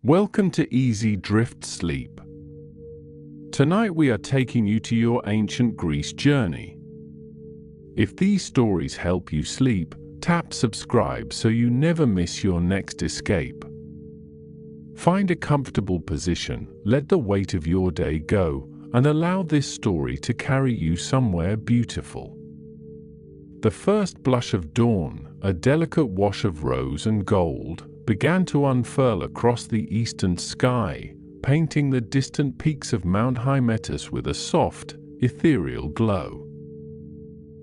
Welcome to Easy Drift Sleep. Tonight we are taking you to your ancient Greece journey. If these stories help you sleep, tap subscribe so you never miss your next escape. Find a comfortable position, let the weight of your day go, and allow this story to carry you somewhere beautiful. The first blush of dawn, a delicate wash of rose and gold, began to unfurl across the eastern sky, painting the distant peaks of Mount Hymettus with a soft, ethereal glow.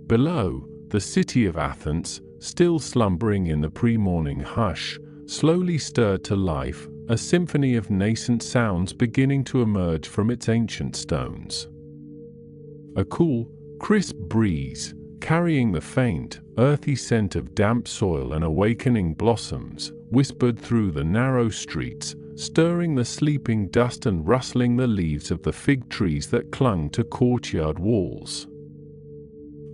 Below, the city of Athens, still slumbering in the pre-morning hush, slowly stirred to life, a symphony of nascent sounds beginning to emerge from its ancient stones. A cool, crisp breeze, carrying the faint, earthy scent of damp soil and awakening blossoms, whispered through the narrow streets, stirring the sleeping dust and rustling the leaves of the fig trees that clung to courtyard walls.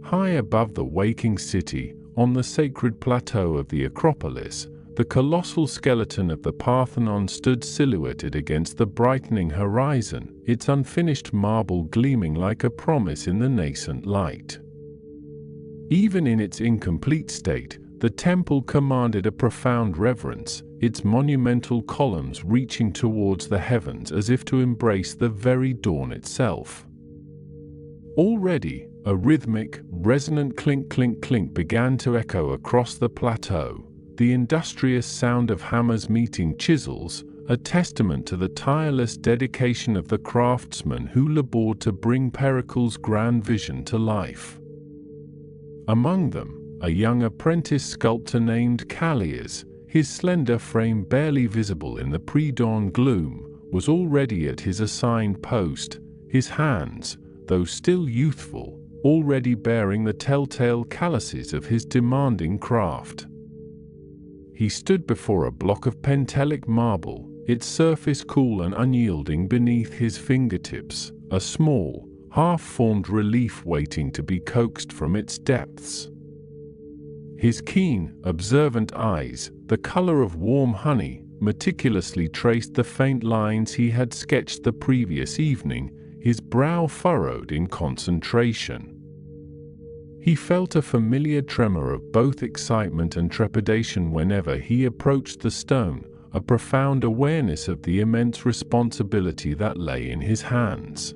High above the waking city, on the sacred plateau of the Acropolis, the colossal skeleton of the Parthenon stood silhouetted against the brightening horizon, its unfinished marble gleaming like a promise in the nascent light. Even in its incomplete state, the temple commanded a profound reverence, its monumental columns reaching towards the heavens as if to embrace the very dawn itself. Already, a rhythmic, resonant clink clink clink began to echo across the plateau, the industrious sound of hammers meeting chisels, a testament to the tireless dedication of the craftsmen who labored to bring Pericles' grand vision to life. Among them, a young apprentice sculptor named Kallias, his slender frame barely visible in the pre-dawn gloom, was already at his assigned post, his hands, though still youthful, already bearing the telltale calluses of his demanding craft. He stood before a block of Pentelic marble, its surface cool and unyielding beneath his fingertips, a small, half-formed relief waiting to be coaxed from its depths. His keen, observant eyes, the color of warm honey, meticulously traced the faint lines he had sketched the previous evening, his brow furrowed in concentration. He felt a familiar tremor of both excitement and trepidation whenever he approached the stone, a profound awareness of the immense responsibility that lay in his hands.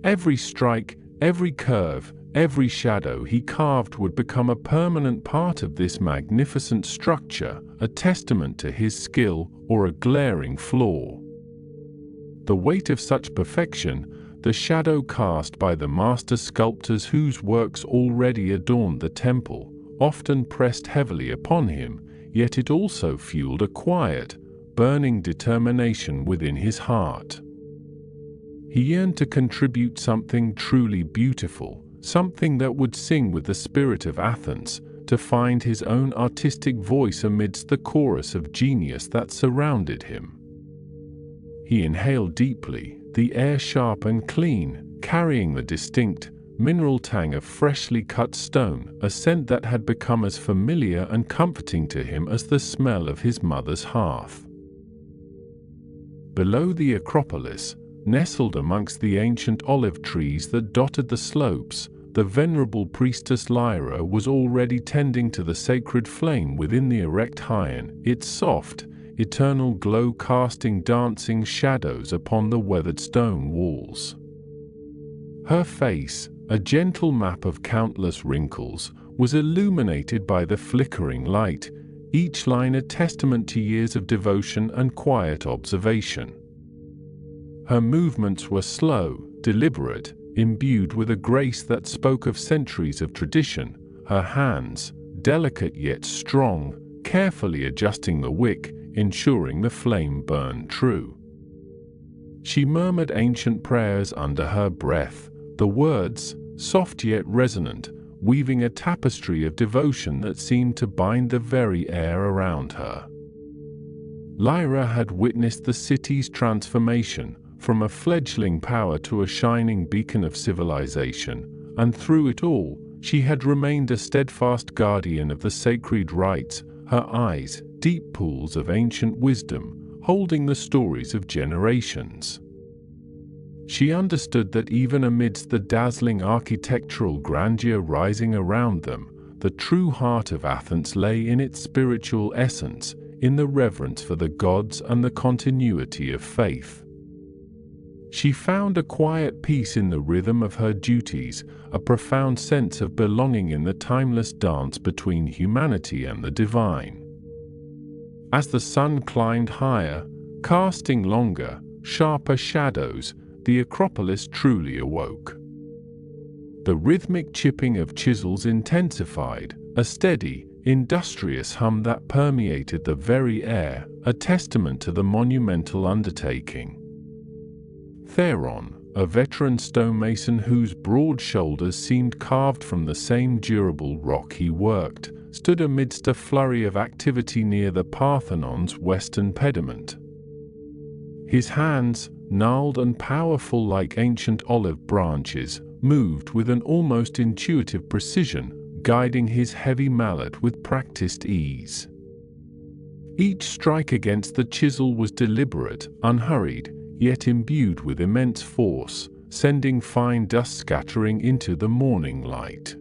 Every strike, every curve, every shadow he carved would become a permanent part of this magnificent structure, a testament to his skill or a glaring flaw. The weight of such perfection, the shadow cast by the master sculptors whose works already adorned the temple, often pressed heavily upon him, yet it also fueled a quiet, burning determination within his heart. He yearned to contribute something truly beautiful, something that would sing with the spirit of Athens, to find his own artistic voice amidst the chorus of genius that surrounded him. He inhaled deeply, the air sharp and clean, carrying the distinct, mineral tang of freshly cut stone, a scent that had become as familiar and comforting to him as the smell of his mother's hearth. Below the Acropolis, nestled amongst the ancient olive trees that dotted the slopes, the venerable priestess Lyra was already tending to the sacred flame within the erect Hyen, its soft, eternal glow casting dancing shadows upon the weathered stone walls. Her face, a gentle map of countless wrinkles, was illuminated by the flickering light, each line a testament to years of devotion and quiet observation. Her movements were slow, deliberate, imbued with a grace that spoke of centuries of tradition, her hands, delicate yet strong, carefully adjusting the wick, ensuring the flame burned true. She murmured ancient prayers under her breath, the words, soft yet resonant, weaving a tapestry of devotion that seemed to bind the very air around her. Lyra had witnessed the city's transformation, from a fledgling power to a shining beacon of civilization, and through it all, she had remained a steadfast guardian of the sacred rites, her eyes, deep pools of ancient wisdom, holding the stories of generations. She understood that even amidst the dazzling architectural grandeur rising around them, the true heart of Athens lay in its spiritual essence, in the reverence for the gods and the continuity of faith. She found a quiet peace in the rhythm of her duties, a profound sense of belonging in the timeless dance between humanity and the divine. As the sun climbed higher, casting longer, sharper shadows, the Acropolis truly awoke. The rhythmic chipping of chisels intensified, a steady, industrious hum that permeated the very air, a testament to the monumental undertaking. Theron, a veteran stonemason whose broad shoulders seemed carved from the same durable rock he worked, stood amidst a flurry of activity near the Parthenon's western pediment. His hands, gnarled and powerful like ancient olive branches, moved with an almost intuitive precision, guiding his heavy mallet with practiced ease. Each strike against the chisel was deliberate, unhurried, yet imbued with immense force, sending fine dust scattering into the morning light.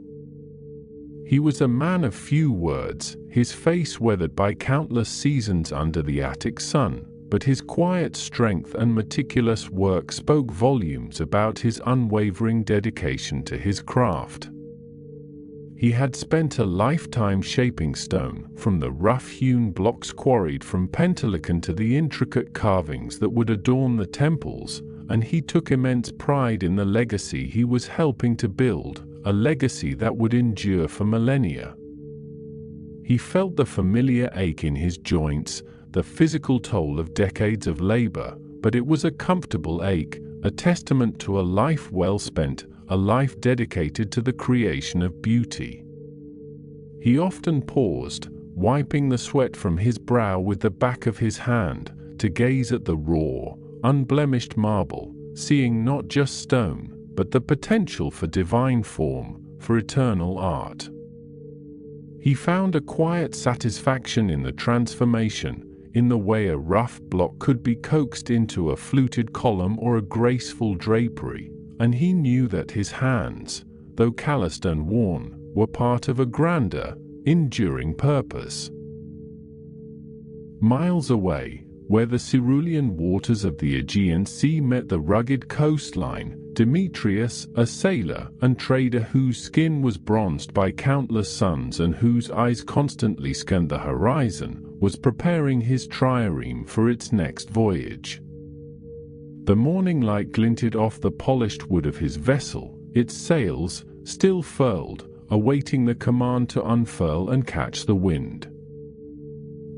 He was a man of few words, his face weathered by countless seasons under the Attic sun, but his quiet strength and meticulous work spoke volumes about his unwavering dedication to his craft. He had spent a lifetime shaping stone, from the rough-hewn blocks quarried from Pentelicon to the intricate carvings that would adorn the temples, and he took immense pride in the legacy he was helping to build, a legacy that would endure for millennia. He felt the familiar ache in his joints, the physical toll of decades of labor, but it was a comfortable ache, a testament to a life well spent, a life dedicated to the creation of beauty. He often paused, wiping the sweat from his brow with the back of his hand, to gaze at the raw, unblemished marble, seeing not just stone, but the potential for divine form, for eternal art. He found a quiet satisfaction in the transformation, in the way a rough block could be coaxed into a fluted column or a graceful drapery, and he knew that his hands, though calloused and worn, were part of a grander, enduring purpose. Miles away, where the cerulean waters of the Aegean Sea met the rugged coastline, Demetrius, a sailor and trader whose skin was bronzed by countless suns and whose eyes constantly scanned the horizon, was preparing his trireme for its next voyage. The morning light glinted off the polished wood of his vessel, its sails, still furled, awaiting the command to unfurl and catch the wind.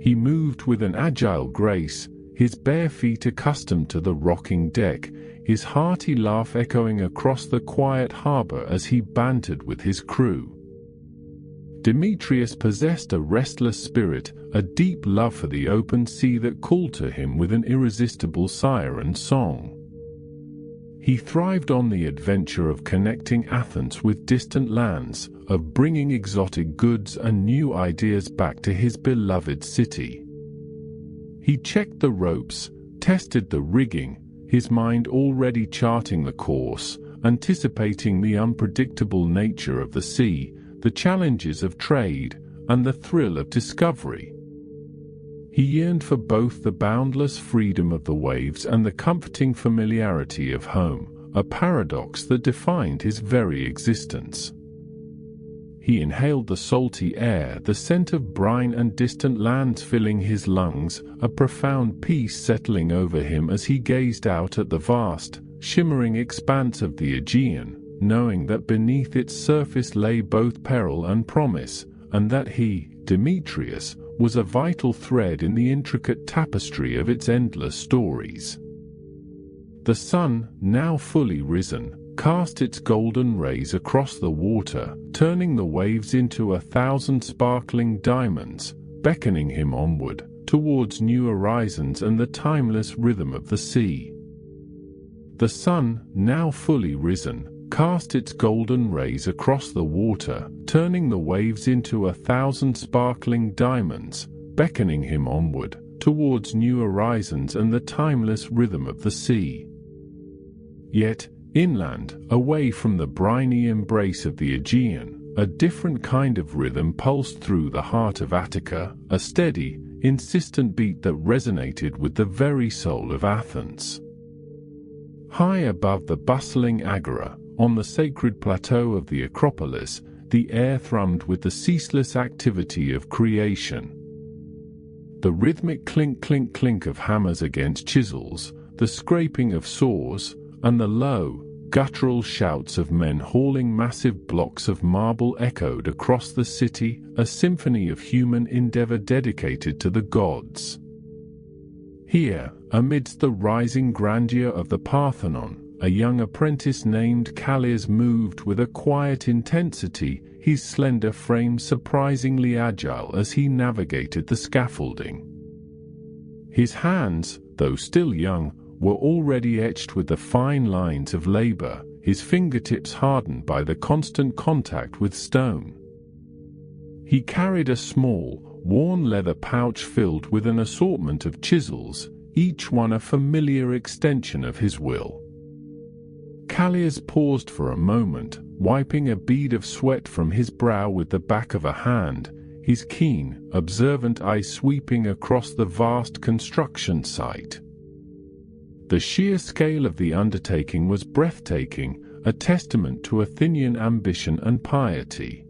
He moved with an agile grace, his bare feet accustomed to the rocking deck, his hearty laugh echoing across the quiet harbor as he bantered with his crew. Demetrius possessed a restless spirit, a deep love for the open sea that called to him with an irresistible siren song. He thrived on the adventure of connecting Athens with distant lands, of bringing exotic goods and new ideas back to his beloved city. He checked the ropes, tested the rigging, his mind already charting the course, anticipating the unpredictable nature of the sea, the challenges of trade, and the thrill of discovery. He yearned for both the boundless freedom of the waves and the comforting familiarity of home, a paradox that defined his very existence. He inhaled the salty air, the scent of brine and distant lands filling his lungs, a profound peace settling over him as he gazed out at the vast, shimmering expanse of the Aegean, knowing that beneath its surface lay both peril and promise, and that he, Demetrius, was a vital thread in the intricate tapestry of its endless stories. The sun, now fully risen, cast its golden rays across the water, turning the waves into 1,000 sparkling diamonds, beckoning him onward, towards new horizons and the timeless rhythm of the sea. The sun, now fully risen, cast its golden rays across the water, turning the waves into 1,000 sparkling diamonds, beckoning him onward, towards new horizons and the timeless rhythm of the sea. Yet, inland, away from the briny embrace of the Aegean, a different kind of rhythm pulsed through the heart of Attica, a steady, insistent beat that resonated with the very soul of Athens. High above the bustling agora, on the sacred plateau of the Acropolis, the air thrummed with the ceaseless activity of creation. The rhythmic clink clink clink of hammers against chisels, the scraping of saws, and the low, guttural shouts of men hauling massive blocks of marble echoed across the city, a symphony of human endeavor dedicated to the gods. Here, amidst the rising grandeur of the Parthenon, a young apprentice named Kallias moved with a quiet intensity, his slender frame surprisingly agile as he navigated the scaffolding. His hands, though still young, were already etched with the fine lines of labor, his fingertips hardened by the constant contact with stone. He carried a small, worn leather pouch filled with an assortment of chisels, each one a familiar extension of his will. Kallias paused for a moment, wiping a bead of sweat from his brow with the back of a hand, his keen, observant eye sweeping across the vast construction site. The sheer scale of the undertaking was breathtaking, a testament to Athenian ambition and piety.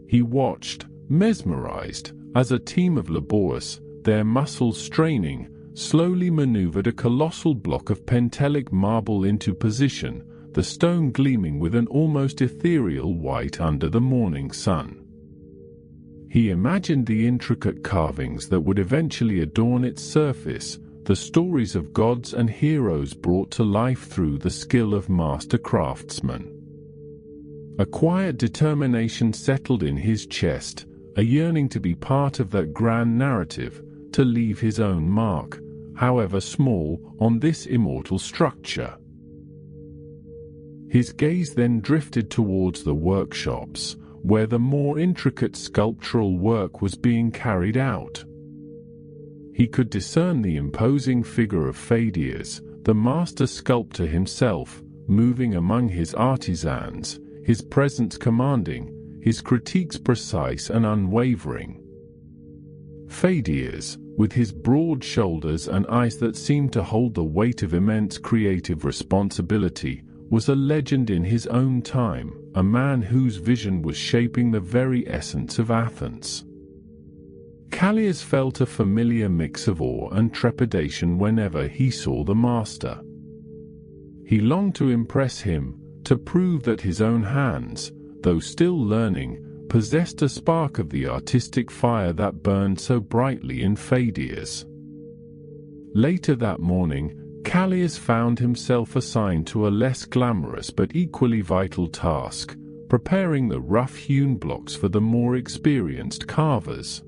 He watched, mesmerized, as a team of laborers, their muscles straining, slowly maneuvered a colossal block of Pentelic marble into position, the stone gleaming with an almost ethereal white under the morning sun. He imagined the intricate carvings that would eventually adorn its surface, the stories of gods and heroes brought to life through the skill of master craftsmen. A quiet determination settled in his chest, a yearning to be part of that grand narrative, to leave his own mark, however small, on this immortal structure. His gaze then drifted towards the workshops, where the more intricate sculptural work was being carried out. He could discern the imposing figure of Phidias, the master sculptor himself, moving among his artisans, his presence commanding, his critiques precise and unwavering. Phidias, with his broad shoulders and eyes that seemed to hold the weight of immense creative responsibility, was a legend in his own time, a man whose vision was shaping the very essence of Athens. Kallias felt a familiar mix of awe and trepidation whenever he saw the master. He longed to impress him, to prove that his own hands, though still learning, possessed a spark of the artistic fire that burned so brightly in Phidias. Later that morning, Kallias found himself assigned to a less glamorous but equally vital task, preparing the rough-hewn blocks for the more experienced carvers.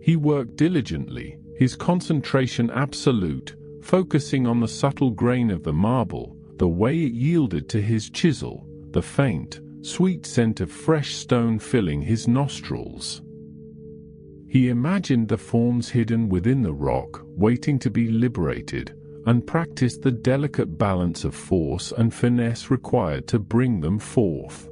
He worked diligently, his concentration absolute, focusing on the subtle grain of the marble, the way it yielded to his chisel, the faint, sweet scent of fresh stone filling his nostrils. He imagined the forms hidden within the rock, waiting to be liberated, and practiced the delicate balance of force and finesse required to bring them forth.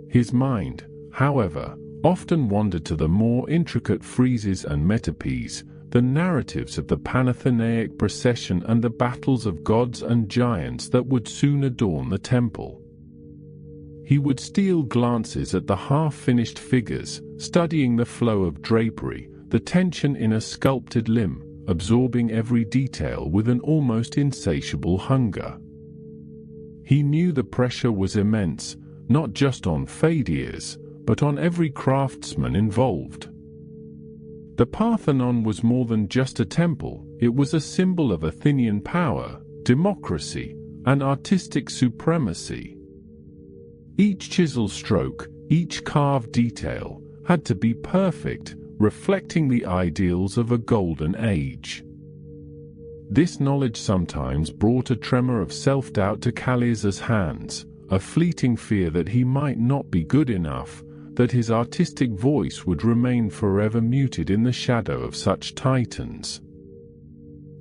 His mind, however, often wandered to the more intricate friezes and metopes, the narratives of the Panathenaic procession and the battles of gods and giants that would soon adorn the temple. He would steal glances at the half-finished figures, studying the flow of drapery, the tension in a sculpted limb, absorbing every detail with an almost insatiable hunger. He knew the pressure was immense, not just on Phidias, but on every craftsman involved. The Parthenon was more than just a temple, it was a symbol of Athenian power, democracy, and artistic supremacy. Each chisel stroke, each carved detail, had to be perfect, reflecting the ideals of a golden age. This knowledge sometimes brought a tremor of self-doubt to Kallias's hands, a fleeting fear that he might not be good enough, that his artistic voice would remain forever muted in the shadow of such titans.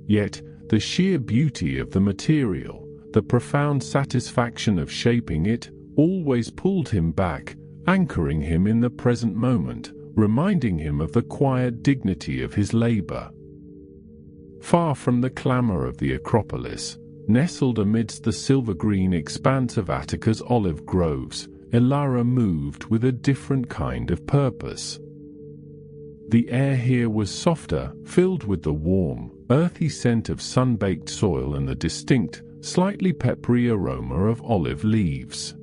Yet, the sheer beauty of the material, the profound satisfaction of shaping it, always pulled him back, anchoring him in the present moment, reminding him of the quiet dignity of his labor. Far from the clamor of the Acropolis, nestled amidst the silver-green expanse of Attica's olive groves, Ilara moved with a different kind of purpose. The air here was softer, filled with the warm, earthy scent of sun-baked soil and the distinct, slightly peppery aroma of olive leaves.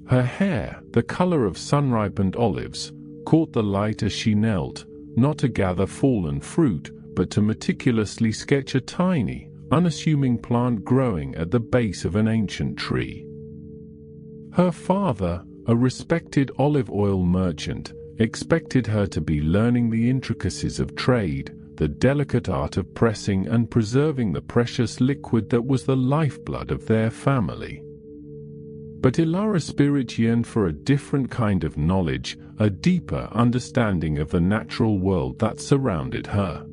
Her hair, the color of sun-ripened olives, caught the light as she knelt, not to gather fallen fruit, but to meticulously sketch a tiny, unassuming plant growing at the base of an ancient tree. Her father, a respected olive oil merchant, expected her to be learning the intricacies of trade, the delicate art of pressing and preserving the precious liquid that was the lifeblood of their family. But Ilara's spirit yearned for a different kind of knowledge, a deeper understanding of the natural world that surrounded her.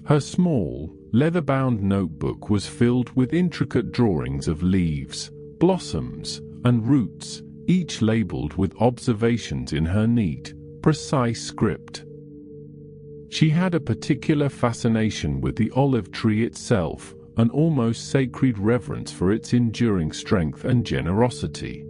Her small, leather-bound notebook was filled with intricate drawings of leaves, blossoms, and roots, each labeled with observations in her neat, precise script. She had a particular fascination with the olive tree itself, an almost sacred reverence for its enduring strength and generosity.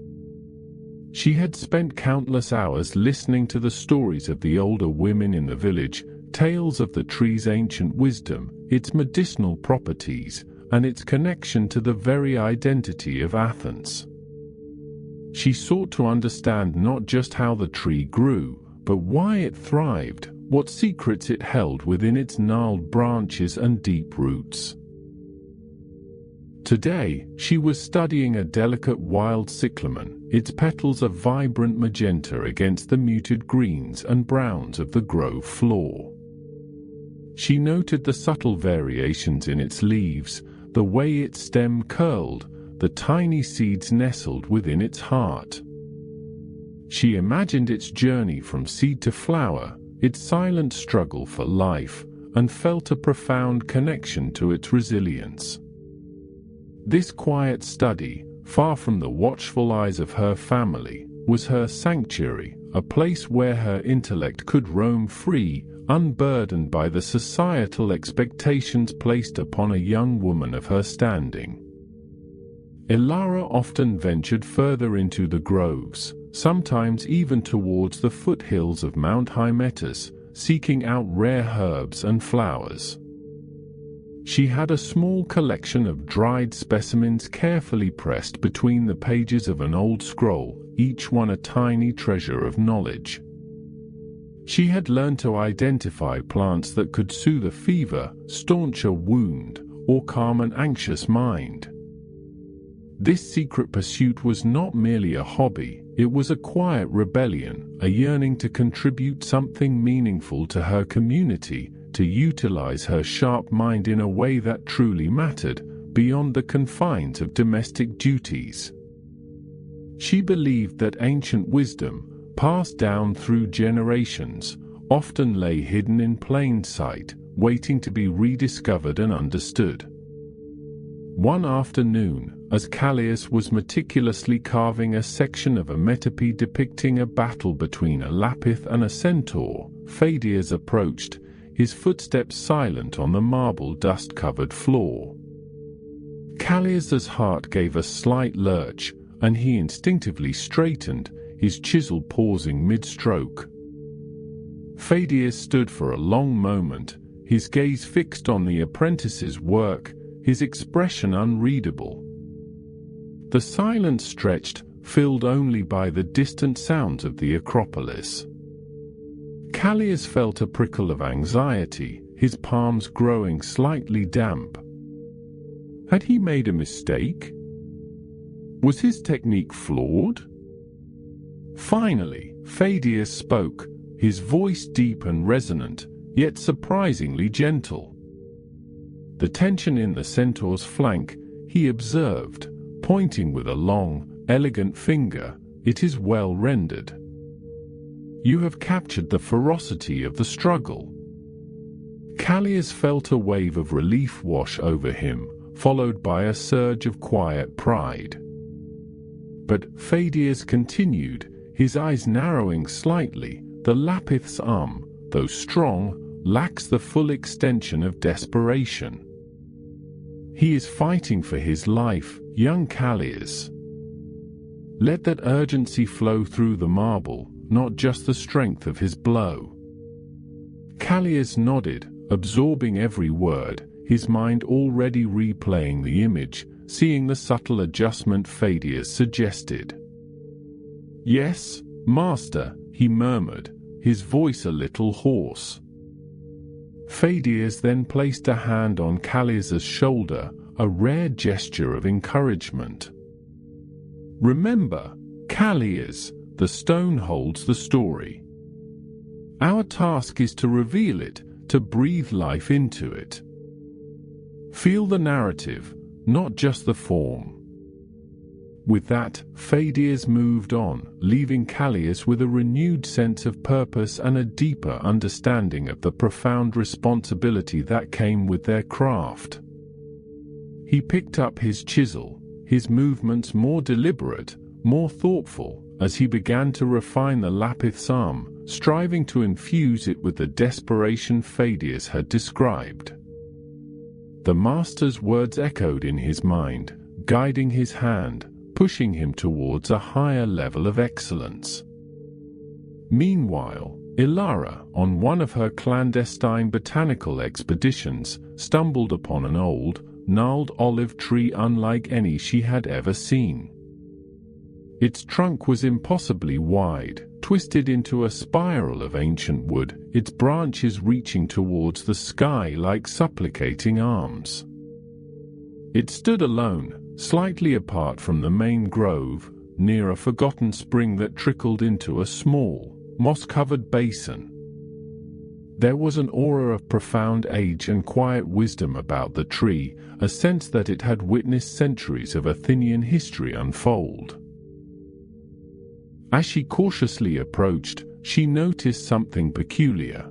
She had spent countless hours listening to the stories of the older women in the village, tales of the tree's ancient wisdom, its medicinal properties, and its connection to the very identity of Athens. She sought to understand not just how the tree grew, but why it thrived, what secrets it held within its gnarled branches and deep roots. Today, she was studying a delicate wild cyclamen, its petals a vibrant magenta against the muted greens and browns of the grove floor. She noted the subtle variations in its leaves, the way its stem curled, the tiny seeds nestled within its heart. She imagined its journey from seed to flower, its silent struggle for life, and felt a profound connection to its resilience. This quiet study, far from the watchful eyes of her family, was her sanctuary, a place where her intellect could roam free, unburdened by the societal expectations placed upon a young woman of her standing. Ilara often ventured further into the groves, sometimes even towards the foothills of Mount Hymettus, seeking out rare herbs and flowers. She had a small collection of dried specimens carefully pressed between the pages of an old scroll, each one a tiny treasure of knowledge. She had learned to identify plants that could soothe a fever, staunch a wound, or calm an anxious mind. This secret pursuit was not merely a hobby, it was a quiet rebellion, a yearning to contribute something meaningful to her community, to utilize her sharp mind in a way that truly mattered, beyond the confines of domestic duties. She believed that ancient wisdom, passed down through generations, often lay hidden in plain sight, waiting to be rediscovered and understood. One afternoon, as Kallias was meticulously carving a section of a metope depicting a battle between a lapith and a centaur, Pheidias approached, his footsteps silent on the marble dust-covered floor. Kallias's heart gave a slight lurch, and he instinctively straightened, his chisel pausing mid-stroke. Pheidias stood for a long moment, his gaze fixed on the apprentice's work, his expression unreadable. The silence stretched, filled only by the distant sounds of the Acropolis. Kallias felt a prickle of anxiety, his palms growing slightly damp. Had he made a mistake? Was his technique flawed? Finally, Pheidias spoke, his voice deep and resonant, yet surprisingly gentle. The tension in the centaur's flank, he observed, pointing with a long, elegant finger, it is well rendered. You have captured the ferocity of the struggle." Kallias felt a wave of relief wash over him, followed by a surge of quiet pride. But Pheidias continued, his eyes narrowing slightly. "The lapith's arm, though strong, lacks the full extension of desperation. He is fighting for his life, young Kallias. Let that urgency flow through the marble, not just the strength of his blow." Kallias nodded, absorbing every word, his mind already replaying the image, seeing the subtle adjustment Pheidias suggested. "Yes, master," he murmured, his voice a little hoarse. Pheidias then placed a hand on Kallias's shoulder, a rare gesture of encouragement. "Remember, Kallias, the stone holds the story. Our task is to reveal it, to breathe life into it. Feel the narrative, not just the form." With that, Pheidias moved on, leaving Kallias with a renewed sense of purpose and a deeper understanding of the profound responsibility that came with their craft. He picked up his chisel, his movements more deliberate, more thoughtful, as he began to refine the lapith's arm, striving to infuse it with the desperation Pheidias had described. The master's words echoed in his mind, guiding his hand, pushing him towards a higher level of excellence. Meanwhile, Ilara, on one of her clandestine botanical expeditions, stumbled upon an old, gnarled olive tree unlike any she had ever seen. Its trunk was impossibly wide, twisted into a spiral of ancient wood, its branches reaching towards the sky like supplicating arms. It stood alone, slightly apart from the main grove, near a forgotten spring that trickled into a small, moss-covered basin. There was an aura of profound age and quiet wisdom about the tree, a sense that it had witnessed centuries of Athenian history unfold. As she cautiously approached, she noticed something peculiar.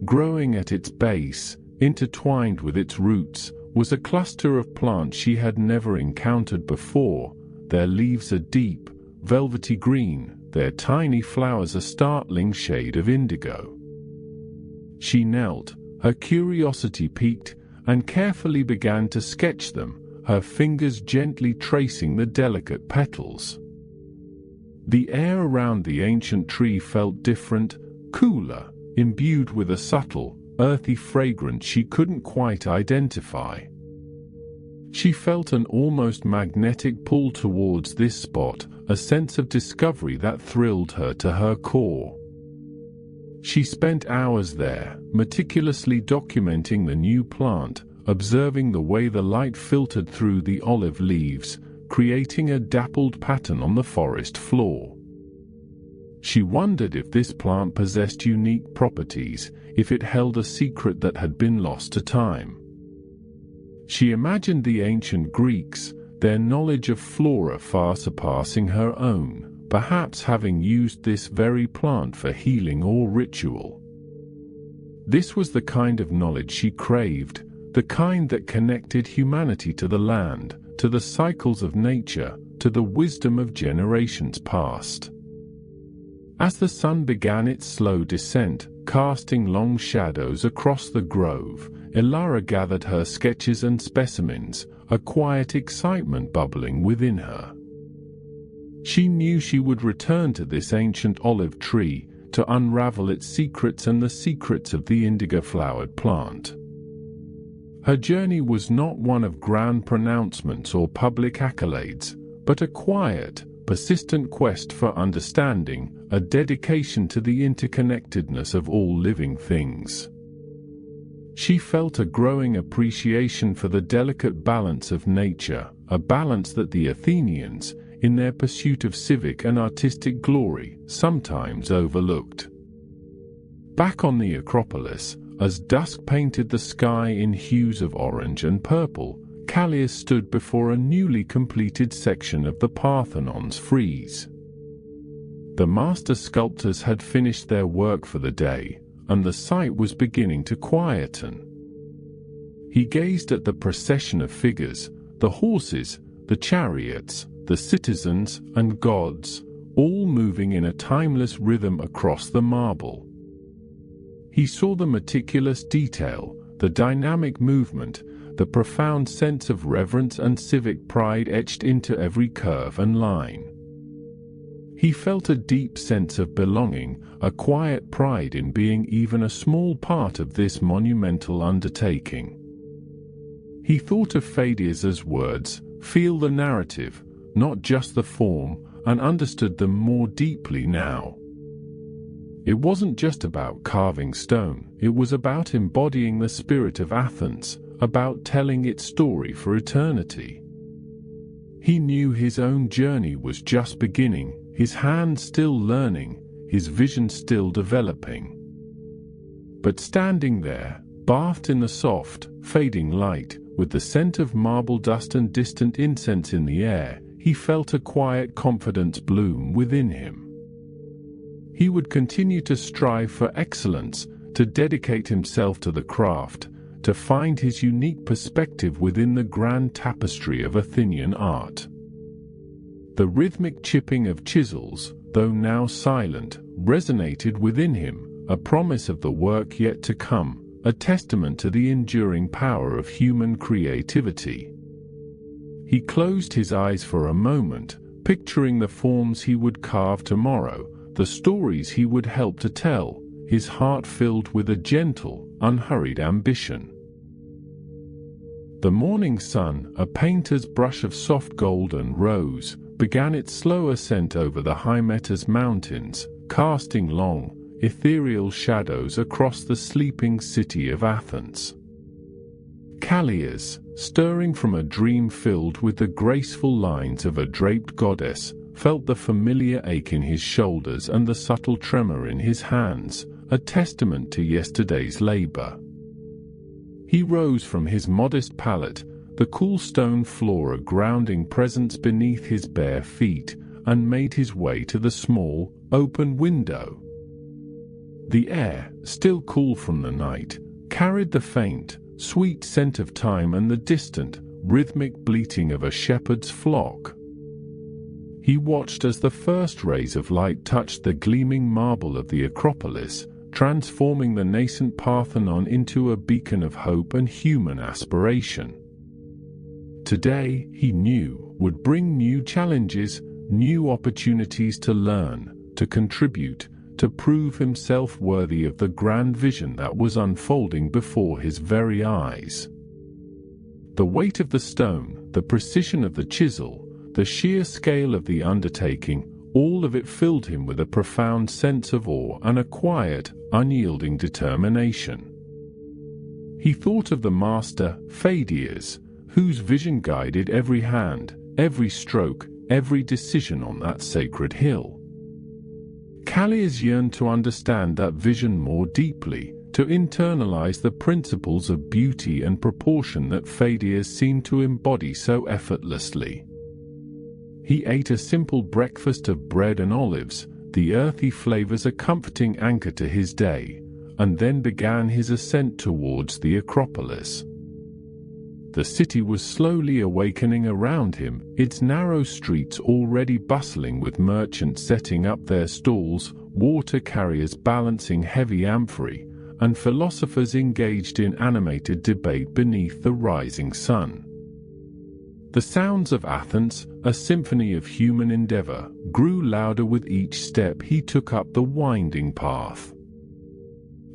Growing at its base, intertwined with its roots, was a cluster of plants she had never encountered before, their leaves a deep, velvety green, their tiny flowers a startling shade of indigo. She knelt, her curiosity piqued, and carefully began to sketch them, her fingers gently tracing the delicate petals. The air around the ancient tree felt different, cooler, imbued with a subtle, earthy fragrance she couldn't quite identify. She felt an almost magnetic pull towards this spot, a sense of discovery that thrilled her to her core. She spent hours there, meticulously documenting the new plant, observing the way the light filtered through the olive leaves, creating a dappled pattern on the forest floor. She wondered if this plant possessed unique properties, if it held a secret that had been lost to time. She imagined the ancient Greeks, their knowledge of flora far surpassing her own, perhaps having used this very plant for healing or ritual. This was the kind of knowledge she craved, the kind that connected humanity to the land, to the cycles of nature, to the wisdom of generations past. As the sun began its slow descent, casting long shadows across the grove, Ilara gathered her sketches and specimens, a quiet excitement bubbling within her. She knew she would return to this ancient olive tree, to unravel its secrets and the secrets of the indigo-flowered plant. Her journey was not one of grand pronouncements or public accolades, but a quiet, persistent quest for understanding, a dedication to the interconnectedness of all living things. She felt a growing appreciation for the delicate balance of nature, a balance that the Athenians, in their pursuit of civic and artistic glory, sometimes overlooked. Back on the Acropolis, as dusk painted the sky in hues of orange and purple, Kallias stood before a newly completed section of the Parthenon's frieze. The master sculptors had finished their work for the day, and the site was beginning to quieten. He gazed at the procession of figures, the horses, the chariots, the citizens and gods, all moving in a timeless rhythm across the marble. He saw the meticulous detail, the dynamic movement, the profound sense of reverence and civic pride etched into every curve and line. He felt a deep sense of belonging, a quiet pride in being even a small part of this monumental undertaking. He thought of Pheidias's words, "Feel the narrative, not just the form," and understood them more deeply now. It wasn't just about carving stone, it was about embodying the spirit of Athens, about telling its story for eternity. He knew his own journey was just beginning, his hands still learning, his vision still developing. But standing there, bathed in the soft, fading light, with the scent of marble dust and distant incense in the air, he felt a quiet confidence bloom within him. He would continue to strive for excellence, to dedicate himself to the craft, to find his unique perspective within the grand tapestry of Athenian art. The rhythmic chipping of chisels, though now silent, resonated within him, a promise of the work yet to come, a testament to the enduring power of human creativity. He closed his eyes for a moment, picturing the forms he would carve tomorrow, the stories he would help to tell, his heart filled with a gentle, unhurried ambition. The morning sun, a painter's brush of soft gold and rose, began its slow ascent over the Hymettus mountains, casting long, ethereal shadows across the sleeping city of Athens. Kallias, stirring from a dream filled with the graceful lines of a draped goddess, felt the familiar ache in his shoulders and the subtle tremor in his hands, a testament to yesterday's labor. He rose from his modest pallet, the cool stone floor a grounding presence beneath his bare feet, and made his way to the small, open window. The air, still cool from the night, carried the faint, sweet scent of time and the distant, rhythmic bleating of a shepherd's flock. He watched as the first rays of light touched the gleaming marble of the Acropolis, transforming the nascent Parthenon into a beacon of hope and human aspiration. Today, he knew, would bring new challenges, new opportunities to learn, to contribute, to prove himself worthy of the grand vision that was unfolding before his very eyes. The weight of the stone, the precision of the chisel, the sheer scale of the undertaking, all of it filled him with a profound sense of awe and a quiet, unyielding determination. He thought of the master, Pheidias, whose vision guided every hand, every stroke, every decision on that sacred hill. Kallias yearned to understand that vision more deeply, to internalize the principles of beauty and proportion that Pheidias seemed to embody so effortlessly. He ate a simple breakfast of bread and olives, the earthy flavors a comforting anchor to his day, and then began his ascent towards the Acropolis. The city was slowly awakening around him, its narrow streets already bustling with merchants setting up their stalls, water carriers balancing heavy amphorae, and philosophers engaged in animated debate beneath the rising sun. The sounds of Athens, a symphony of human endeavor, grew louder with each step he took up the winding path.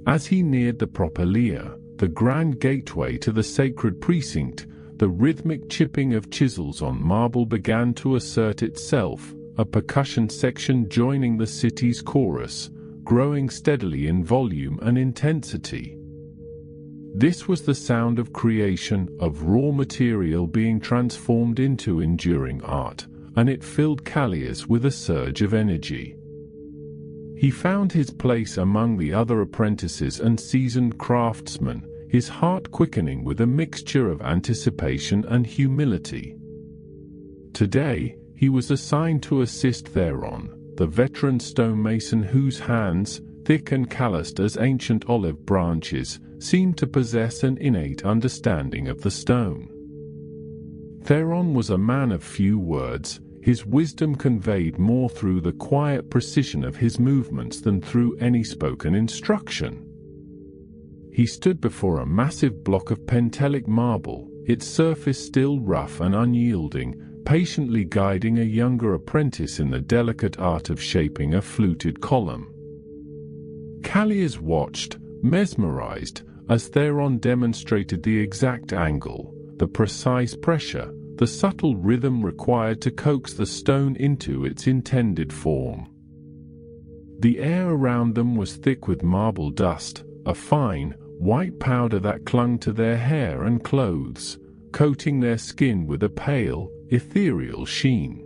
As he neared the Propylaea, the grand gateway to the sacred precinct, the rhythmic chipping of chisels on marble began to assert itself, a percussion section joining the city's chorus, growing steadily in volume and intensity. This was the sound of creation, of raw material being transformed into enduring art, and it filled Kallias with a surge of energy. He found his place among the other apprentices and seasoned craftsmen, his heart quickening with a mixture of anticipation and humility. Today, he was assigned to assist Theron, the veteran stonemason whose hands, thick and calloused as ancient olive branches, seemed to possess an innate understanding of the stone. Theron was a man of few words, his wisdom conveyed more through the quiet precision of his movements than through any spoken instruction. He stood before a massive block of pentelic marble, its surface still rough and unyielding, patiently guiding a younger apprentice in the delicate art of shaping a fluted column. Kallias watched, mesmerized, as Theron demonstrated the exact angle, the precise pressure, the subtle rhythm required to coax the stone into its intended form. The air around them was thick with marble dust, a fine, white powder that clung to their hair and clothes, coating their skin with a pale, ethereal sheen.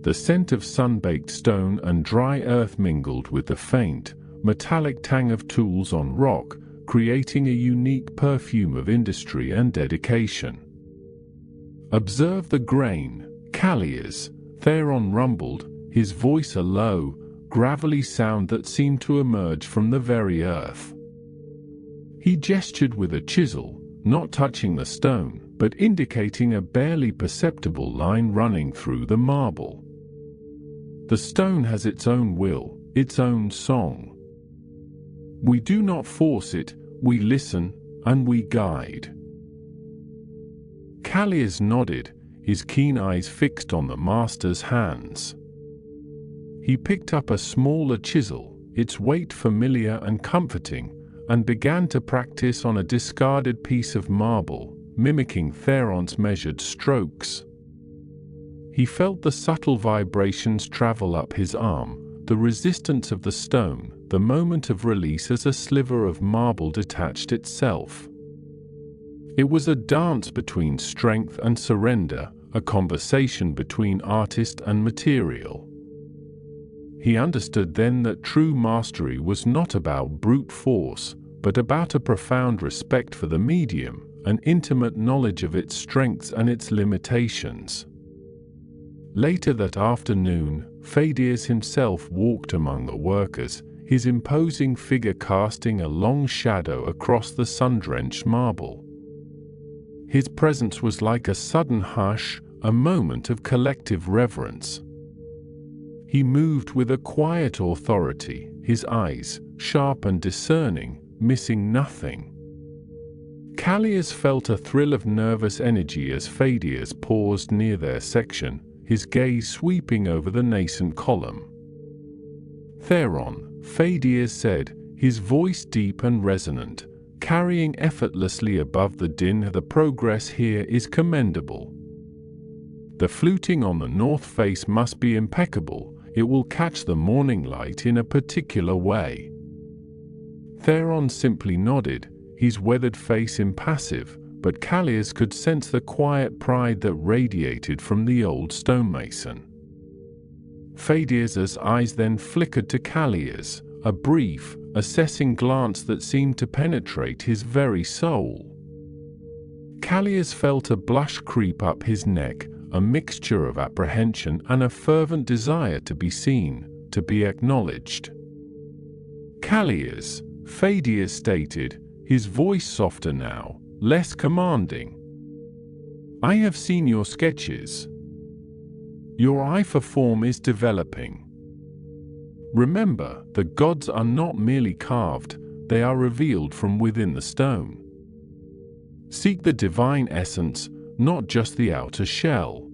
The scent of sun-baked stone and dry earth mingled with the faint, metallic tang of tools on rock, creating a unique perfume of industry and dedication. "Observe the grain, Kallias," Theron rumbled, his voice a low, gravelly sound that seemed to emerge from the very earth. He gestured with a chisel, not touching the stone, but indicating a barely perceptible line running through the marble. "The stone has its own will, its own song. We do not force it, we listen, and we guide." Kallias nodded, his keen eyes fixed on the master's hands. He picked up a smaller chisel, its weight familiar and comforting, and began to practice on a discarded piece of marble, mimicking Theron's measured strokes. He felt the subtle vibrations travel up his arm, the resistance of the stone, the moment of release as a sliver of marble detached itself. It was a dance between strength and surrender, a conversation between artist and material. He understood then that true mastery was not about brute force, but about a profound respect for the medium, an intimate knowledge of its strengths and its limitations. Later that afternoon, Pheidias himself walked among the workers, his imposing figure casting a long shadow across the sun-drenched marble. His presence was like a sudden hush, a moment of collective reverence. He moved with a quiet authority, his eyes, sharp and discerning, missing nothing. Kallias felt a thrill of nervous energy as Pheidias paused near their section, his gaze sweeping over the nascent column. "Theron," Pheidias said, his voice deep and resonant, carrying effortlessly above the din, "the progress here is commendable. The fluting on the north face must be impeccable, it will catch the morning light in a particular way." Theron simply nodded, his weathered face impassive, but Kallias could sense the quiet pride that radiated from the old stonemason. Pheidias's eyes then flickered to Kallias, a brief, assessing glance that seemed to penetrate his very soul. Kallias felt a blush creep up his neck, a mixture of apprehension and a fervent desire to be seen, to be acknowledged. "Kallias," Pheidias stated, his voice softer now, less commanding. "I have seen your sketches. Your eye for form is developing. Remember, the gods are not merely carved, they are revealed from within the stone. Seek the divine essence, not just the outer shell."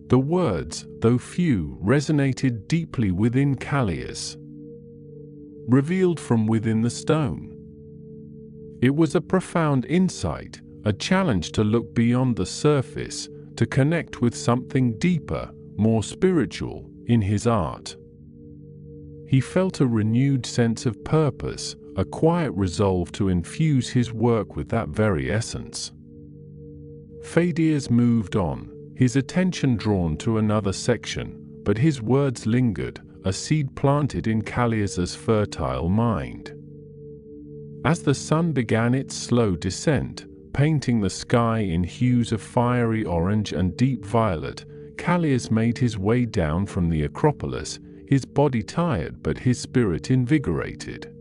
The words, though few, resonated deeply within Kallias. Revealed from within the stone. It was a profound insight, a challenge to look beyond the surface, to connect with something deeper, more spiritual, in his art. He felt a renewed sense of purpose, a quiet resolve to infuse his work with that very essence. Pheidias moved on, his attention drawn to another section, but his words lingered, a seed planted in Kallias's fertile mind. As the sun began its slow descent, painting the sky in hues of fiery orange and deep violet, Kallias made his way down from the Acropolis, his body tired but his spirit invigorated.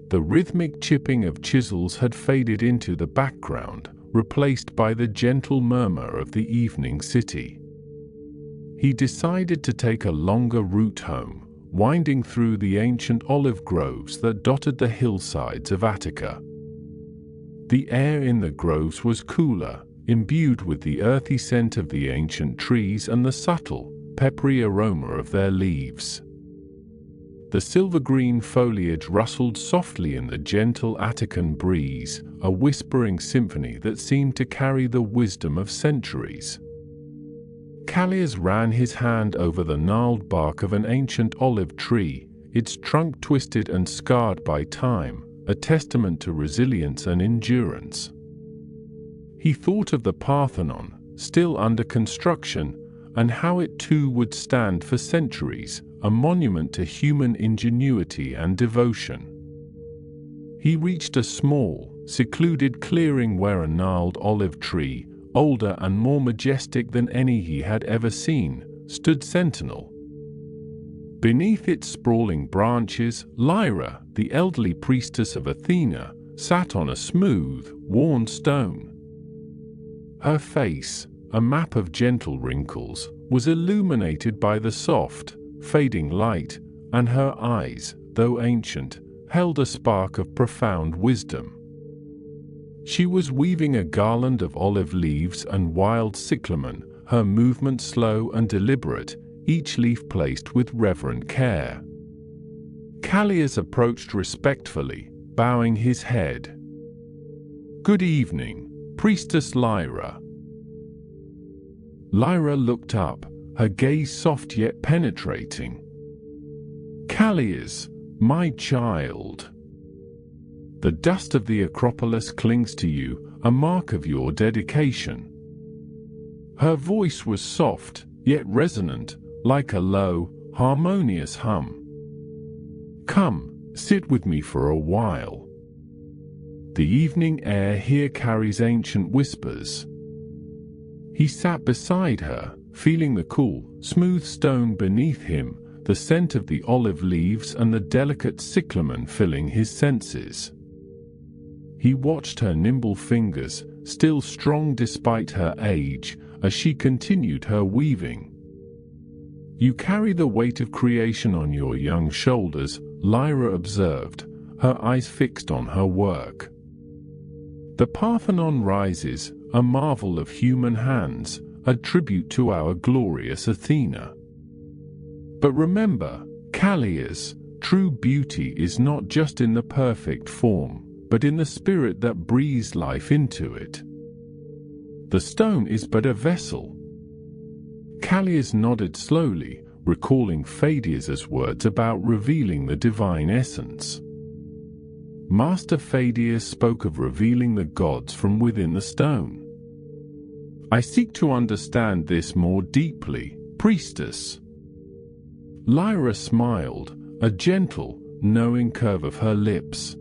The rhythmic chipping of chisels had faded into the background, replaced by the gentle murmur of the evening city. He decided to take a longer route home, winding through the ancient olive groves that dotted the hillsides of Attica. The air in the groves was cooler, imbued with the earthy scent of the ancient trees and the subtle, peppery aroma of their leaves. The silver-green foliage rustled softly in the gentle Attican breeze, a whispering symphony that seemed to carry the wisdom of centuries. Kallias ran his hand over the gnarled bark of an ancient olive tree, its trunk twisted and scarred by time, a testament to resilience and endurance. He thought of the Parthenon, still under construction, and how it too would stand for centuries, a monument to human ingenuity and devotion. He reached a small, secluded clearing where a gnarled olive tree, older and more majestic than any he had ever seen, stood sentinel. Beneath its sprawling branches, Lyra, the elderly priestess of Athena, sat on a smooth, worn stone. Her face, a map of gentle wrinkles, was illuminated by the soft, fading light, and her eyes, though ancient, held a spark of profound wisdom. She was weaving a garland of olive leaves and wild cyclamen, her movement slow and deliberate, each leaf placed with reverent care. Kallias approached respectfully, bowing his head. "Good evening, Priestess Lyra." Lyra looked up, her gaze soft yet penetrating. "Kallias, my child. The dust of the Acropolis clings to you, a mark of your dedication." Her voice was soft, yet resonant, like a low, harmonious hum. "Come, sit with me for a while. The evening air here carries ancient whispers." He sat beside her, feeling the cool, smooth stone beneath him, the scent of the olive leaves and the delicate cyclamen filling his senses. He watched her nimble fingers, still strong despite her age, as she continued her weaving. "You carry the weight of creation on your young shoulders," Lyra observed, her eyes fixed on her work. "The Parthenon rises, a marvel of human hands, a tribute to our glorious Athena. But remember, Kallias, true beauty is not just in the perfect form, but in the spirit that breathes life into it. The stone is but a vessel." Kallias nodded slowly, recalling Pheidias' words about revealing the divine essence. Master Pheidias spoke of revealing the gods from within the stone. "I seek to understand this more deeply, priestess." Lyra smiled, a gentle, knowing curve of her lips.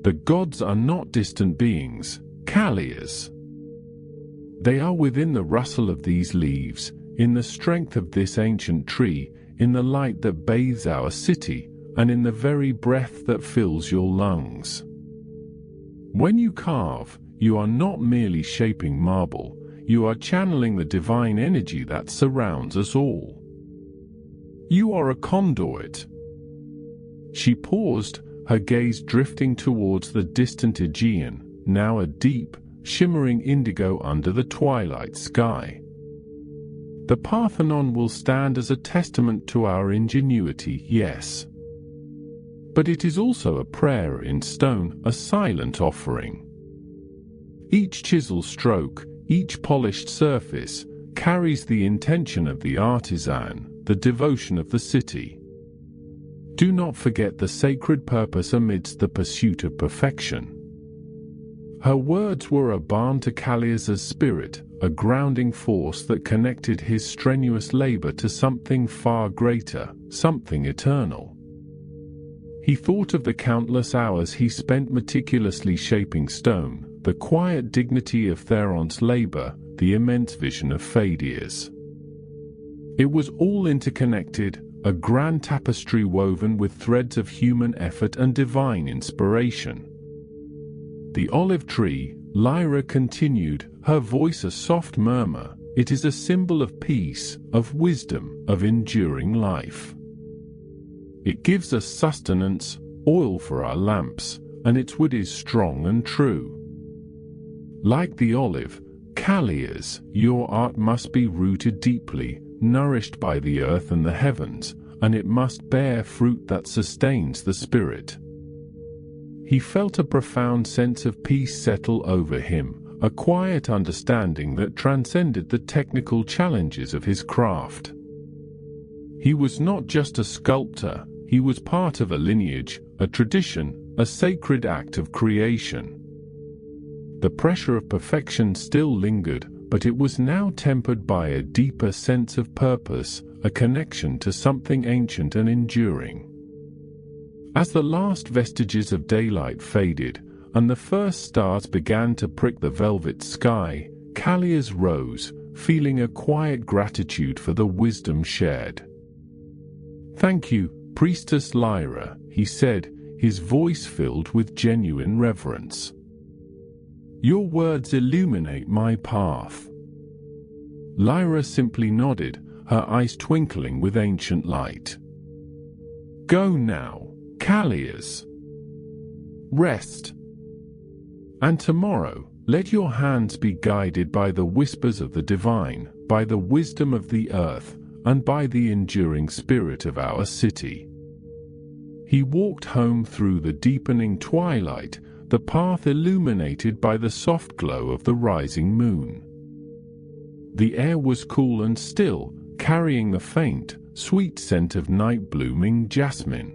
"The gods are not distant beings, Kallias. They are within the rustle of these leaves, in the strength of this ancient tree, in the light that bathes our city, and in the very breath that fills your lungs. When you carve, you are not merely shaping marble, you are channeling the divine energy that surrounds us all. You are a conduit." She paused, her gaze drifting towards the distant Aegean, now a deep, shimmering indigo under the twilight sky. "The Parthenon will stand as a testament to our ingenuity, yes. But it is also a prayer in stone, a silent offering. Each chisel stroke, each polished surface, carries the intention of the artisan, the devotion of the city. Do not forget the sacred purpose amidst the pursuit of perfection." Her words were a balm to Kallias' spirit, a grounding force that connected his strenuous labor to something far greater, something eternal. He thought of the countless hours he spent meticulously shaping stone, the quiet dignity of Theron's labor, the immense vision of Pheidias. It was all interconnected, a grand tapestry woven with threads of human effort and divine inspiration. The olive tree, Lyra continued, her voice a soft murmur, it is a symbol of peace, of wisdom, of enduring life. It gives us sustenance, oil for our lamps, and its wood is strong and true. Like the olive, Kallias, your art must be rooted deeply, nourished by the earth and the heavens, and it must bear fruit that sustains the spirit. He felt a profound sense of peace settle over him, a quiet understanding that transcended the technical challenges of his craft. He was not just a sculptor, he was part of a lineage, a tradition, a sacred act of creation. The pressure of perfection still lingered, but it was now tempered by a deeper sense of purpose, a connection to something ancient and enduring. As the last vestiges of daylight faded, and the first stars began to prick the velvet sky, Kallias rose, feeling a quiet gratitude for the wisdom shared. "Thank you, Priestess Lyra," he said, his voice filled with genuine reverence. "Your words illuminate my path." Lyra simply nodded, her eyes twinkling with ancient light. "Go now, Kallias. Rest. And tomorrow, let your hands be guided by the whispers of the divine, by the wisdom of the earth, and by the enduring spirit of our city." He walked home through the deepening twilight, the path illuminated by the soft glow of the rising moon. The air was cool and still, carrying the faint, sweet scent of night-blooming jasmine.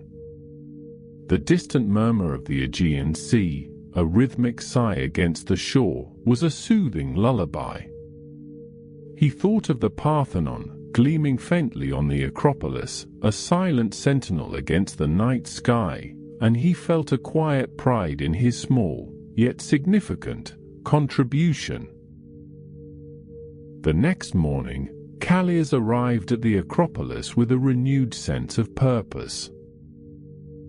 The distant murmur of the Aegean Sea, a rhythmic sigh against the shore, was a soothing lullaby. He thought of the Parthenon, gleaming faintly on the Acropolis, a silent sentinel against the night sky, and he felt a quiet pride in his small, yet significant, contribution. The next morning, Kallias arrived at the Acropolis with a renewed sense of purpose.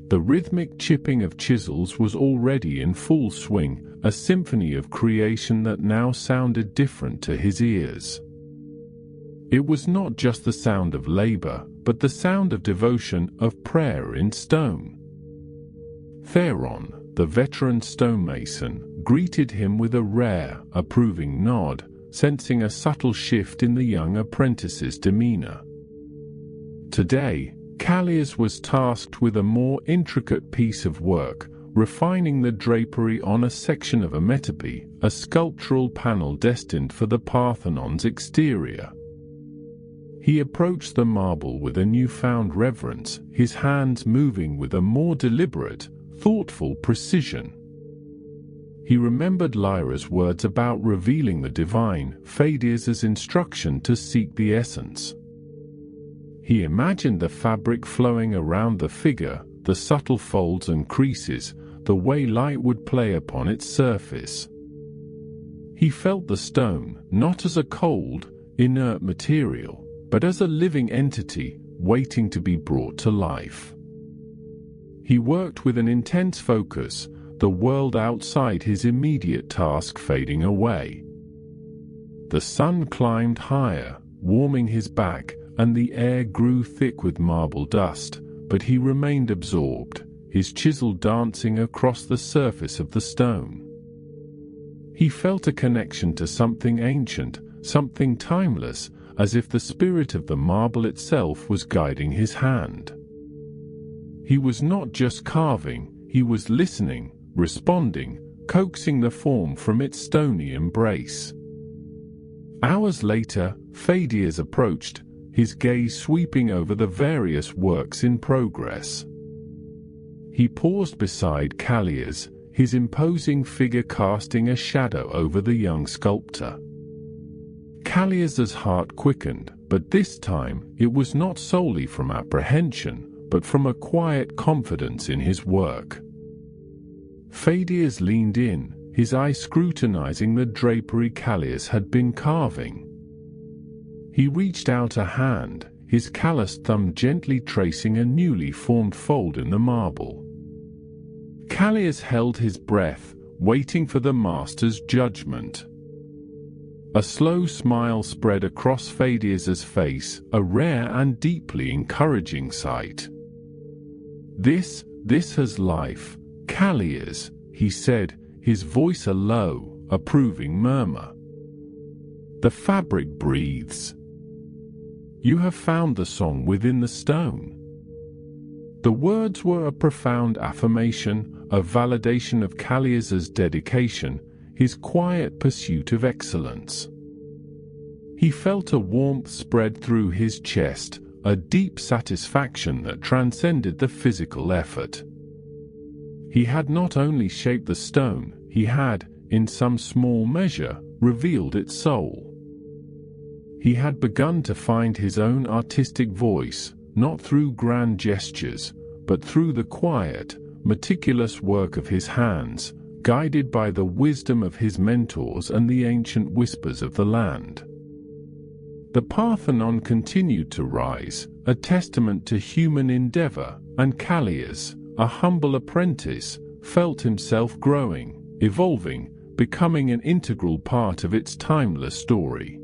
The rhythmic chipping of chisels was already in full swing, a symphony of creation that now sounded different to his ears. It was not just the sound of labor, but the sound of devotion, of prayer in stone. Theron, the veteran stonemason, greeted him with a rare, approving nod, sensing a subtle shift in the young apprentice's demeanor. Today, Kallias was tasked with a more intricate piece of work, refining the drapery on a section of a metope, a sculptural panel destined for the Parthenon's exterior. He approached the marble with a newfound reverence, his hands moving with a more deliberate, thoughtful precision. He remembered Lyra's words about revealing the divine, Pheidias' instruction to seek the essence. He imagined the fabric flowing around the figure, the subtle folds and creases, the way light would play upon its surface. He felt the stone, not as a cold, inert material, but as a living entity, waiting to be brought to life. He worked with an intense focus, the world outside his immediate task fading away. The sun climbed higher, warming his back, and the air grew thick with marble dust, but he remained absorbed, his chisel dancing across the surface of the stone. He felt a connection to something ancient, something timeless, as if the spirit of the marble itself was guiding his hand. He was not just carving, he was listening, responding, coaxing the form from its stony embrace. Hours later, Pheidias approached, his gaze sweeping over the various works in progress. He paused beside Kallias, his imposing figure casting a shadow over the young sculptor. Kallias's heart quickened, but this time it was not solely from apprehension. but from a quiet confidence in his work. Kallias leaned in, his eye scrutinizing the drapery Kallias had been carving. He reached out a hand, his calloused thumb gently tracing a newly formed fold in the marble. Kallias held his breath, waiting for the master's judgment. A slow smile spread across Kallias's face, a rare and deeply encouraging sight. This has life, Kallias, he said, his voice a low, approving murmur. The fabric breathes. You have found the song within the stone. The words were a profound affirmation, a validation of Kallias's dedication, his quiet pursuit of excellence. He felt a warmth spread through his chest, a deep satisfaction that transcended the physical effort. He had not only shaped the stone, he had, in some small measure, revealed its soul. He had begun to find his own artistic voice, not through grand gestures, but through the quiet, meticulous work of his hands, guided by the wisdom of his mentors and the ancient whispers of the land. The Parthenon continued to rise, a testament to human endeavor, and Kallias, a humble apprentice, felt himself growing, evolving, becoming an integral part of its timeless story.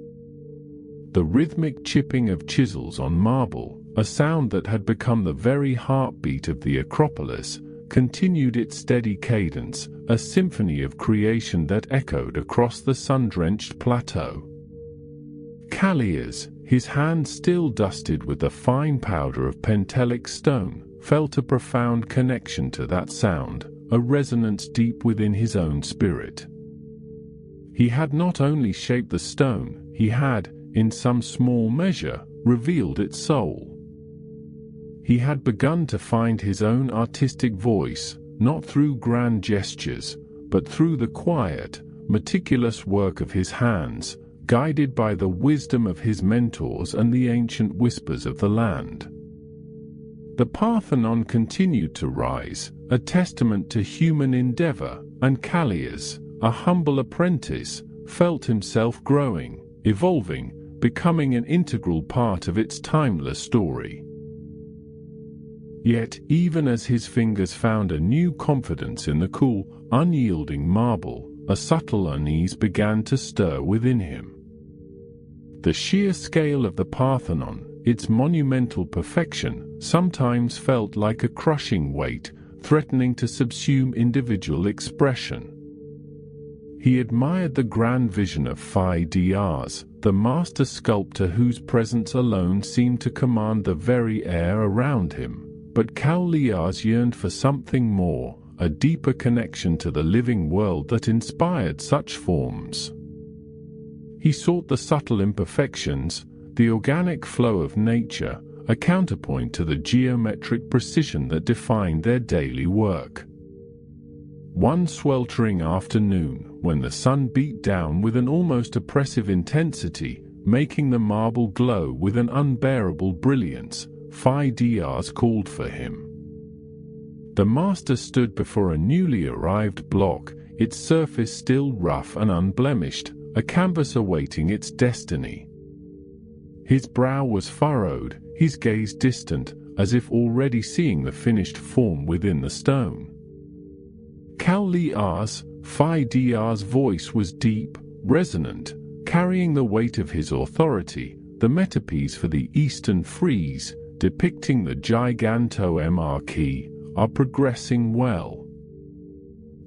The rhythmic chipping of chisels on marble, a sound that had become the very heartbeat of the Acropolis, continued its steady cadence, a symphony of creation that echoed across the sun-drenched plateau. Kallias, his hand still dusted with the fine powder of pentelic stone, felt a profound connection to that sound, a resonance deep within his own spirit. He had not only shaped the stone, he had, in some small measure, revealed its soul. He had begun to find his own artistic voice, not through grand gestures, but through the quiet, meticulous work of his hands, guided by the wisdom of his mentors and the ancient whispers of the land. The Parthenon continued to rise, a testament to human endeavor, and Kallias, a humble apprentice, felt himself growing, evolving, becoming an integral part of its timeless story. Yet, even as his fingers found a new confidence in the cool, unyielding marble, a subtle unease began to stir within him. The sheer scale of the Parthenon, its monumental perfection, sometimes felt like a crushing weight, threatening to subsume individual expression. He admired the grand vision of Kallias, the master sculptor whose presence alone seemed to command the very air around him, but Kallias yearned for something more, a deeper connection to the living world that inspired such forms. He sought the subtle imperfections, the organic flow of nature, a counterpoint to the geometric precision that defined their daily work. One sweltering afternoon, when the sun beat down with an almost oppressive intensity, making the marble glow with an unbearable brilliance, Kallias called for him. The master stood before a newly arrived block, its surface still rough and unblemished, a canvas awaiting its destiny. His brow was furrowed, his gaze distant, as if already seeing the finished form within the stone. Kallias' voice was deep, resonant, carrying the weight of his authority, the metapiece for the Eastern frieze, depicting the gigantomachy, are progressing well.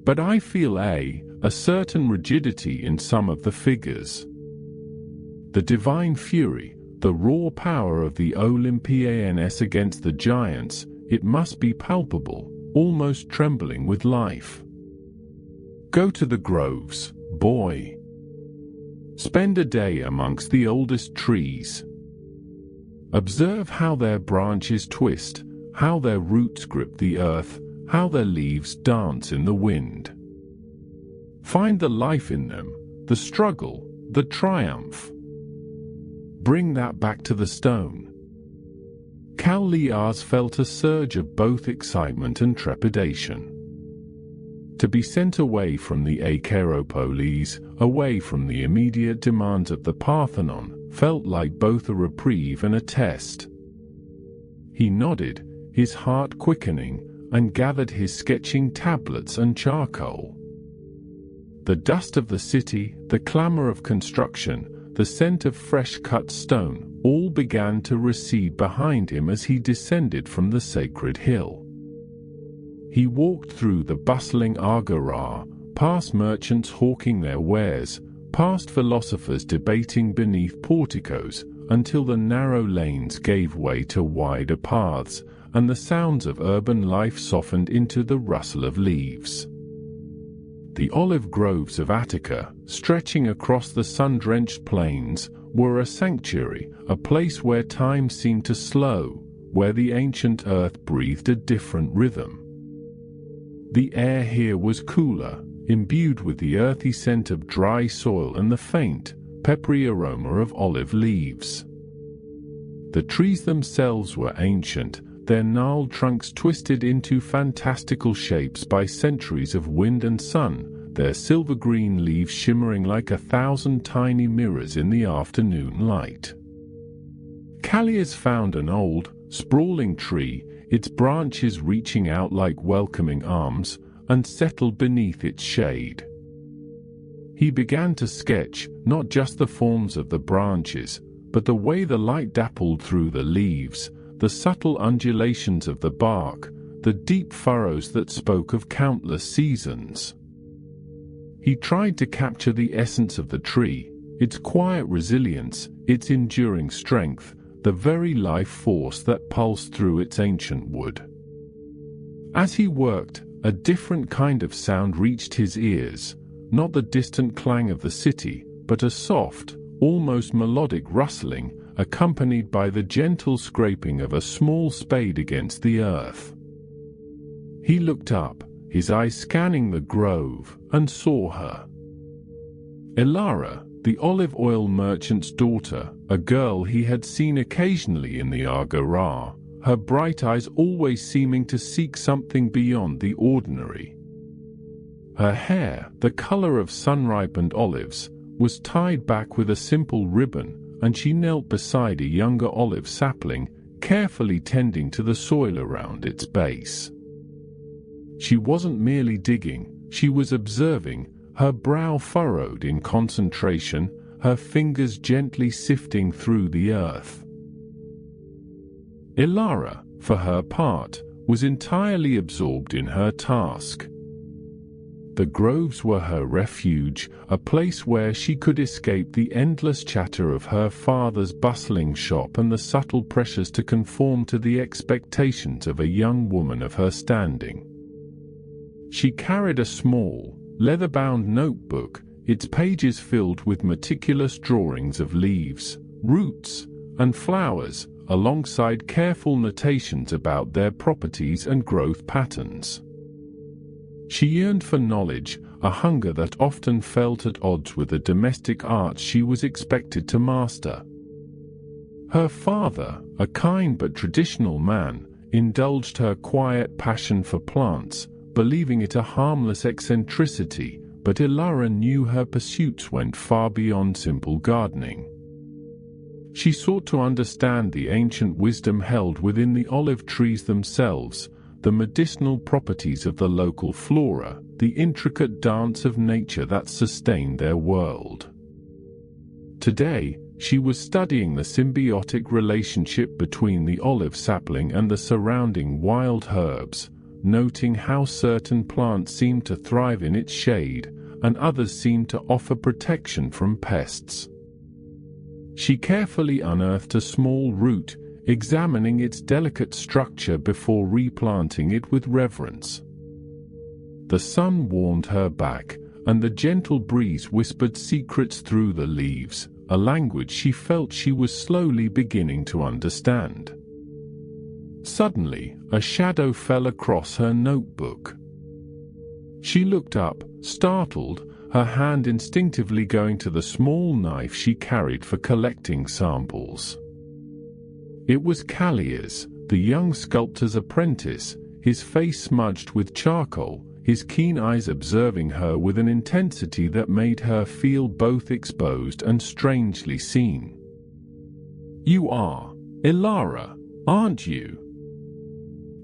But I feel a certain rigidity in some of the figures. The divine fury, the raw power of the Olympians against the giants, it must be palpable, almost trembling with life. Go to the groves, boy. Spend a day amongst the oldest trees. Observe how their branches twist, how their roots grip the earth, how their leaves dance in the wind. Find the life in them, the struggle, the triumph. Bring that back to the stone. Kallias felt a surge of both excitement and trepidation. To be sent away from the Acropolis, away from the immediate demands of the Parthenon, felt like both a reprieve and a test. He nodded, his heart quickening, and gathered his sketching tablets and charcoal. The dust of the city, the clamor of construction, the scent of fresh-cut stone, all began to recede behind him as he descended from the sacred hill. He walked through the bustling agora, past merchants hawking their wares, past philosophers debating beneath porticos, until the narrow lanes gave way to wider paths, and the sounds of urban life softened into the rustle of leaves. The olive groves of Attica, stretching across the sun-drenched plains, were a sanctuary, a place where time seemed to slow, where the ancient earth breathed a different rhythm. The air here was cooler, imbued with the earthy scent of dry soil and the faint, peppery aroma of olive leaves. The trees themselves were ancient, their gnarled trunks twisted into fantastical shapes by centuries of wind and sun, their silver-green leaves shimmering like 1,000 tiny mirrors in the afternoon light. Kallias found an old, sprawling tree, its branches reaching out like welcoming arms, and settled beneath its shade. He began to sketch, not just the forms of the branches, but the way the light dappled through the leaves, the subtle undulations of the bark, the deep furrows that spoke of countless seasons. He tried to capture the essence of the tree, its quiet resilience, its enduring strength, the very life force that pulsed through its ancient wood. As he worked, a different kind of sound reached his ears, not the distant clang of the city, but a soft, almost melodic rustling, accompanied by the gentle scraping of a small spade against the earth. He looked up, his eyes scanning the grove, and saw her. Elara, the olive oil merchant's daughter, a girl he had seen occasionally in the agora, her bright eyes always seeming to seek something beyond the ordinary. Her hair, the color of sun-ripened olives, was tied back with a simple ribbon, and she knelt beside a younger olive sapling, carefully tending to the soil around its base. She wasn't merely digging, she was observing, her brow furrowed in concentration, her fingers gently sifting through the earth. Elara, for her part, was entirely absorbed in her task. The groves were her refuge, a place where she could escape the endless chatter of her father's bustling shop and the subtle pressures to conform to the expectations of a young woman of her standing. She carried a small, leather-bound notebook, its pages filled with meticulous drawings of leaves, roots, and flowers, alongside careful notations about their properties and growth patterns. She yearned for knowledge, a hunger that often felt at odds with the domestic arts she was expected to master. Her father, a kind but traditional man, indulged her quiet passion for plants, believing it a harmless eccentricity, but Elara knew her pursuits went far beyond simple gardening. She sought to understand the ancient wisdom held within the olive trees themselves, the medicinal properties of the local flora, the intricate dance of nature that sustained their world. Today, she was studying the symbiotic relationship between the olive sapling and the surrounding wild herbs, noting how certain plants seemed to thrive in its shade, and others seemed to offer protection from pests. She carefully unearthed a small root, examining its delicate structure before replanting it with reverence. The sun warmed her back, and the gentle breeze whispered secrets through the leaves, a language she felt she was slowly beginning to understand. Suddenly, a shadow fell across her notebook. She looked up, startled, her hand instinctively going to the small knife she carried for collecting samples. It was Kallias, the young sculptor's apprentice, his face smudged with charcoal, his keen eyes observing her with an intensity that made her feel both exposed and strangely seen. "You are Ilara, aren't you?"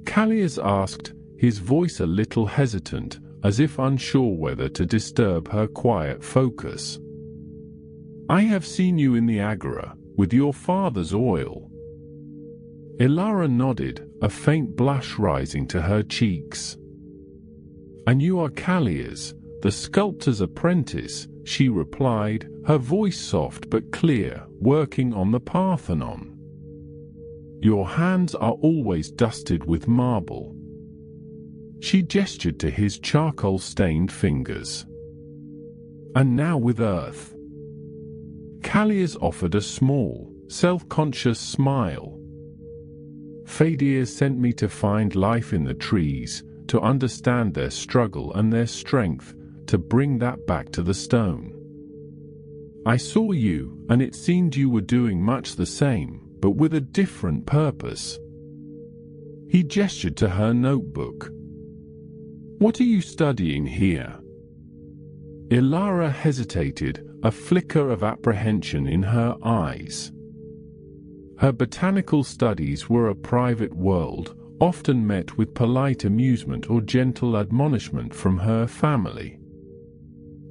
Kallias asked, his voice a little hesitant, as if unsure whether to disturb her quiet focus. "I have seen you in the agora, with your father's oil." Ilara nodded, a faint blush rising to her cheeks. "And you are Kallias, the sculptor's apprentice," she replied, her voice soft but clear, "working on the Parthenon. Your hands are always dusted with marble." She gestured to his charcoal-stained fingers. "And now with earth." Kallias offered a small, self-conscious smile. "Fadir sent me to find life in the trees, to understand their struggle and their strength, to bring that back to the stone. I saw you, and it seemed you were doing much the same, but with a different purpose." He gestured to her notebook. "What are you studying here?" Ilara hesitated, a flicker of apprehension in her eyes. Her botanical studies were a private world, often met with polite amusement or gentle admonishment from her family.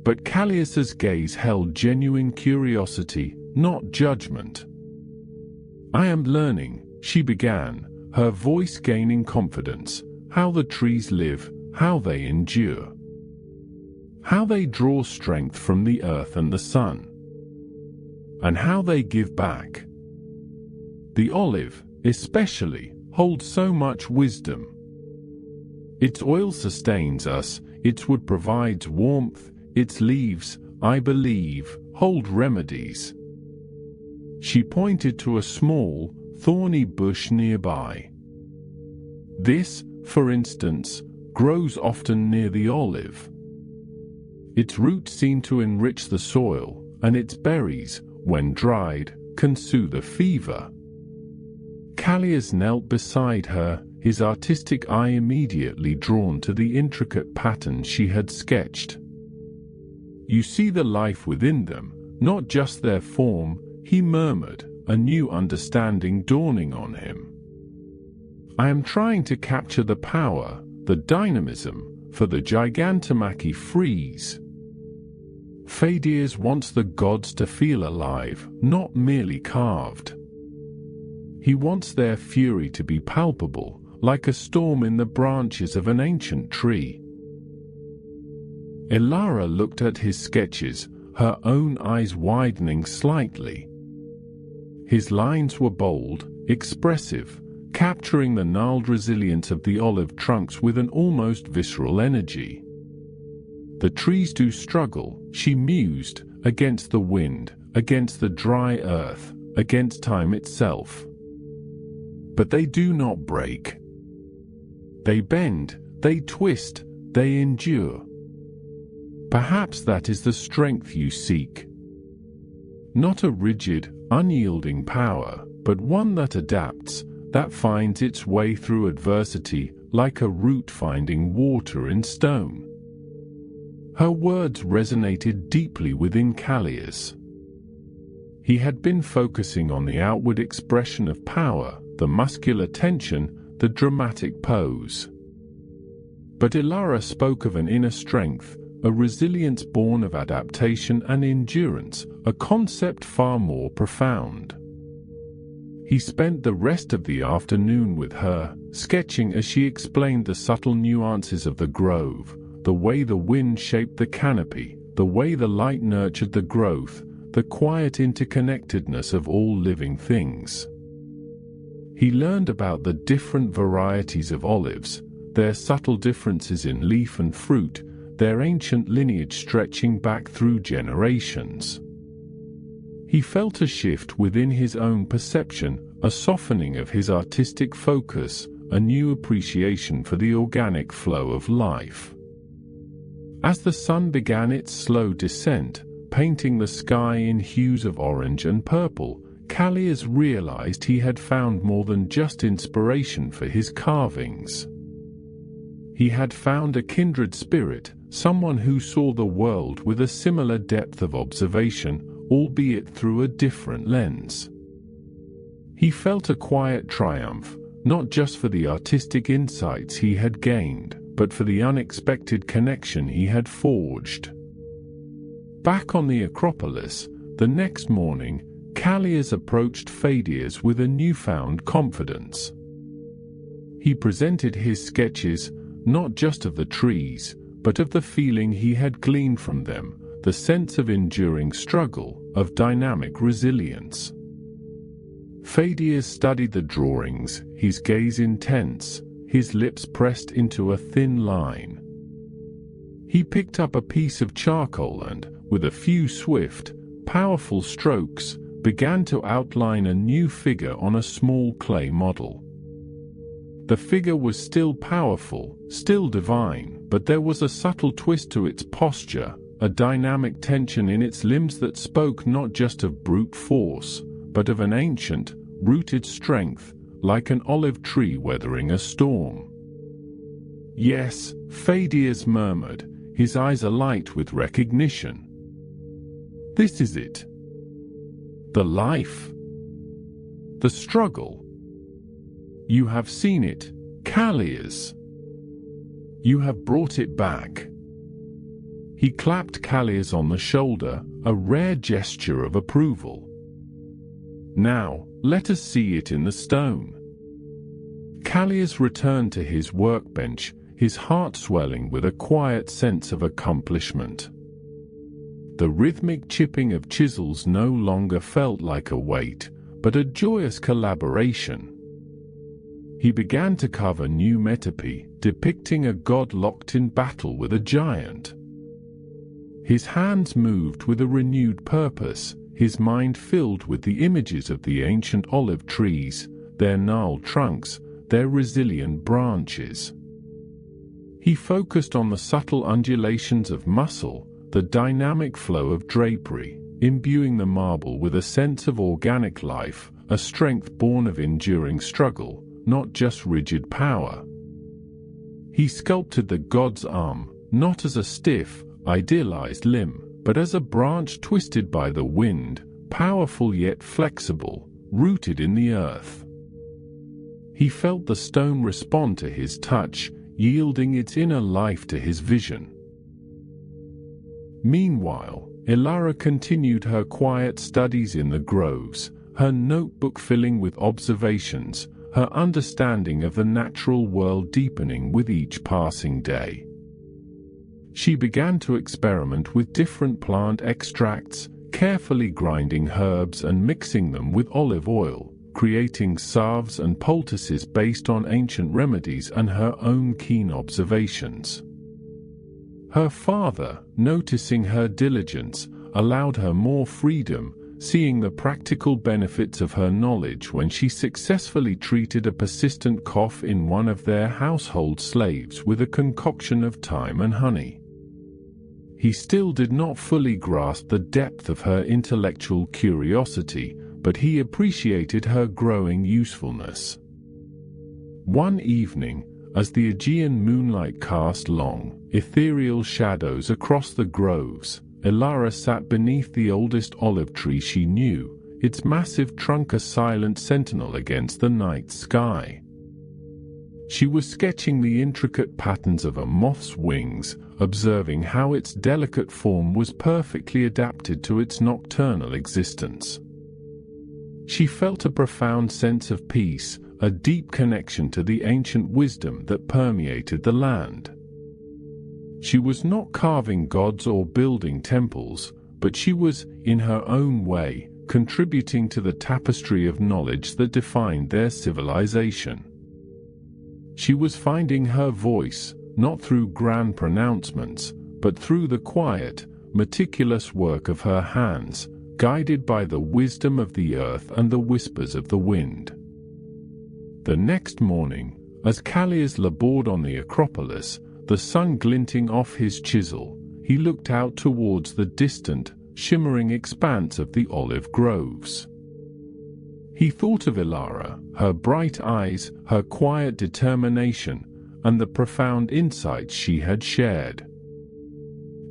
But Kallias's gaze held genuine curiosity, not judgment. "I am learning," she began, her voice gaining confidence, "how the trees live, how they endure, how they draw strength from the earth and the sun, and how they give back. The olive, especially, holds so much wisdom. Its oil sustains us, its wood provides warmth, its leaves, I believe, hold remedies." She pointed to a small, thorny bush nearby. "This, for instance, grows often near the olive. Its roots seem to enrich the soil, and its berries, when dried, can soothe a fever." Kallias knelt beside her, his artistic eye immediately drawn to the intricate patterns she had sketched. "You see the life within them, not just their form," he murmured, a new understanding dawning on him. "I am trying to capture the power, the dynamism, for the Gigantomachy frieze. Fadir wants the gods to feel alive, not merely carved. He wants their fury to be palpable, like a storm in the branches of an ancient tree." Ilara looked at his sketches, her own eyes widening slightly. His lines were bold, expressive, capturing the gnarled resilience of the olive trunks with an almost visceral energy. "The trees do struggle," she mused, "against the wind, against the dry earth, against time itself. But they do not break. They bend, they twist, they endure. Perhaps that is the strength you seek. Not a rigid, unyielding power, but one that adapts, that finds its way through adversity, like a root finding water in stone." Her words resonated deeply within Kallias. He had been focusing on the outward expression of power, the muscular tension, the dramatic pose. But Ilara spoke of an inner strength, a resilience born of adaptation and endurance, a concept far more profound. He spent the rest of the afternoon with her, sketching as she explained the subtle nuances of the grove, the way the wind shaped the canopy, the way the light nurtured the growth, the quiet interconnectedness of all living things. He learned about the different varieties of olives, their subtle differences in leaf and fruit, their ancient lineage stretching back through generations. He felt a shift within his own perception, a softening of his artistic focus, a new appreciation for the organic flow of life. As the sun began its slow descent, painting the sky in hues of orange and purple, Kallias realized he had found more than just inspiration for his carvings. He had found a kindred spirit, someone who saw the world with a similar depth of observation, albeit through a different lens. He felt a quiet triumph, not just for the artistic insights he had gained, but for the unexpected connection he had forged. Back on the Acropolis, the next morning, Kallias approached Pheidias with a newfound confidence. He presented his sketches, not just of the trees, but of the feeling he had gleaned from them, the sense of enduring struggle, of dynamic resilience. Pheidias studied the drawings, his gaze intense, his lips pressed into a thin line. He picked up a piece of charcoal and, with a few swift, powerful strokes, began to outline a new figure on a small clay model. The figure was still powerful, still divine, but there was a subtle twist to its posture, a dynamic tension in its limbs that spoke not just of brute force, but of an ancient, rooted strength, like an olive tree weathering a storm. "Yes," Pheidias murmured, his eyes alight with recognition. "This is it. The life. The struggle. You have seen it, Kallias. You have brought it back." He clapped Kallias on the shoulder, a rare gesture of approval. "Now, let us see it in the stone." Kallias returned to his workbench, his heart swelling with a quiet sense of accomplishment. The rhythmic chipping of chisels no longer felt like a weight, but a joyous collaboration. He began to carve a new metope, depicting a god locked in battle with a giant. His hands moved with a renewed purpose, his mind filled with the images of the ancient olive trees, their gnarled trunks, their resilient branches. He focused on the subtle undulations of muscle, the dynamic flow of drapery, imbuing the marble with a sense of organic life, a strength born of enduring struggle, not just rigid power. He sculpted the god's arm, not as a stiff, idealized limb, but as a branch twisted by the wind, powerful yet flexible, rooted in the earth. He felt the stone respond to his touch, yielding its inner life to his vision. Meanwhile, Ilara continued her quiet studies in the groves, her notebook filling with observations, her understanding of the natural world deepening with each passing day. She began to experiment with different plant extracts, carefully grinding herbs and mixing them with olive oil, creating salves and poultices based on ancient remedies and her own keen observations. Her father, noticing her diligence, allowed her more freedom, seeing the practical benefits of her knowledge when she successfully treated a persistent cough in one of their household slaves with a concoction of thyme and honey. He still did not fully grasp the depth of her intellectual curiosity, but he appreciated her growing usefulness. One evening, as the Aegean moonlight cast long, ethereal shadows across the groves, Ilara sat beneath the oldest olive tree she knew, its massive trunk a silent sentinel against the night sky. She was sketching the intricate patterns of a moth's wings, observing how its delicate form was perfectly adapted to its nocturnal existence. She felt a profound sense of peace, a deep connection to the ancient wisdom that permeated the land. She was not carving gods or building temples, but she was, in her own way, contributing to the tapestry of knowledge that defined their civilization. She was finding her voice, not through grand pronouncements, but through the quiet, meticulous work of her hands, guided by the wisdom of the earth and the whispers of the wind. The next morning, as Kallias labored on the Acropolis, the sun glinting off his chisel, he looked out towards the distant, shimmering expanse of the olive groves. He thought of Ilara, her bright eyes, her quiet determination, and the profound insights she had shared.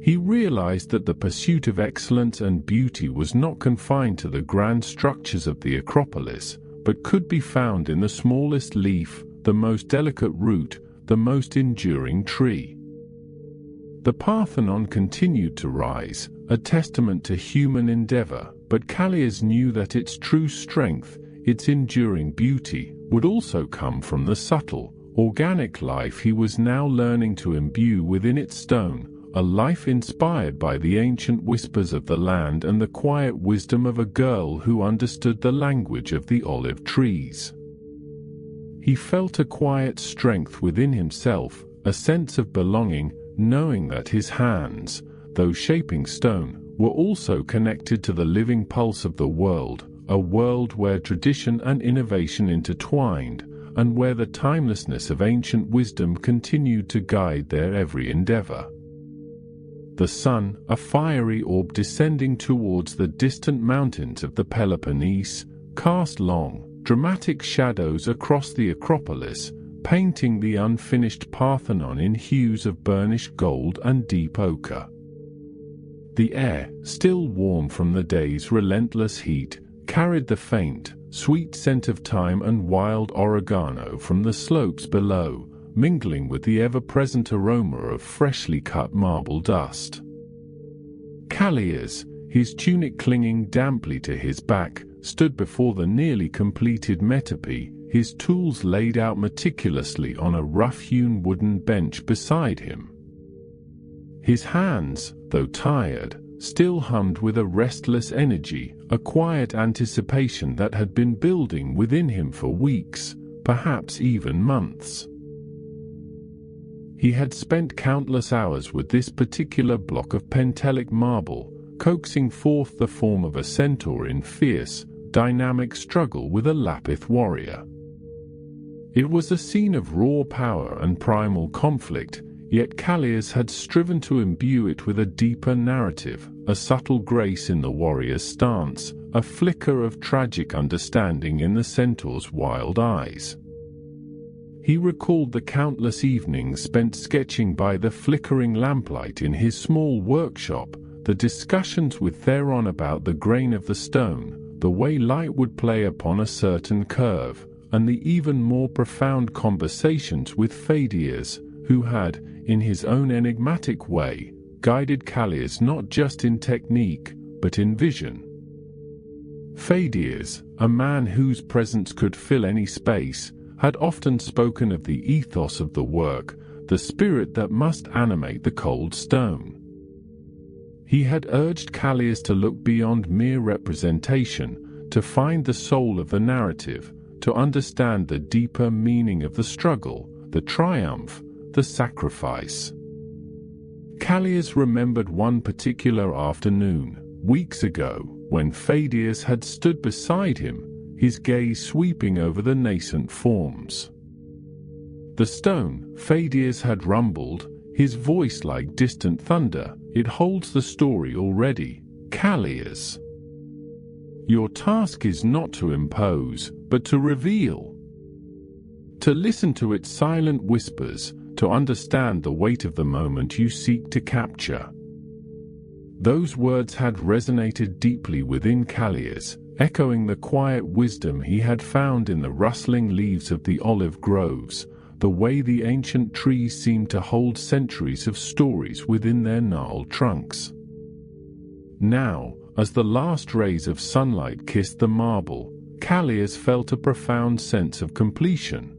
He realized that the pursuit of excellence and beauty was not confined to the grand structures of the Acropolis, but could be found in the smallest leaf, the most delicate root, the most enduring tree. The Parthenon continued to rise, a testament to human endeavor, but Kallias knew that its true strength, its enduring beauty, would also come from the subtle, organic life he was now learning to imbue within its stone, a life inspired by the ancient whispers of the land and the quiet wisdom of a girl who understood the language of the olive trees. He felt a quiet strength within himself, a sense of belonging, knowing that his hands, though shaping stone, were also connected to the living pulse of the world, a world where tradition and innovation intertwined, and where the timelessness of ancient wisdom continued to guide their every endeavor. The sun, a fiery orb descending towards the distant mountains of the Peloponnese, cast long, dramatic shadows across the Acropolis, painting the unfinished Parthenon in hues of burnished gold and deep ochre. The air, still warm from the day's relentless heat, carried the faint, sweet scent of thyme and wild oregano from the slopes below, mingling with the ever-present aroma of freshly cut marble dust. Kallias, his tunic clinging damply to his back, stood before the nearly completed metope, his tools laid out meticulously on a rough-hewn wooden bench beside him. His hands, though tired, still hummed with a restless energy, a quiet anticipation that had been building within him for weeks, perhaps even months. He had spent countless hours with this particular block of Pentelic marble, coaxing forth the form of a centaur in fierce, dynamic struggle with a Lapith warrior. It was a scene of raw power and primal conflict, yet Kallias had striven to imbue it with a deeper narrative, a subtle grace in the warrior's stance, a flicker of tragic understanding in the centaur's wild eyes. He recalled the countless evenings spent sketching by the flickering lamplight in his small workshop, the discussions with Theron about the grain of the stone, the way light would play upon a certain curve, and the even more profound conversations with Pheidias, who had, in his own enigmatic way, guided Kallias not just in technique, but in vision. Pheidias, a man whose presence could fill any space, had often spoken of the ethos of the work, the spirit that must animate the cold stone. He had urged Kallias to look beyond mere representation, to find the soul of the narrative, to understand the deeper meaning of the struggle, the triumph, the sacrifice. Kallias remembered one particular afternoon, weeks ago, when Pheidias had stood beside him, his gaze sweeping over the nascent forms. The stone, Pheidias had rumbled, his voice like distant thunder, it holds the story already, Kallias. Your task is not to impose, but to reveal. To listen to its silent whispers, to understand the weight of the moment you seek to capture. Those words had resonated deeply within Kallias, echoing the quiet wisdom he had found in the rustling leaves of the olive groves, the way the ancient trees seemed to hold centuries of stories within their gnarled trunks. Now, as the last rays of sunlight kissed the marble, Kallias felt a profound sense of completion.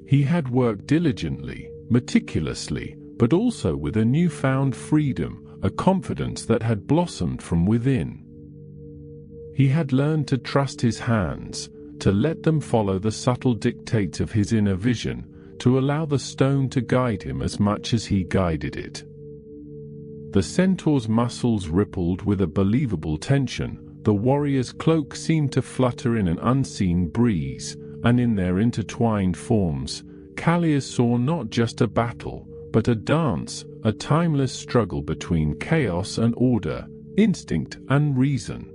He had worked diligently, meticulously, but also with a newfound freedom, a confidence that had blossomed from within. He had learned to trust his hands, to let them follow the subtle dictates of his inner vision, to allow the stone to guide him as much as he guided it. The centaur's muscles rippled with a believable tension, the warrior's cloak seemed to flutter in an unseen breeze, and in their intertwined forms, Kallias saw not just a battle, but a dance, a timeless struggle between chaos and order, instinct and reason.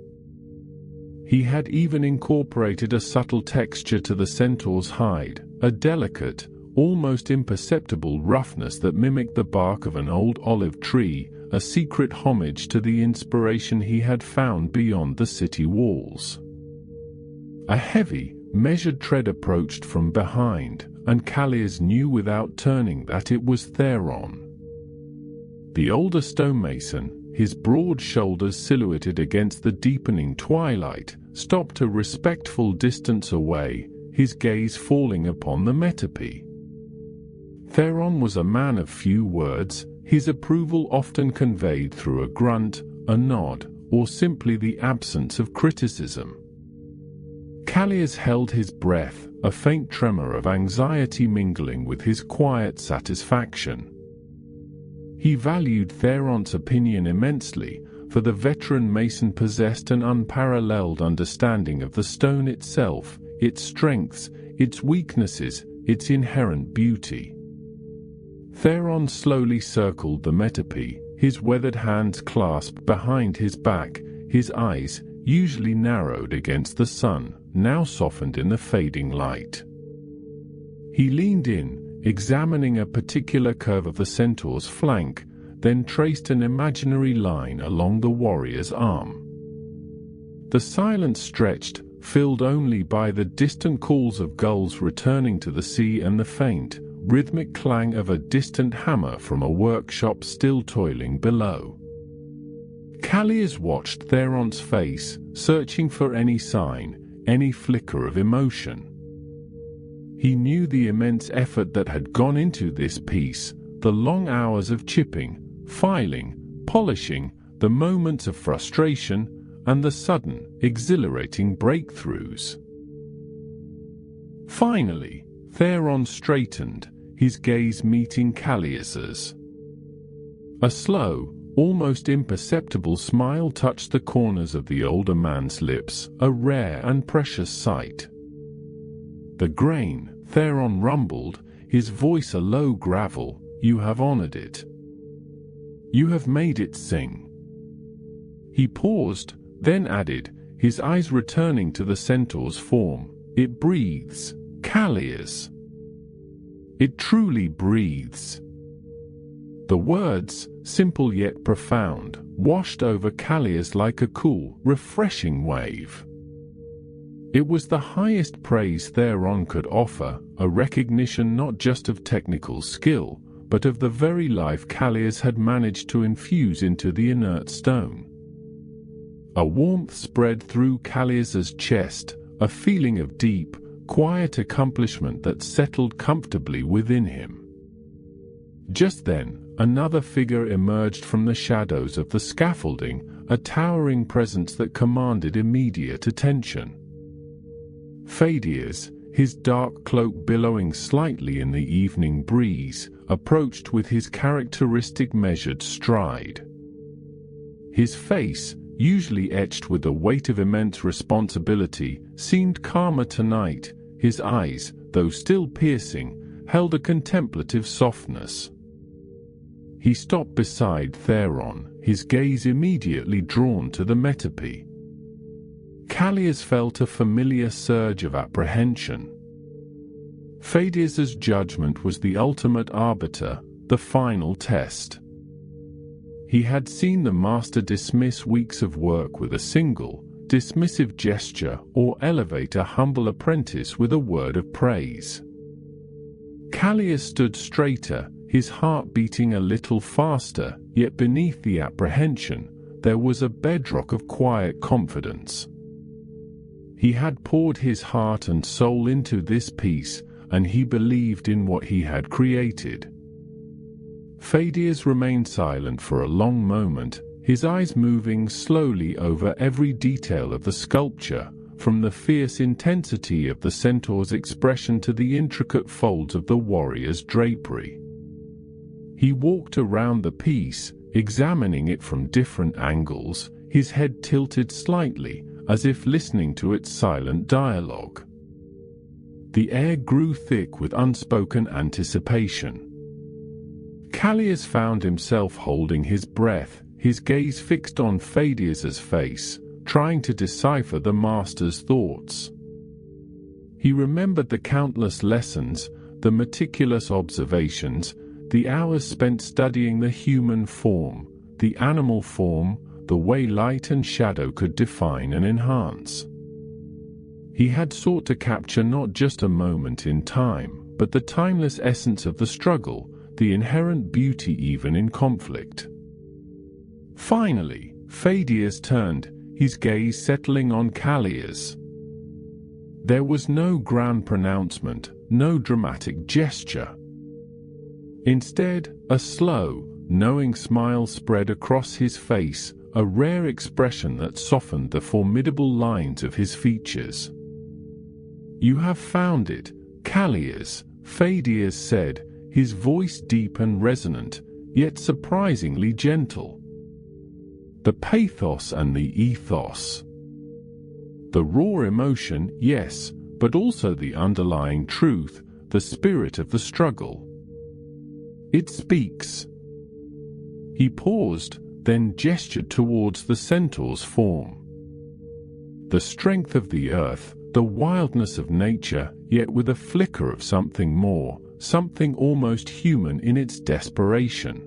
He had even incorporated a subtle texture to the centaur's hide, a delicate, almost imperceptible roughness that mimicked the bark of an old olive tree, a secret homage to the inspiration he had found beyond the city walls. A heavy, measured tread approached from behind, and Kallias knew without turning that it was Theron. The older stonemason, his broad shoulders silhouetted against the deepening twilight, stopped a respectful distance away, his gaze falling upon the metope. Theron was a man of few words, his approval often conveyed through a grunt, a nod, or simply the absence of criticism. Kallias held his breath, a faint tremor of anxiety mingling with his quiet satisfaction. He valued Theron's opinion immensely, for the veteran mason possessed an unparalleled understanding of the stone itself, its strengths, its weaknesses, its inherent beauty. Theron slowly circled the metope, his weathered hands clasped behind his back, his eyes, usually narrowed against the sun, now softened in the fading light. He leaned in, examining a particular curve of the centaur's flank, then traced an imaginary line along the warrior's arm. The silence stretched, filled only by the distant calls of gulls returning to the sea and the faint, rhythmic clang of a distant hammer from a workshop still toiling below. Kallias watched Theron's face, searching for any sign, any flicker of emotion. He knew the immense effort that had gone into this piece, the long hours of chipping, filing, polishing, the moments of frustration, and the sudden, exhilarating breakthroughs. Finally, Theron straightened, his gaze meeting Kallias's. A slow, almost imperceptible smile touched the corners of the older man's lips, a rare and precious sight. "The grain," Theron rumbled, his voice a low gravel, "you have honored it. You have made it sing." He paused, then added, his eyes returning to the centaur's form, "It breathes, Kallias. It truly breathes." The words, simple yet profound, washed over Kallias like a cool, refreshing wave. It was the highest praise Theron could offer, a recognition not just of technical skill, but of the very life Kallias had managed to infuse into the inert stone. A warmth spread through Kallias's chest, a feeling of deep, quiet accomplishment that settled comfortably within him. Just then, another figure emerged from the shadows of the scaffolding, a towering presence that commanded immediate attention. Pheidias, his dark cloak billowing slightly in the evening breeze, approached with his characteristic measured stride. His face, usually etched with the weight of immense responsibility, seemed calmer tonight. His eyes, though still piercing, held a contemplative softness. He stopped beside Theron, his gaze immediately drawn to the metope. Kallias felt a familiar surge of apprehension. Pheidias's judgment was the ultimate arbiter, the final test. He had seen the master dismiss weeks of work with a single, dismissive gesture or elevate a humble apprentice with a word of praise. Kallias stood straighter, his heart beating a little faster, yet beneath the apprehension, there was a bedrock of quiet confidence. He had poured his heart and soul into this piece, and he believed in what he had created. Pheidias remained silent for a long moment, his eyes moving slowly over every detail of the sculpture, from the fierce intensity of the centaur's expression to the intricate folds of the warrior's drapery. He walked around the piece, examining it from different angles, his head tilted slightly, as if listening to its silent dialogue. The air grew thick with unspoken anticipation. Kallias found himself holding his breath, his gaze fixed on Pheidias's face, trying to decipher the master's thoughts. He remembered the countless lessons, the meticulous observations, the hours spent studying the human form, the animal form, the way light and shadow could define and enhance. He had sought to capture not just a moment in time, but the timeless essence of the struggle, the inherent beauty even in conflict. Finally, Pheidias turned, his gaze settling on Kallias. There was no grand pronouncement, no dramatic gesture. Instead, a slow, knowing smile spread across his face, a rare expression that softened the formidable lines of his features. "You have found it, Kallias," Pheidias said, his voice deep and resonant, yet surprisingly gentle. The pathos and the ethos. The raw emotion, yes, but also the underlying truth, the spirit of the struggle. It speaks. He paused, then gestured towards the centaur's form. The strength of the earth, the wildness of nature, yet with a flicker of something more, something almost human in its desperation.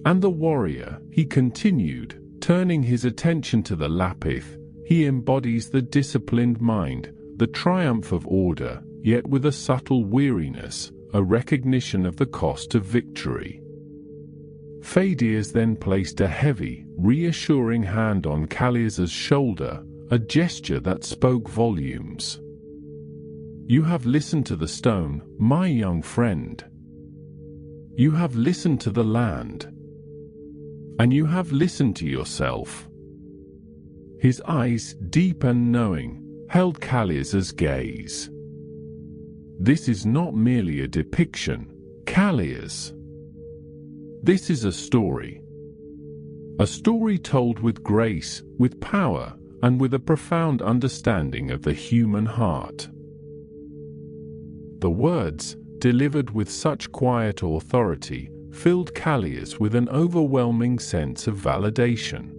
And the warrior, he continued, turning his attention to the lapith, he embodies the disciplined mind, the triumph of order, yet with a subtle weariness, a recognition of the cost of victory. Pheidias then placed a heavy, reassuring hand on Kallias's shoulder, a gesture that spoke volumes. "You have listened to the stone, my young friend. You have listened to the land. And you have listened to yourself." His eyes, deep and knowing, held Kallias's gaze. "This is not merely a depiction, Kallias. This is a story. A story told with grace, with power, and with a profound understanding of the human heart." The words, delivered with such quiet authority, filled Kallias with an overwhelming sense of validation.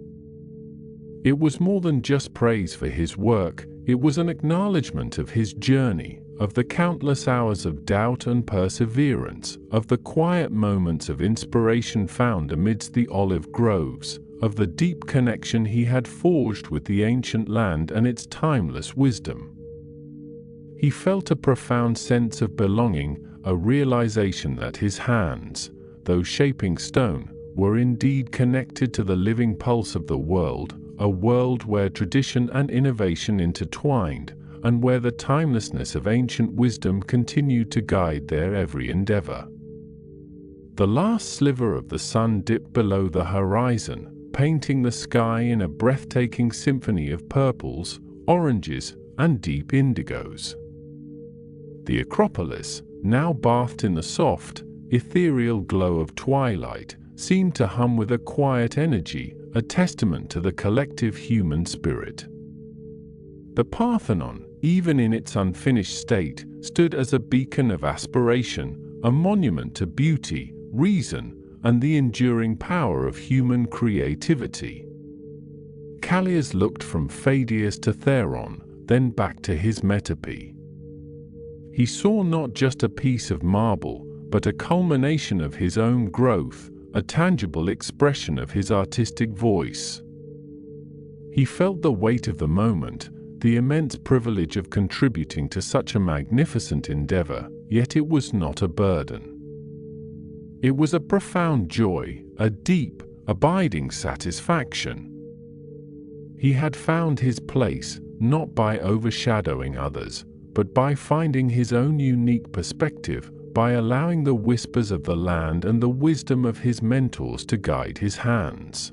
It was more than just praise for his work, it was an acknowledgement of his journey, of the countless hours of doubt and perseverance, of the quiet moments of inspiration found amidst the olive groves, of the deep connection he had forged with the ancient land and its timeless wisdom. He felt a profound sense of belonging, a realization that his hands, though shaping stone, were indeed connected to the living pulse of the world, a world where tradition and innovation intertwined, and where the timelessness of ancient wisdom continued to guide their every endeavor. The last sliver of the sun dipped below the horizon, painting the sky in a breathtaking symphony of purples, oranges, and deep indigos. The Acropolis, now bathed in the soft, ethereal glow of twilight, seemed to hum with a quiet energy, a testament to the collective human spirit. The Parthenon, even in its unfinished state, stood as a beacon of aspiration, a monument to beauty, reason, and the enduring power of human creativity. Kallias looked from Pheidias to Theron, then back to his metope. He saw not just a piece of marble, but a culmination of his own growth, a tangible expression of his artistic voice. He felt the weight of the moment, the immense privilege of contributing to such a magnificent endeavor, yet it was not a burden. It was a profound joy, a deep, abiding satisfaction. He had found his place, not by overshadowing others, but by finding his own unique perspective, by allowing the whispers of the land and the wisdom of his mentors to guide his hands.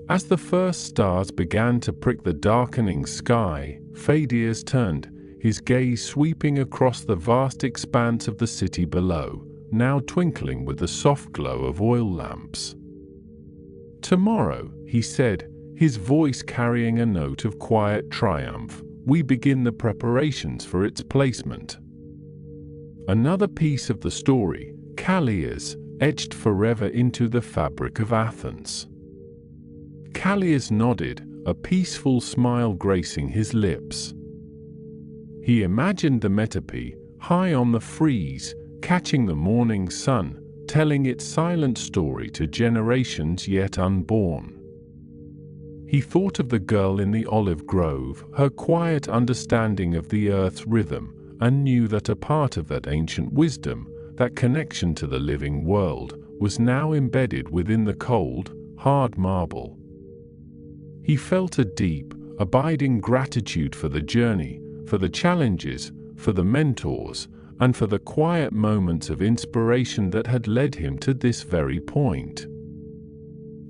As the first stars began to prick the darkening sky, Pheidias turned, his gaze sweeping across the vast expanse of the city below, now twinkling with the soft glow of oil lamps. "Tomorrow," he said, his voice carrying a note of quiet triumph, "we begin the preparations for its placement." Another piece of the story, Kallias, etched forever into the fabric of Athens. Kallias nodded, a peaceful smile gracing his lips. He imagined the metope, high on the frieze, catching the morning sun, telling its silent story to generations yet unborn. He thought of the girl in the olive grove, her quiet understanding of the earth's rhythm, and knew that a part of that ancient wisdom, that connection to the living world, was now embedded within the cold, hard marble. He felt a deep, abiding gratitude for the journey, for the challenges, for the mentors, and for the quiet moments of inspiration that had led him to this very point.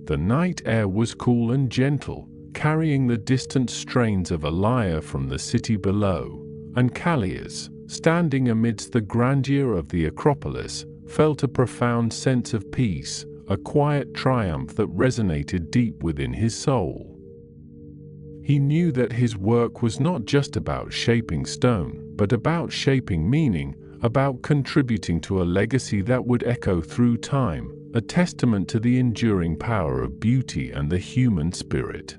The night air was cool and gentle, carrying the distant strains of a lyre from the city below, and Kallias, standing amidst the grandeur of the Acropolis, felt a profound sense of peace, a quiet triumph that resonated deep within his soul. He knew that his work was not just about shaping stone, but about shaping meaning, about contributing to a legacy that would echo through time, a testament to the enduring power of beauty and the human spirit.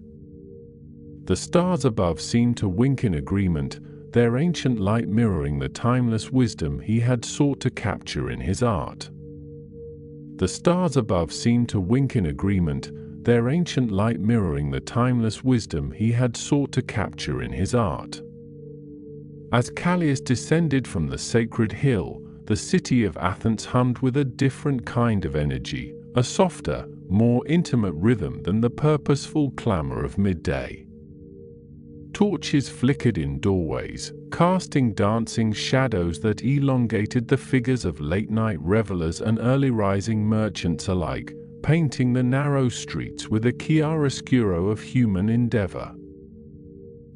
The stars above seemed to wink in agreement, their ancient light mirroring the timeless wisdom he had sought to capture in his art. The stars above seemed to wink in agreement, their ancient light mirroring the timeless wisdom he had sought to capture in his art. As Kallias descended from the sacred hill, the city of Athens hummed with a different kind of energy, a softer, more intimate rhythm than the purposeful clamor of midday. Torches flickered in doorways, casting dancing shadows that elongated the figures of late-night revelers and early-rising merchants alike, painting the narrow streets with a chiaroscuro of human endeavor.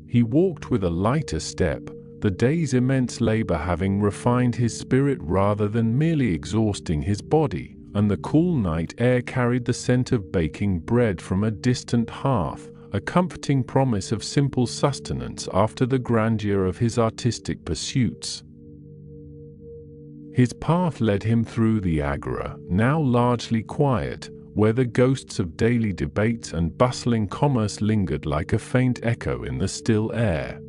He walked with a lighter step, the day's immense labor having refined his spirit rather than merely exhausting his body, and the cool night air carried the scent of baking bread from a distant hearth, a comforting promise of simple sustenance after the grandeur of his artistic pursuits. His path led him through the agora, now largely quiet, where the ghosts of daily debates and bustling commerce lingered like a faint echo in the still air.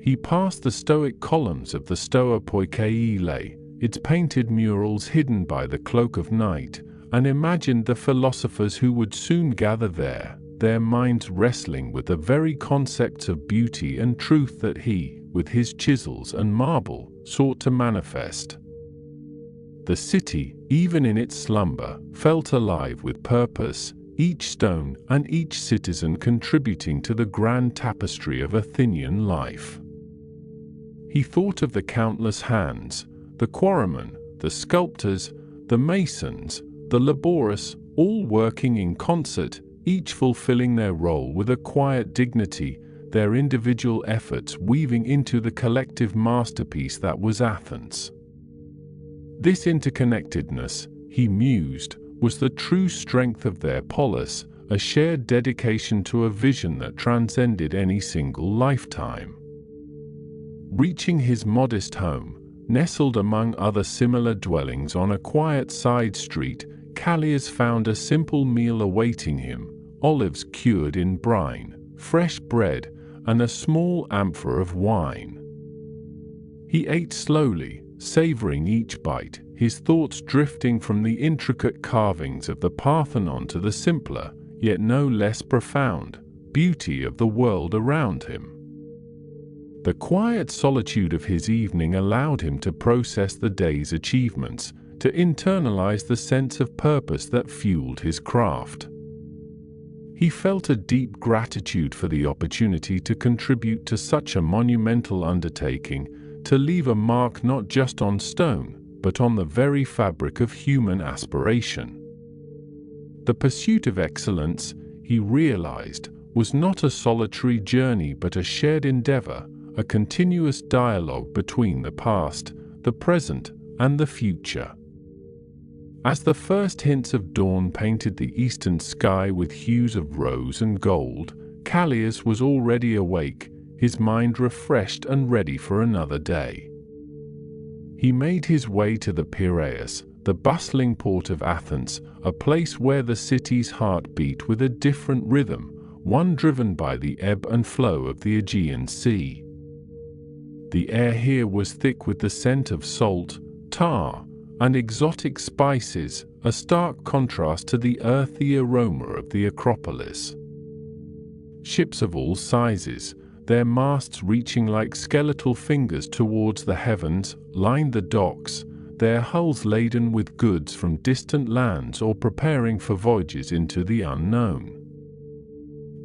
He passed the stoic columns of the Stoa Poikile, its painted murals hidden by the cloak of night, and imagined the philosophers who would soon gather there, their minds wrestling with the very concepts of beauty and truth that he, with his chisels and marble, sought to manifest. The city, even in its slumber, felt alive with purpose, each stone and each citizen contributing to the grand tapestry of Athenian life. He thought of the countless hands, the quarrymen, the sculptors, the masons, the laborious, all working in concert, each fulfilling their role with a quiet dignity, their individual efforts weaving into the collective masterpiece that was Athens. This interconnectedness, he mused, was the true strength of their polis, a shared dedication to a vision that transcended any single lifetime. Reaching his modest home, nestled among other similar dwellings on a quiet side street, Kallias found a simple meal awaiting him: olives cured in brine, fresh bread, and a small amphora of wine. He ate slowly, savoring each bite, his thoughts drifting from the intricate carvings of the Parthenon to the simpler, yet no less profound, beauty of the world around him. The quiet solitude of his evening allowed him to process the day's achievements, to internalize the sense of purpose that fueled his craft. He felt a deep gratitude for the opportunity to contribute to such a monumental undertaking, to leave a mark not just on stone, but on the very fabric of human aspiration. The pursuit of excellence, he realized, was not a solitary journey but a shared endeavor, a continuous dialogue between the past, the present, and the future. As the first hints of dawn painted the eastern sky with hues of rose and gold, Kallias was already awake, his mind refreshed and ready for another day. He made his way to the Piraeus, the bustling port of Athens, a place where the city's heart beat with a different rhythm, one driven by the ebb and flow of the Aegean Sea. The air here was thick with the scent of salt, tar, and exotic spices, a stark contrast to the earthy aroma of the Acropolis. Ships of all sizes, their masts reaching like skeletal fingers towards the heavens, lined the docks, their hulls laden with goods from distant lands or preparing for voyages into the unknown.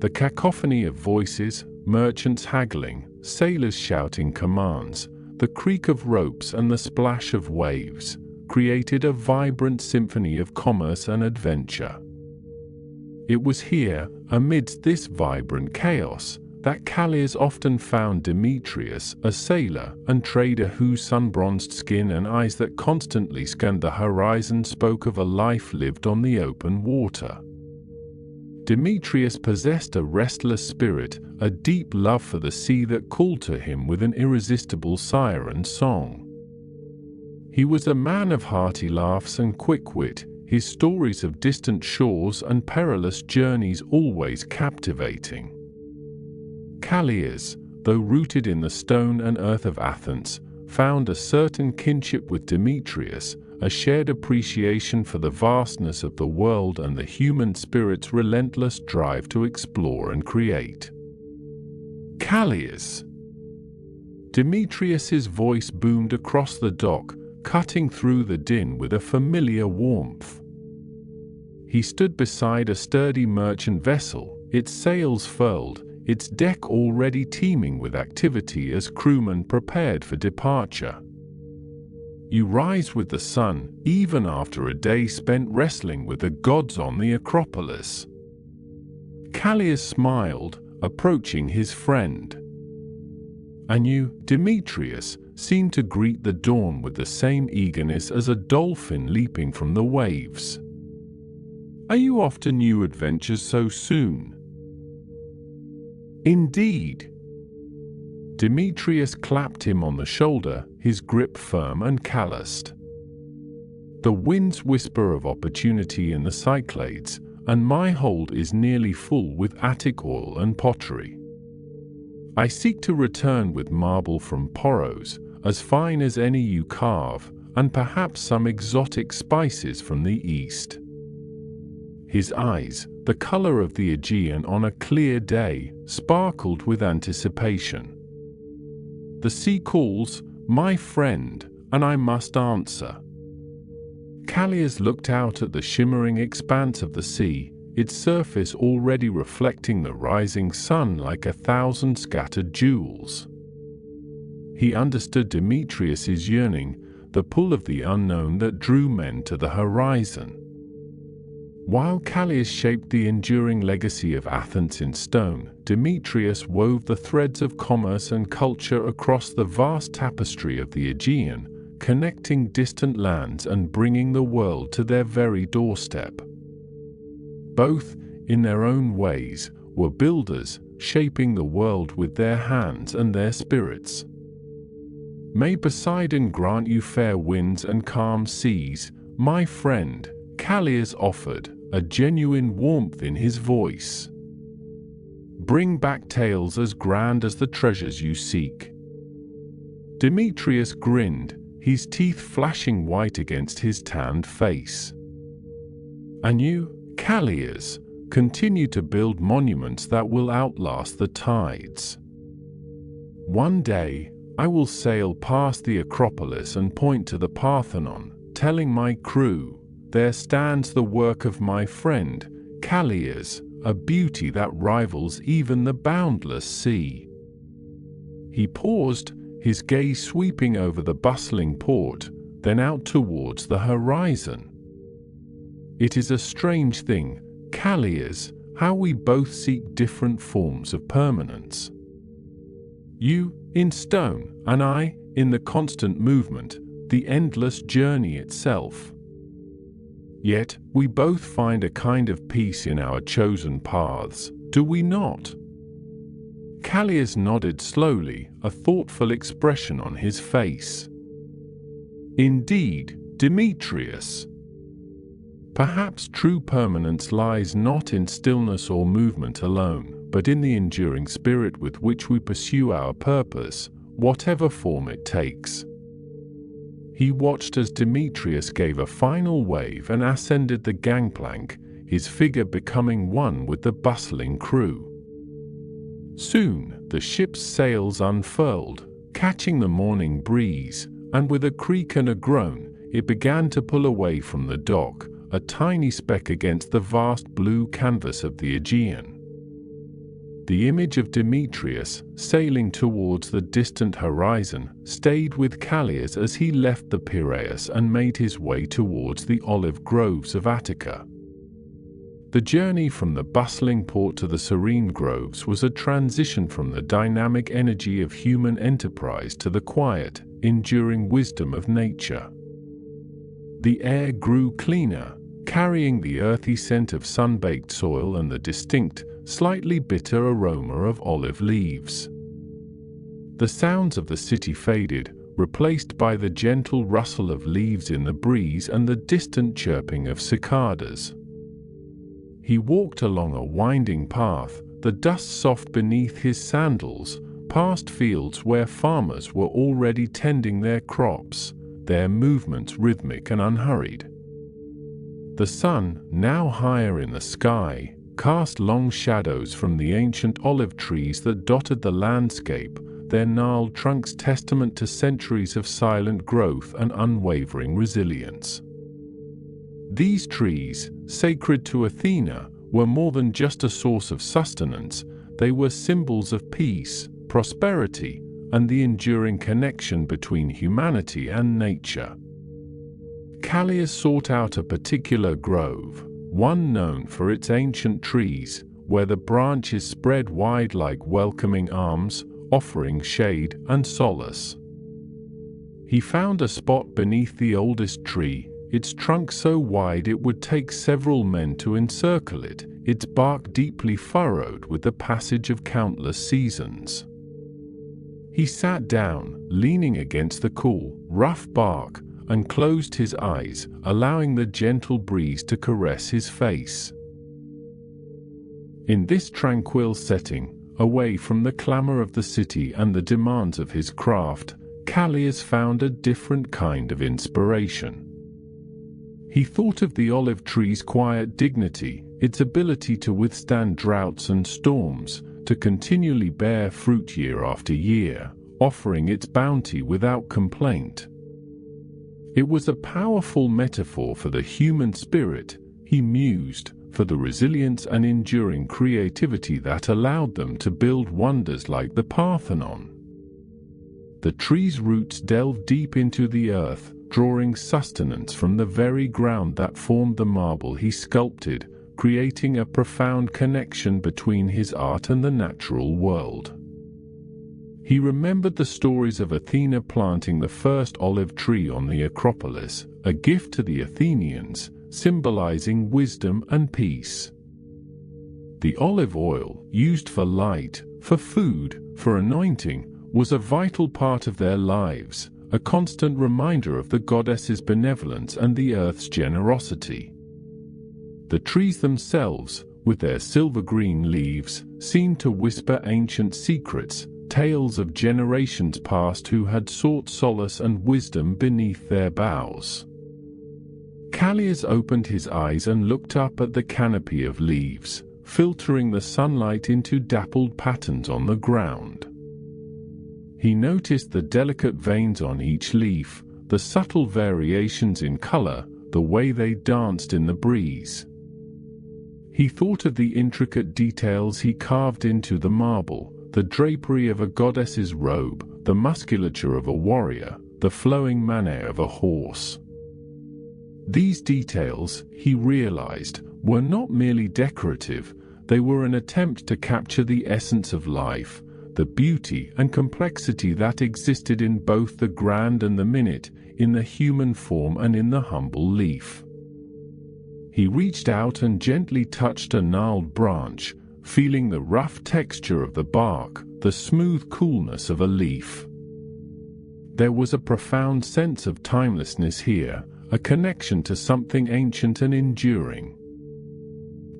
The cacophony of voices, merchants haggling, sailors shouting commands, the creak of ropes and the splash of waves, created a vibrant symphony of commerce and adventure. It was here, amidst this vibrant chaos, that Kallias often found Demetrius, a sailor and trader whose sun-bronzed skin and eyes that constantly scanned the horizon spoke of a life lived on the open water. Demetrius possessed a restless spirit, a deep love for the sea that called to him with an irresistible siren song. He was a man of hearty laughs and quick wit, his stories of distant shores and perilous journeys always captivating. Kallias, though rooted in the stone and earth of Athens, found a certain kinship with Demetrius, a shared appreciation for the vastness of the world and the human spirit's relentless drive to explore and create. Kallias. Demetrius's voice boomed across the dock, cutting through the din with a familiar warmth. He stood beside a sturdy merchant vessel, its sails furled, its deck already teeming with activity as crewmen prepared for departure. You rise with the sun, even after a day spent wrestling with the gods on the Acropolis. Kallias smiled, approaching his friend. And you, Demetrius, seemed to greet the dawn with the same eagerness as a dolphin leaping from the waves. Are you off to new adventures so soon? Indeed. Demetrius clapped him on the shoulder, his grip firm and calloused. The winds whisper of opportunity in the Cyclades, and my hold is nearly full with Attic oil and pottery. I seek to return with marble from Poros, as fine as any you carve, and perhaps some exotic spices from the east. His eyes, the color of the Aegean on a clear day, sparkled with anticipation. The sea calls, my friend, and I must answer. Kallias looked out at the shimmering expanse of the sea, its surface already reflecting the rising sun like 1,000 scattered jewels. He understood Demetrius's yearning, the pull of the unknown that drew men to the horizon. While Kallias shaped the enduring legacy of Athens in stone, Demetrius wove the threads of commerce and culture across the vast tapestry of the Aegean, connecting distant lands and bringing the world to their very doorstep. Both, in their own ways, were builders, shaping the world with their hands and their spirits. May Poseidon grant you fair winds and calm seas, my friend, Kallias offered, a genuine warmth in his voice. Bring back tales as grand as the treasures you seek. Demetrius grinned, his teeth flashing white against his tanned face. And you, Kallias, continue to build monuments that will outlast the tides. One day, I will sail past the Acropolis and point to the Parthenon, telling my crew, there stands the work of my friend, Kallias, a beauty that rivals even the boundless sea. He paused, his gaze sweeping over the bustling port, then out towards the horizon. It is a strange thing, Kallias, how we both seek different forms of permanence. You, in stone, and I, in the constant movement, the endless journey itself. Yet, we both find a kind of peace in our chosen paths, do we not? Kallias nodded slowly, a thoughtful expression on his face. Indeed, Demetrius. Perhaps true permanence lies not in stillness or movement alone, but in the enduring spirit with which we pursue our purpose, whatever form it takes. He watched as Demetrius gave a final wave and ascended the gangplank, his figure becoming one with the bustling crew. Soon, the ship's sails unfurled, catching the morning breeze, and with a creak and a groan, it began to pull away from the dock, a tiny speck against the vast blue canvas of the Aegean. The image of Demetrius, sailing towards the distant horizon, stayed with Kallias as he left the Piraeus and made his way towards the olive groves of Attica. The journey from the bustling port to the serene groves was a transition from the dynamic energy of human enterprise to the quiet, enduring wisdom of nature. The air grew cleaner, carrying the earthy scent of sun-baked soil and the distinct, slightly bitter aroma of olive leaves. The sounds of the city faded, replaced by the gentle rustle of leaves in the breeze and the distant chirping of cicadas. He walked along a winding path, the dust soft beneath his sandals, past fields where farmers were already tending their crops, their movements rhythmic and unhurried. The sun, now higher in the sky, cast long shadows from the ancient olive trees that dotted the landscape, their gnarled trunks testament to centuries of silent growth and unwavering resilience. These trees, sacred to Athena, were more than just a source of sustenance, they were symbols of peace, prosperity, and the enduring connection between humanity and nature. Kallias sought out a particular grove, one known for its ancient trees, where the branches spread wide like welcoming arms, offering shade and solace. He found a spot beneath the oldest tree, its trunk so wide it would take several men to encircle it, its bark deeply furrowed with the passage of countless seasons. He sat down, leaning against the cool, rough bark, and closed his eyes, allowing the gentle breeze to caress his face. In this tranquil setting, away from the clamor of the city and the demands of his craft, Kallias found a different kind of inspiration. He thought of the olive tree's quiet dignity, its ability to withstand droughts and storms, to continually bear fruit year after year, offering its bounty without complaint. It was a powerful metaphor for the human spirit, he mused, for the resilience and enduring creativity that allowed them to build wonders like the Parthenon. The tree's roots delved deep into the earth, drawing sustenance from the very ground that formed the marble he sculpted, creating a profound connection between his art and the natural world. He remembered the stories of Athena planting the first olive tree on the Acropolis, a gift to the Athenians, symbolizing wisdom and peace. The olive oil, used for light, for food, for anointing, was a vital part of their lives, a constant reminder of the goddess's benevolence and the earth's generosity. The trees themselves, with their silver-green leaves, seemed to whisper ancient secrets, tales of generations past who had sought solace and wisdom beneath their boughs. Kallias opened his eyes and looked up at the canopy of leaves, filtering the sunlight into dappled patterns on the ground. He noticed the delicate veins on each leaf, the subtle variations in color, the way they danced in the breeze. He thought of the intricate details he carved into the marble, the drapery of a goddess's robe, the musculature of a warrior, the flowing manet of a horse. These details, he realized, were not merely decorative, they were an attempt to capture the essence of life, the beauty and complexity that existed in both the grand and the minute, in the human form and in the humble leaf. He reached out and gently touched a gnarled branch, feeling the rough texture of the bark, the smooth coolness of a leaf. There was a profound sense of timelessness here, a connection to something ancient and enduring.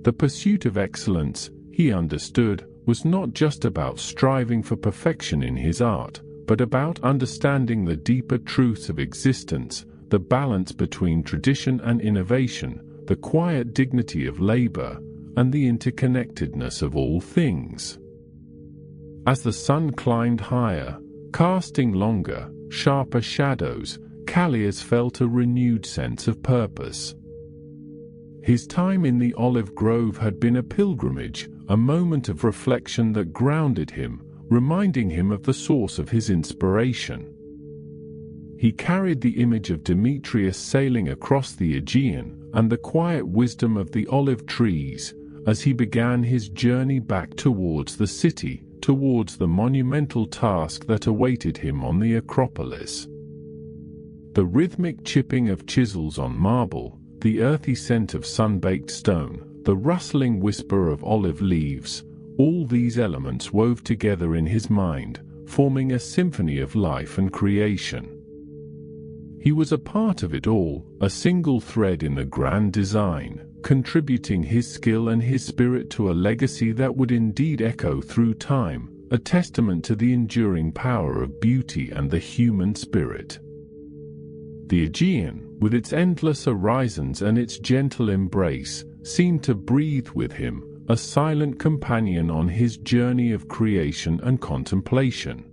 The pursuit of excellence, he understood, was not just about striving for perfection in his art, but about understanding the deeper truths of existence, the balance between tradition and innovation, the quiet dignity of labor, and the interconnectedness of all things. As the sun climbed higher, casting longer, sharper shadows, Kallias felt a renewed sense of purpose. His time in the olive grove had been a pilgrimage, a moment of reflection that grounded him, reminding him of the source of his inspiration. He carried the image of Demetrius sailing across the Aegean and the quiet wisdom of the olive trees as he began his journey back towards the city, towards the monumental task that awaited him on the Acropolis. The rhythmic chipping of chisels on marble, the earthy scent of sun-baked stone, the rustling whisper of olive leaves, all these elements wove together in his mind, forming a symphony of life and creation. He was a part of it all, a single thread in the grand design, contributing his skill and his spirit to a legacy that would indeed echo through time, a testament to the enduring power of beauty and the human spirit. The Aegean, with its endless horizons and its gentle embrace, seemed to breathe with him, a silent companion on his journey of creation and contemplation.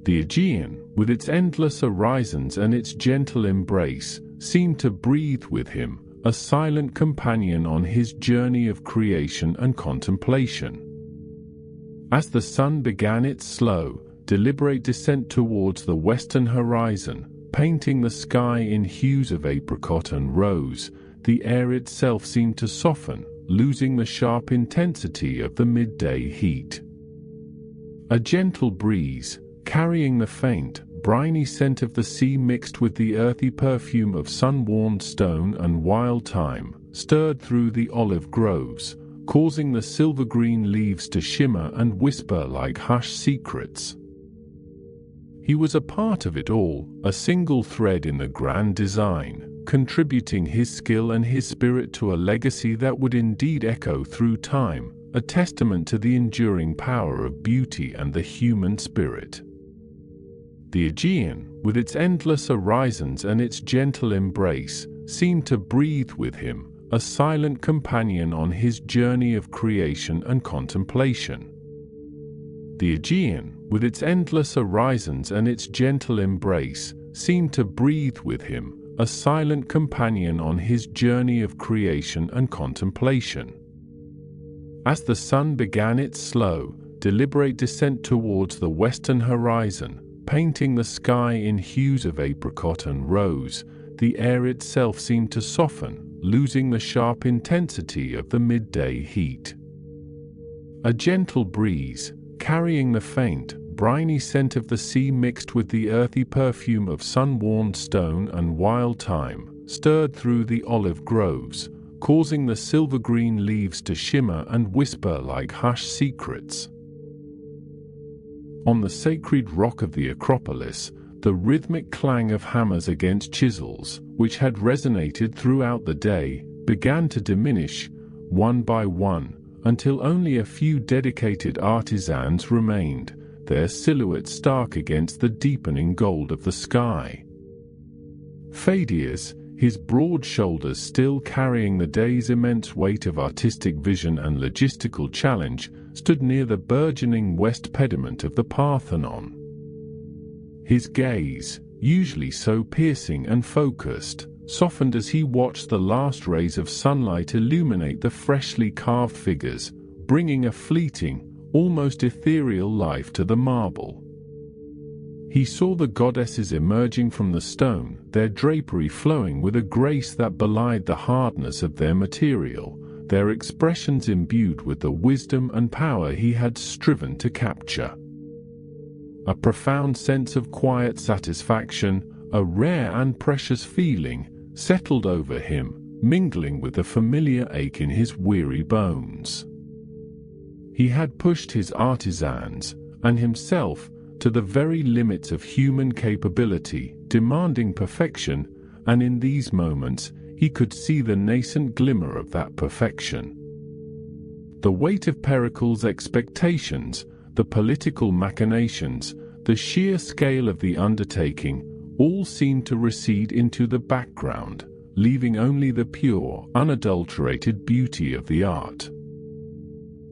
The Aegean, with its endless horizons and its gentle embrace, seemed to breathe with him, a silent companion on his journey of creation and contemplation. As the sun began its slow, deliberate descent towards the western horizon, painting the sky in hues of apricot and rose, the air itself seemed to soften, losing the sharp intensity of the midday heat. A gentle breeze, carrying the faint, briny scent of the sea mixed with the earthy perfume of sun-warmed stone and wild thyme, stirred through the olive groves, causing the silver-green leaves to shimmer and whisper like hushed secrets. He was a part of it all, a single thread in the grand design, contributing his skill and his spirit to a legacy that would indeed echo through time, a testament to the enduring power of beauty and the human spirit. The Aegean, with its endless horizons and its gentle embrace, seemed to breathe with him, a silent companion on his journey of creation and contemplation. The Aegean, with its endless horizons and its gentle embrace, seemed to breathe with him, a silent companion on his journey of creation and contemplation. As the sun began its slow, deliberate descent towards the western horizon, painting the sky in hues of apricot and rose, the air itself seemed to soften, losing the sharp intensity of the midday heat. A gentle breeze, carrying the faint, briny scent of the sea mixed with the earthy perfume of sun-warmed stone and wild thyme, stirred through the olive groves, causing the silver-green leaves to shimmer and whisper like hushed secrets. On the sacred rock of the Acropolis, the rhythmic clang of hammers against chisels, which had resonated throughout the day, began to diminish, one by one, until only a few dedicated artisans remained, their silhouettes stark against the deepening gold of the sky. Pheidias, his broad shoulders still carrying the day's immense weight of artistic vision and logistical challenge, stood near the burgeoning west pediment of the Parthenon. His gaze, usually so piercing and focused, softened as he watched the last rays of sunlight illuminate the freshly carved figures, bringing a fleeting, almost ethereal life to the marble. He saw the goddesses emerging from the stone, their drapery flowing with a grace that belied the hardness of their material, their expressions imbued with the wisdom and power he had striven to capture. A profound sense of quiet satisfaction, a rare and precious feeling, settled over him, mingling with the familiar ache in his weary bones. He had pushed his artisans, and himself, to the very limits of human capability, demanding perfection, and in these moments he could see the nascent glimmer of that perfection. The weight of Pericles' expectations, the political machinations, the sheer scale of the undertaking, all seemed to recede into the background, leaving only the pure, unadulterated beauty of the art.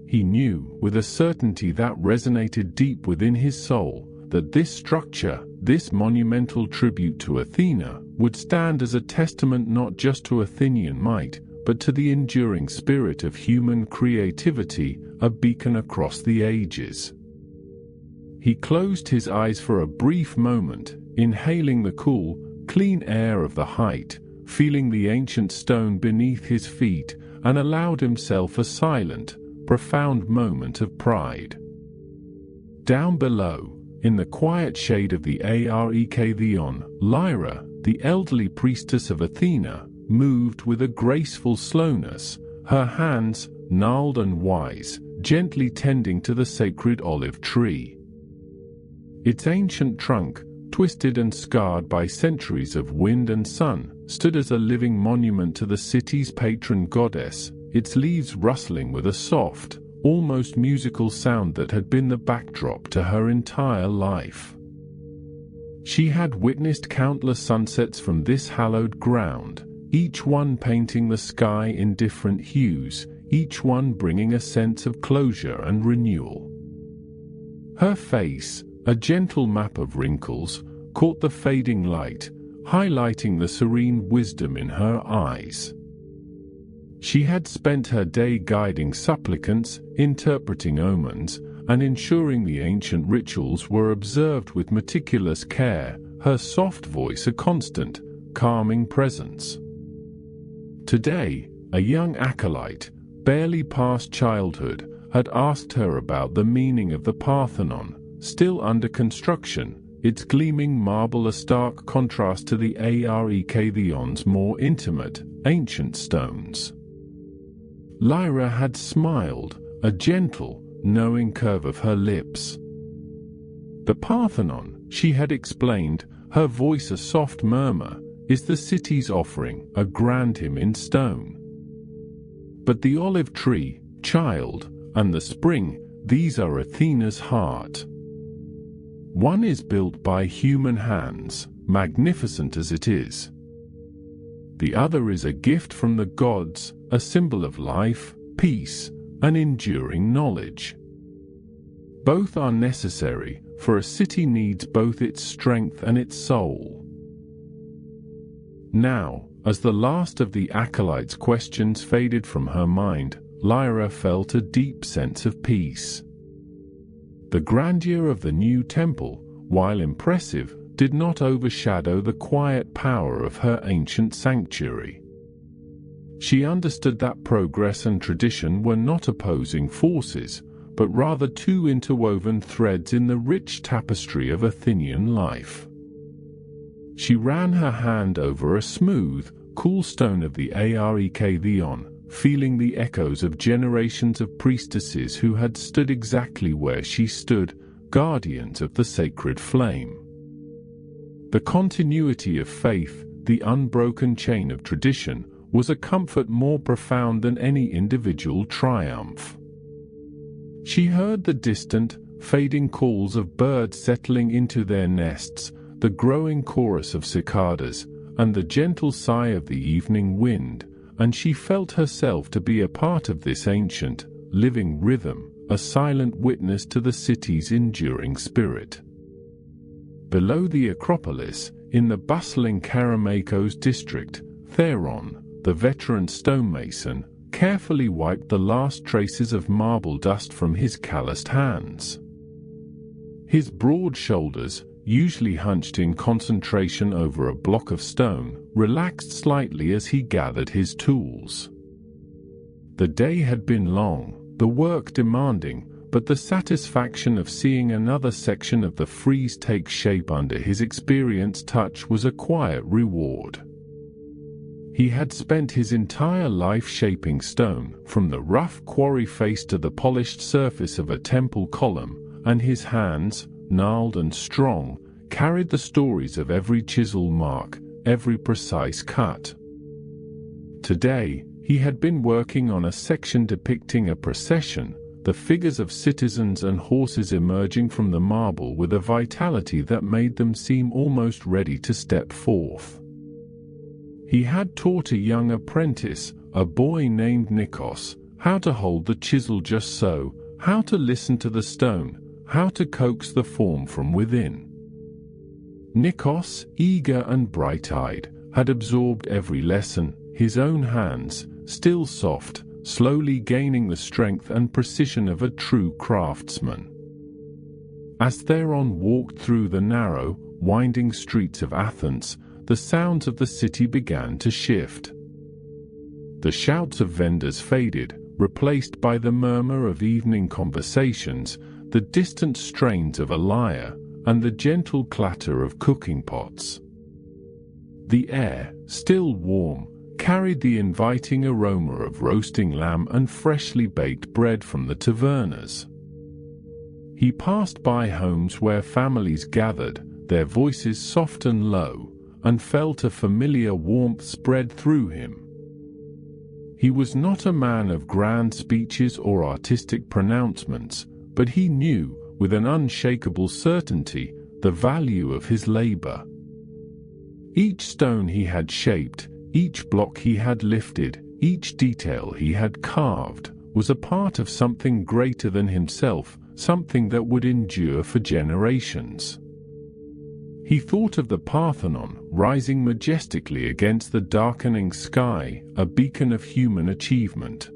He knew, with a certainty that resonated deep within his soul, that this structure, this monumental tribute to Athena, would stand as a testament not just to Athenian might, but to the enduring spirit of human creativity, a beacon across the ages. He closed his eyes for a brief moment, inhaling the cool, clean air of the height, feeling the ancient stone beneath his feet, and allowed himself a silent, profound moment of pride. Down below, in the quiet shade of the Archetheon, Lyra, the elderly priestess of Athena, moved with a graceful slowness, her hands, gnarled and wise, gently tending to the sacred olive tree. Its ancient trunk, twisted and scarred by centuries of wind and sun, stood as a living monument to the city's patron goddess, its leaves rustling with a soft, almost musical sound that had been the backdrop to her entire life. She had witnessed countless sunsets from this hallowed ground, each one painting the sky in different hues, each one bringing a sense of closure and renewal. Her face, a gentle map of wrinkles, caught the fading light, highlighting the serene wisdom in her eyes. She had spent her day guiding supplicants, interpreting omens, and ensuring the ancient rituals were observed with meticulous care, her soft voice a constant, calming presence. Today, a young acolyte, barely past childhood, had asked her about the meaning of the Parthenon, still under construction, its gleaming marble a stark contrast to the Archetheon's more intimate, ancient stones. Lyra had smiled, a gentle, knowing curve of her lips. The Parthenon, she had explained, her voice a soft murmur, is the city's offering, a grand hymn in stone. But the olive tree, child, and the spring, these are Athena's heart. One is built by human hands, magnificent as it is. The other is a gift from the gods, a symbol of life, peace, and enduring knowledge. Both are necessary, for a city needs both its strength and its soul. Now, as the last of the acolyte's questions faded from her mind, Lyra felt a deep sense of peace. The grandeur of the new temple, while impressive, did not overshadow the quiet power of her ancient sanctuary. She understood that progress and tradition were not opposing forces, but rather two interwoven threads in the rich tapestry of Athenian life. She ran her hand over a smooth, cool stone of the Archetheon, feeling the echoes of generations of priestesses who had stood exactly where she stood, guardians of the sacred flame. The continuity of faith, the unbroken chain of tradition, was a comfort more profound than any individual triumph. She heard the distant, fading calls of birds settling into their nests, the growing chorus of cicadas, and the gentle sigh of the evening wind, and she felt herself to be a part of this ancient, living rhythm, a silent witness to the city's enduring spirit. Below the Acropolis, in the bustling Kerameikos district, Theron, the veteran stonemason, carefully wiped the last traces of marble dust from his calloused hands. His broad shoulders, usually hunched in concentration over a block of stone, relaxed slightly as he gathered his tools. The day had been long, the work demanding, but the satisfaction of seeing another section of the frieze take shape under his experienced touch was a quiet reward. He had spent his entire life shaping stone, from the rough quarry face to the polished surface of a temple column, and his hands, gnarled and strong, carried the stories of every chisel mark, every precise cut. Today, he had been working on a section depicting a procession, the figures of citizens and horses emerging from the marble with a vitality that made them seem almost ready to step forth. He had taught a young apprentice, a boy named Nikos, how to hold the chisel just so, how to listen to the stone, how to coax the form from within. Nikos, eager and bright-eyed, had absorbed every lesson, his own hands, still soft, slowly gaining the strength and precision of a true craftsman. As Theron walked through the narrow, winding streets of Athens, the sounds of the city began to shift. The shouts of vendors faded, replaced by the murmur of evening conversations, the distant strains of a lyre, and the gentle clatter of cooking pots. The air, still warm, carried the inviting aroma of roasting lamb and freshly baked bread from the tavernas. He passed by homes where families gathered, their voices soft and low, and felt a familiar warmth spread through him. He was not a man of grand speeches or artistic pronouncements, but he knew, with an unshakable certainty, the value of his labor. Each stone he had shaped, each block he had lifted, each detail he had carved, was a part of something greater than himself, something that would endure for generations. He thought of the Parthenon, rising majestically against the darkening sky, a beacon of human achievement.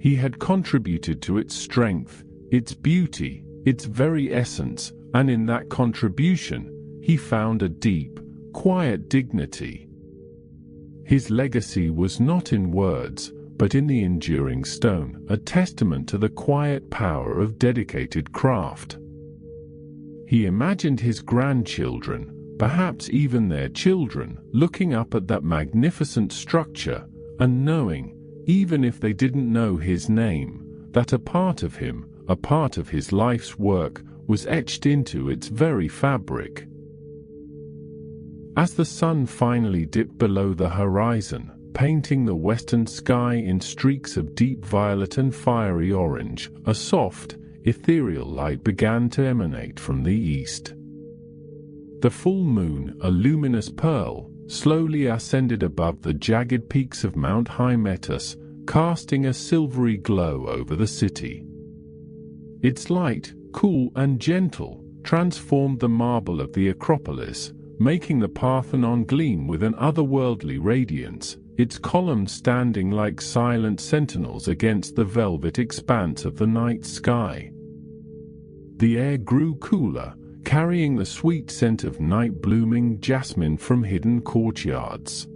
He had contributed to its strength, its beauty, its very essence, and in that contribution, he found a deep, quiet dignity. His legacy was not in words, but in the enduring stone, a testament to the quiet power of dedicated craft. He imagined his grandchildren, perhaps even their children, looking up at that magnificent structure, and knowing, even if they didn't know his name, that a part of him, a part of his life's work, was etched into its very fabric. As the sun finally dipped below the horizon, painting the western sky in streaks of deep violet and fiery orange, a soft, ethereal light began to emanate from the east. The full moon, a luminous pearl, slowly ascended above the jagged peaks of Mount Hymettus, casting a silvery glow over the city. Its light, cool and gentle, transformed the marble of the Acropolis, making the Parthenon gleam with an otherworldly radiance, its columns standing like silent sentinels against the velvet expanse of the night sky. The air grew cooler, carrying the sweet scent of night-blooming jasmine from hidden courtyards.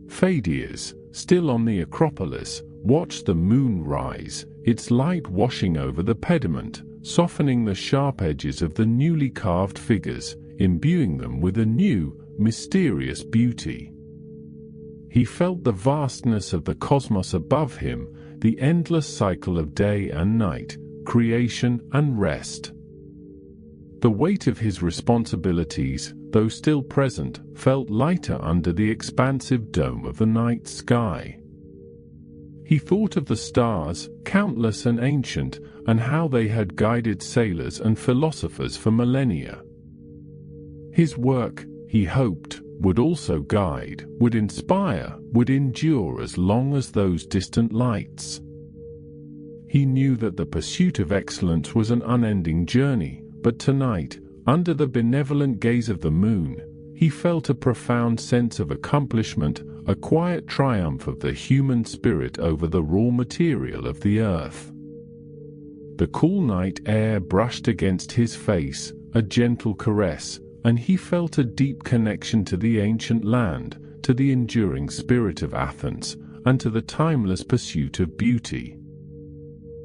Pheidias, still on the Acropolis, watched the moon rise, its light washing over the pediment, softening the sharp edges of the newly carved figures, imbuing them with a new, mysterious beauty. He felt the vastness of the cosmos above him, the endless cycle of day and night, creation and rest. The weight of his responsibilities, though still present, felt lighter under the expansive dome of the night sky. He thought of the stars, countless and ancient, and how they had guided sailors and philosophers for millennia. His work, he hoped, would also guide, would inspire, would endure as long as those distant lights. He knew that the pursuit of excellence was an unending journey, but tonight, under the benevolent gaze of the moon, he felt a profound sense of accomplishment, a quiet triumph of the human spirit over the raw material of the earth. The cool night air brushed against his face, a gentle caress, and he felt a deep connection to the ancient land, to the enduring spirit of Athens, and to the timeless pursuit of beauty.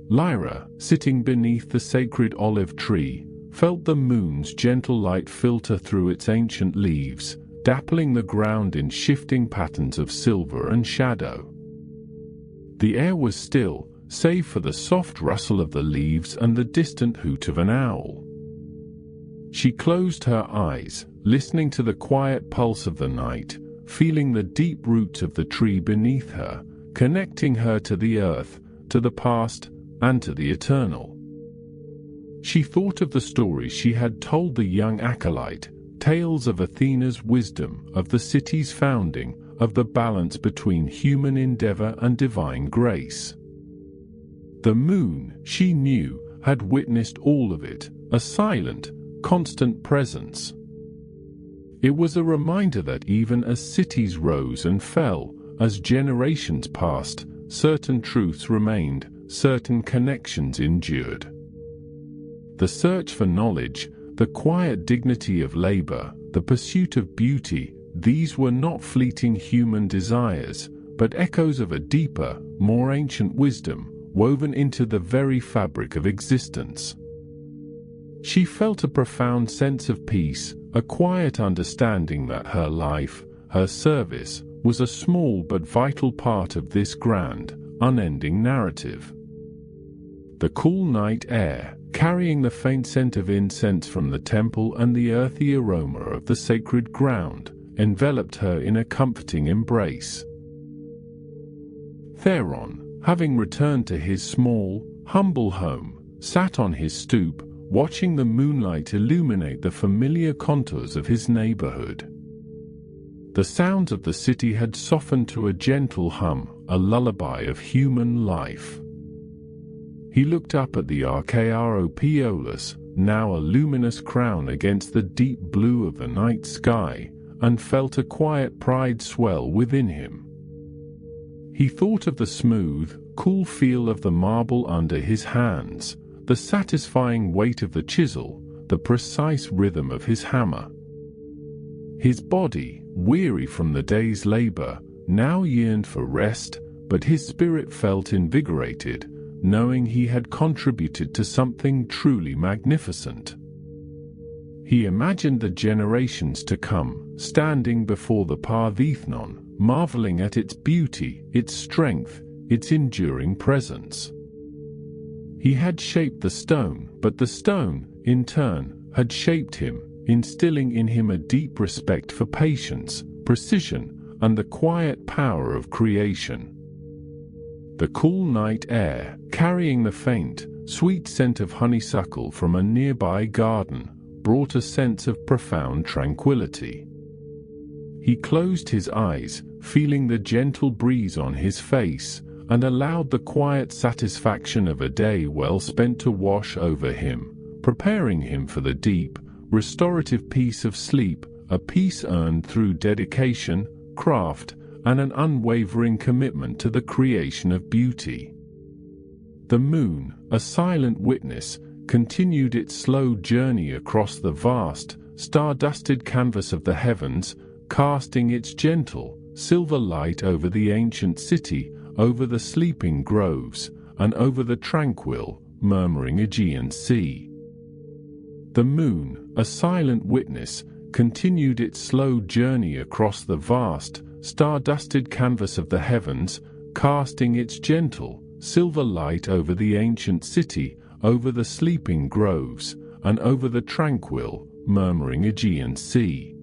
Lyra, sitting beneath the sacred olive tree, felt the moon's gentle light filter through its ancient leaves, dappling the ground in shifting patterns of silver and shadow. The air was still, save for the soft rustle of the leaves and the distant hoot of an owl. She closed her eyes, listening to the quiet pulse of the night, feeling the deep roots of the tree beneath her, connecting her to the earth, to the past, and to the eternal. She thought of the stories she had told the young acolyte, tales of Athena's wisdom, of the city's founding, of the balance between human endeavor and divine grace. The moon, she knew, had witnessed all of it, a silent, constant presence. It was a reminder that even as cities rose and fell, as generations passed, certain truths remained, certain connections endured. The search for knowledge, the quiet dignity of labor, the pursuit of beauty, these were not fleeting human desires, but echoes of a deeper, more ancient wisdom, woven into the very fabric of existence. She felt a profound sense of peace, a quiet understanding that her life, her service, was a small but vital part of this grand, unending narrative. The cool night air, carrying the faint scent of incense from the temple and the earthy aroma of the sacred ground, enveloped her in a comforting embrace. Theron, having returned to his small, humble home, sat on his stoop, watching the moonlight illuminate the familiar contours of his neighborhood. The sounds of the city had softened to a gentle hum, a lullaby of human life. He looked up at the Acropolis, now a luminous crown against the deep blue of the night sky, and felt a quiet pride swell within him. He thought of the smooth, cool feel of the marble under his hands, the satisfying weight of the chisel, the precise rhythm of his hammer. His body, weary from the day's labor, now yearned for rest, but his spirit felt invigorated, knowing he had contributed to something truly magnificent. He imagined the generations to come, standing before the Parthenon, marveling at its beauty, its strength, its enduring presence. He had shaped the stone, but the stone, in turn, had shaped him, instilling in him a deep respect for patience, precision, and the quiet power of creation. The cool night air, carrying the faint, sweet scent of honeysuckle from a nearby garden, brought a sense of profound tranquility. He closed his eyes, feeling the gentle breeze on his face, and allowed the quiet satisfaction of a day well spent to wash over him, preparing him for the deep, restorative peace of sleep, a peace earned through dedication, craft, and an unwavering commitment to the creation of beauty. The moon, a silent witness, continued its slow journey across the vast, star-dusted canvas of the heavens, casting its gentle, silver light over the ancient city, over the sleeping groves, and over the tranquil, murmuring Aegean Sea. The moon, a silent witness, continued its slow journey across the vast, star-dusted canvas of the heavens, casting its gentle, silver light over the ancient city, over the sleeping groves, and over the tranquil, murmuring Aegean Sea.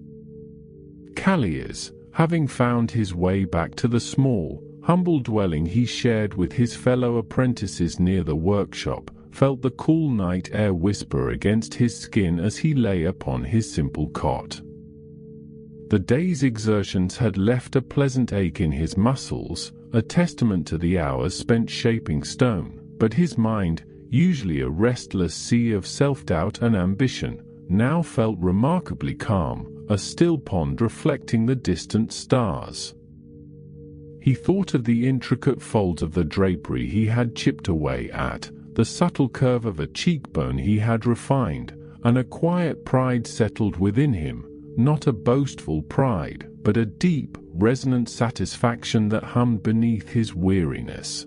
Kallias, having found his way back to the small, humble dwelling he shared with his fellow apprentices near the workshop, felt the cool night air whisper against his skin as he lay upon his simple cot. The day's exertions had left a pleasant ache in his muscles, a testament to the hours spent shaping stone, but his mind, usually a restless sea of self-doubt and ambition, now felt remarkably calm, a still pond reflecting the distant stars. He thought of the intricate folds of the drapery he had chipped away at, the subtle curve of a cheekbone he had refined, and a quiet pride settled within him, not a boastful pride, but a deep, resonant satisfaction that hummed beneath his weariness.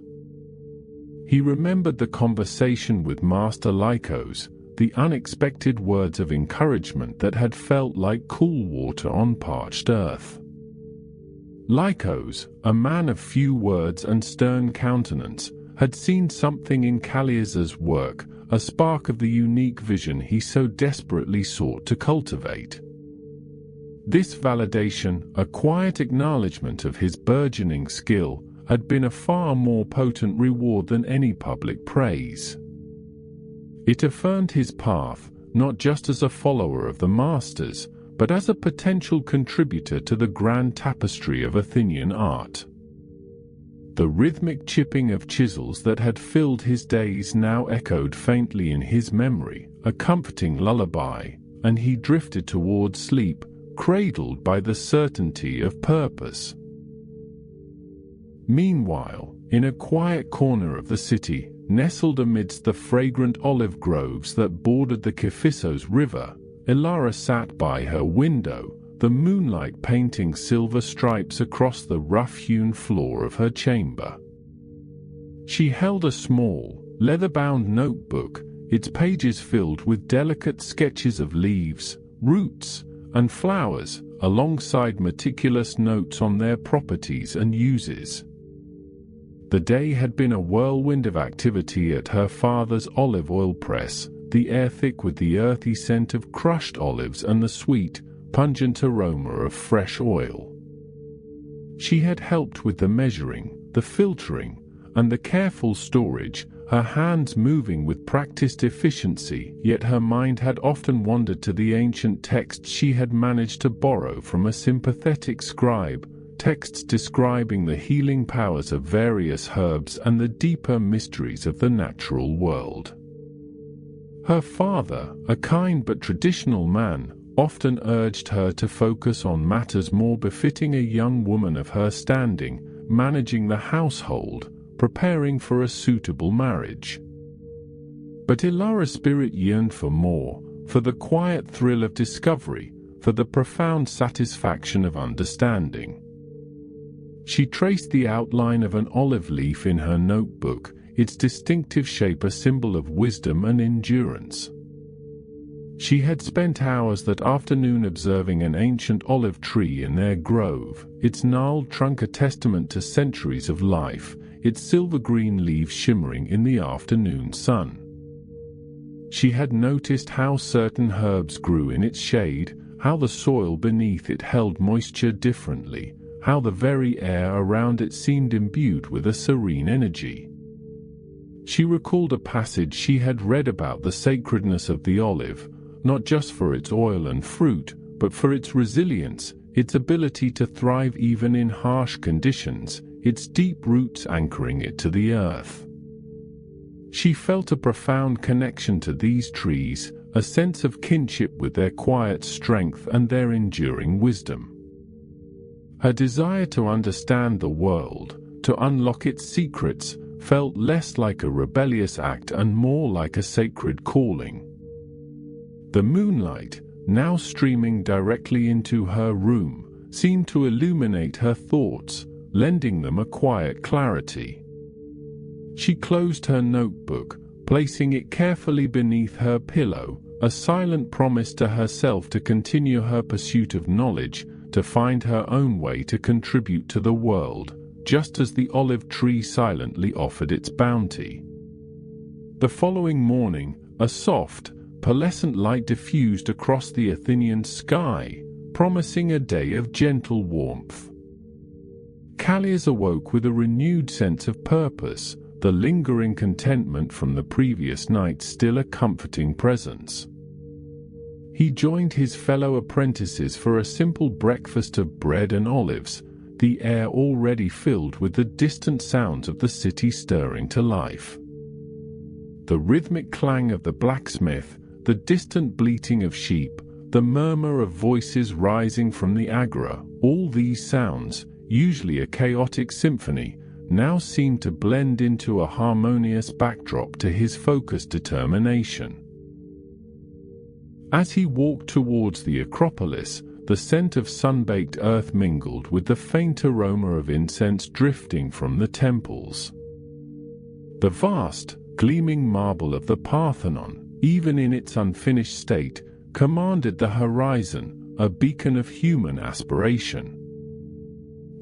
He remembered the conversation with Master Lycos, the unexpected words of encouragement that had felt like cool water on parched earth. Lycos, a man of few words and stern countenance, had seen something in Kallias's work, a spark of the unique vision he so desperately sought to cultivate. This validation, a quiet acknowledgement of his burgeoning skill, had been a far more potent reward than any public praise. It affirmed his path, not just as a follower of the masters, but as a potential contributor to the grand tapestry of Athenian art. The rhythmic chipping of chisels that had filled his days now echoed faintly in his memory, a comforting lullaby, and he drifted toward sleep, cradled by the certainty of purpose. Meanwhile, in a quiet corner of the city, nestled amidst the fragrant olive groves that bordered the Kifissos River, Ilara sat by her window, the moonlight painting silver stripes across the rough-hewn floor of her chamber. She held a small, leather-bound notebook, its pages filled with delicate sketches of leaves, roots, and flowers, alongside meticulous notes on their properties and uses. The day had been a whirlwind of activity at her father's olive oil press, the air thick with the earthy scent of crushed olives and the sweet, pungent aroma of fresh oil. She had helped with the measuring, the filtering, and the careful storage, her hands moving with practiced efficiency, yet her mind had often wandered to the ancient texts she had managed to borrow from a sympathetic scribe, texts describing the healing powers of various herbs and the deeper mysteries of the natural world. Her father, a kind but traditional man, often urged her to focus on matters more befitting a young woman of her standing, managing the household, preparing for a suitable marriage. But Ilara's spirit yearned for more, for the quiet thrill of discovery, for the profound satisfaction of understanding. She traced the outline of an olive leaf in her notebook, its distinctive shape a symbol of wisdom and endurance. She had spent hours that afternoon observing an ancient olive tree in their grove, its gnarled trunk a testament to centuries of life, its silver-green leaves shimmering in the afternoon sun. She had noticed how certain herbs grew in its shade, how the soil beneath it held moisture differently, how the very air around it seemed imbued with a serene energy. She recalled a passage she had read about the sacredness of the olive, not just for its oil and fruit, but for its resilience, its ability to thrive even in harsh conditions, its deep roots anchoring it to the earth. She felt a profound connection to these trees, a sense of kinship with their quiet strength and their enduring wisdom. Her desire to understand the world, to unlock its secrets, felt less like a rebellious act and more like a sacred calling. The moonlight, now streaming directly into her room, seemed to illuminate her thoughts, lending them a quiet clarity. She closed her notebook, placing it carefully beneath her pillow, a silent promise to herself to continue her pursuit of knowledge, to find her own way to contribute to the world, just as the olive tree silently offered its bounty. The following morning, a soft, pearlescent light diffused across the Athenian sky, promising a day of gentle warmth. Kallias awoke with a renewed sense of purpose, the lingering contentment from the previous night still a comforting presence. He joined his fellow apprentices for a simple breakfast of bread and olives, the air already filled with the distant sounds of the city stirring to life. The rhythmic clang of the blacksmith, the distant bleating of sheep, the murmur of voices rising from the agora, all these sounds, usually a chaotic symphony, now seemed to blend into a harmonious backdrop to his focused determination. As he walked towards the Acropolis, the scent of sun-baked earth mingled with the faint aroma of incense drifting from the temples. The vast, gleaming marble of the Parthenon, even in its unfinished state, commanded the horizon, a beacon of human aspiration.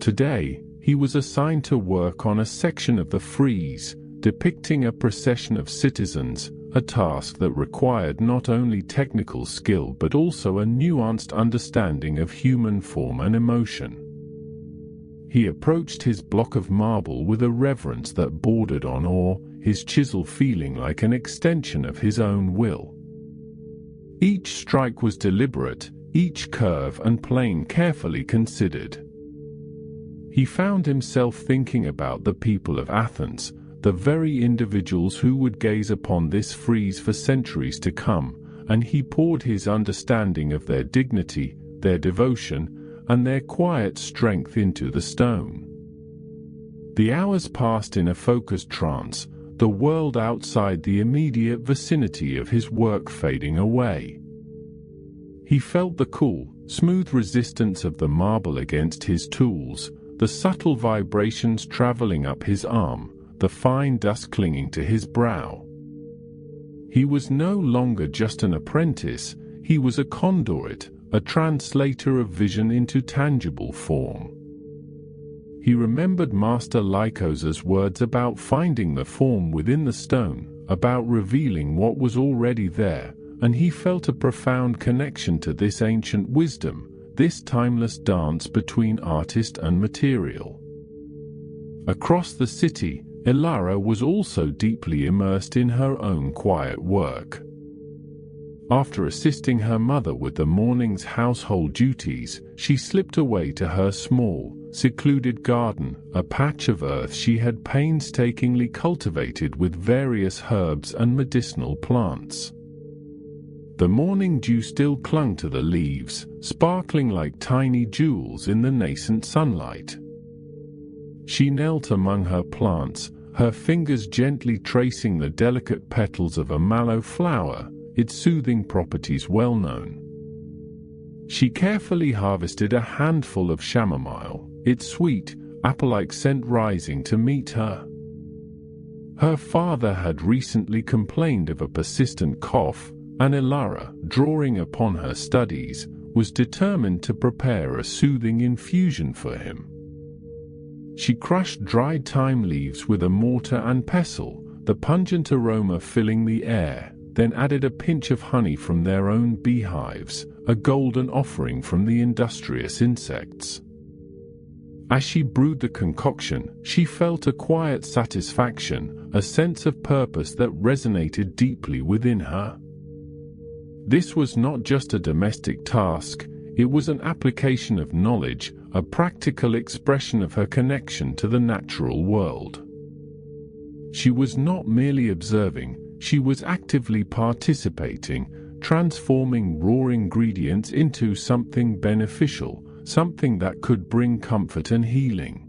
Today, he was assigned to work on a section of the frieze, depicting a procession of citizens, a task that required not only technical skill but also a nuanced understanding of human form and emotion. He approached his block of marble with a reverence that bordered on awe, his chisel feeling like an extension of his own will. Each strike was deliberate, each curve and plane carefully considered. He found himself thinking about the people of Athens, the very individuals who would gaze upon this frieze for centuries to come, and he poured his understanding of their dignity, their devotion, and their quiet strength into the stone. The hours passed in a focused trance, the world outside the immediate vicinity of his work fading away. He felt the cool, smooth resistance of the marble against his tools, the subtle vibrations traveling up his arm, the fine dust clinging to his brow. He was no longer just an apprentice, he was a conduit, a translator of vision into tangible form. He remembered Master Lycos's words about finding the form within the stone, about revealing what was already there, and he felt a profound connection to this ancient wisdom, this timeless dance between artist and material. Across the city, Elara was also deeply immersed in her own quiet work. After assisting her mother with the morning's household duties, she slipped away to her small, secluded garden, a patch of earth she had painstakingly cultivated with various herbs and medicinal plants. The morning dew still clung to the leaves, sparkling like tiny jewels in the nascent sunlight. She knelt among her plants, her fingers gently tracing the delicate petals of a mallow flower, its soothing properties well known. She carefully harvested a handful of chamomile, its sweet, apple-like scent rising to meet her. Her father had recently complained of a persistent cough, and Elara, drawing upon her studies, was determined to prepare a soothing infusion for him. She crushed dried thyme leaves with a mortar and pestle, the pungent aroma filling the air, then added a pinch of honey from their own beehives, a golden offering from the industrious insects. As she brewed the concoction, she felt a quiet satisfaction, a sense of purpose that resonated deeply within her. This was not just a domestic task, it was an application of knowledge, a practical expression of her connection to the natural world. She was not merely observing, she was actively participating, transforming raw ingredients into something beneficial, something that could bring comfort and healing.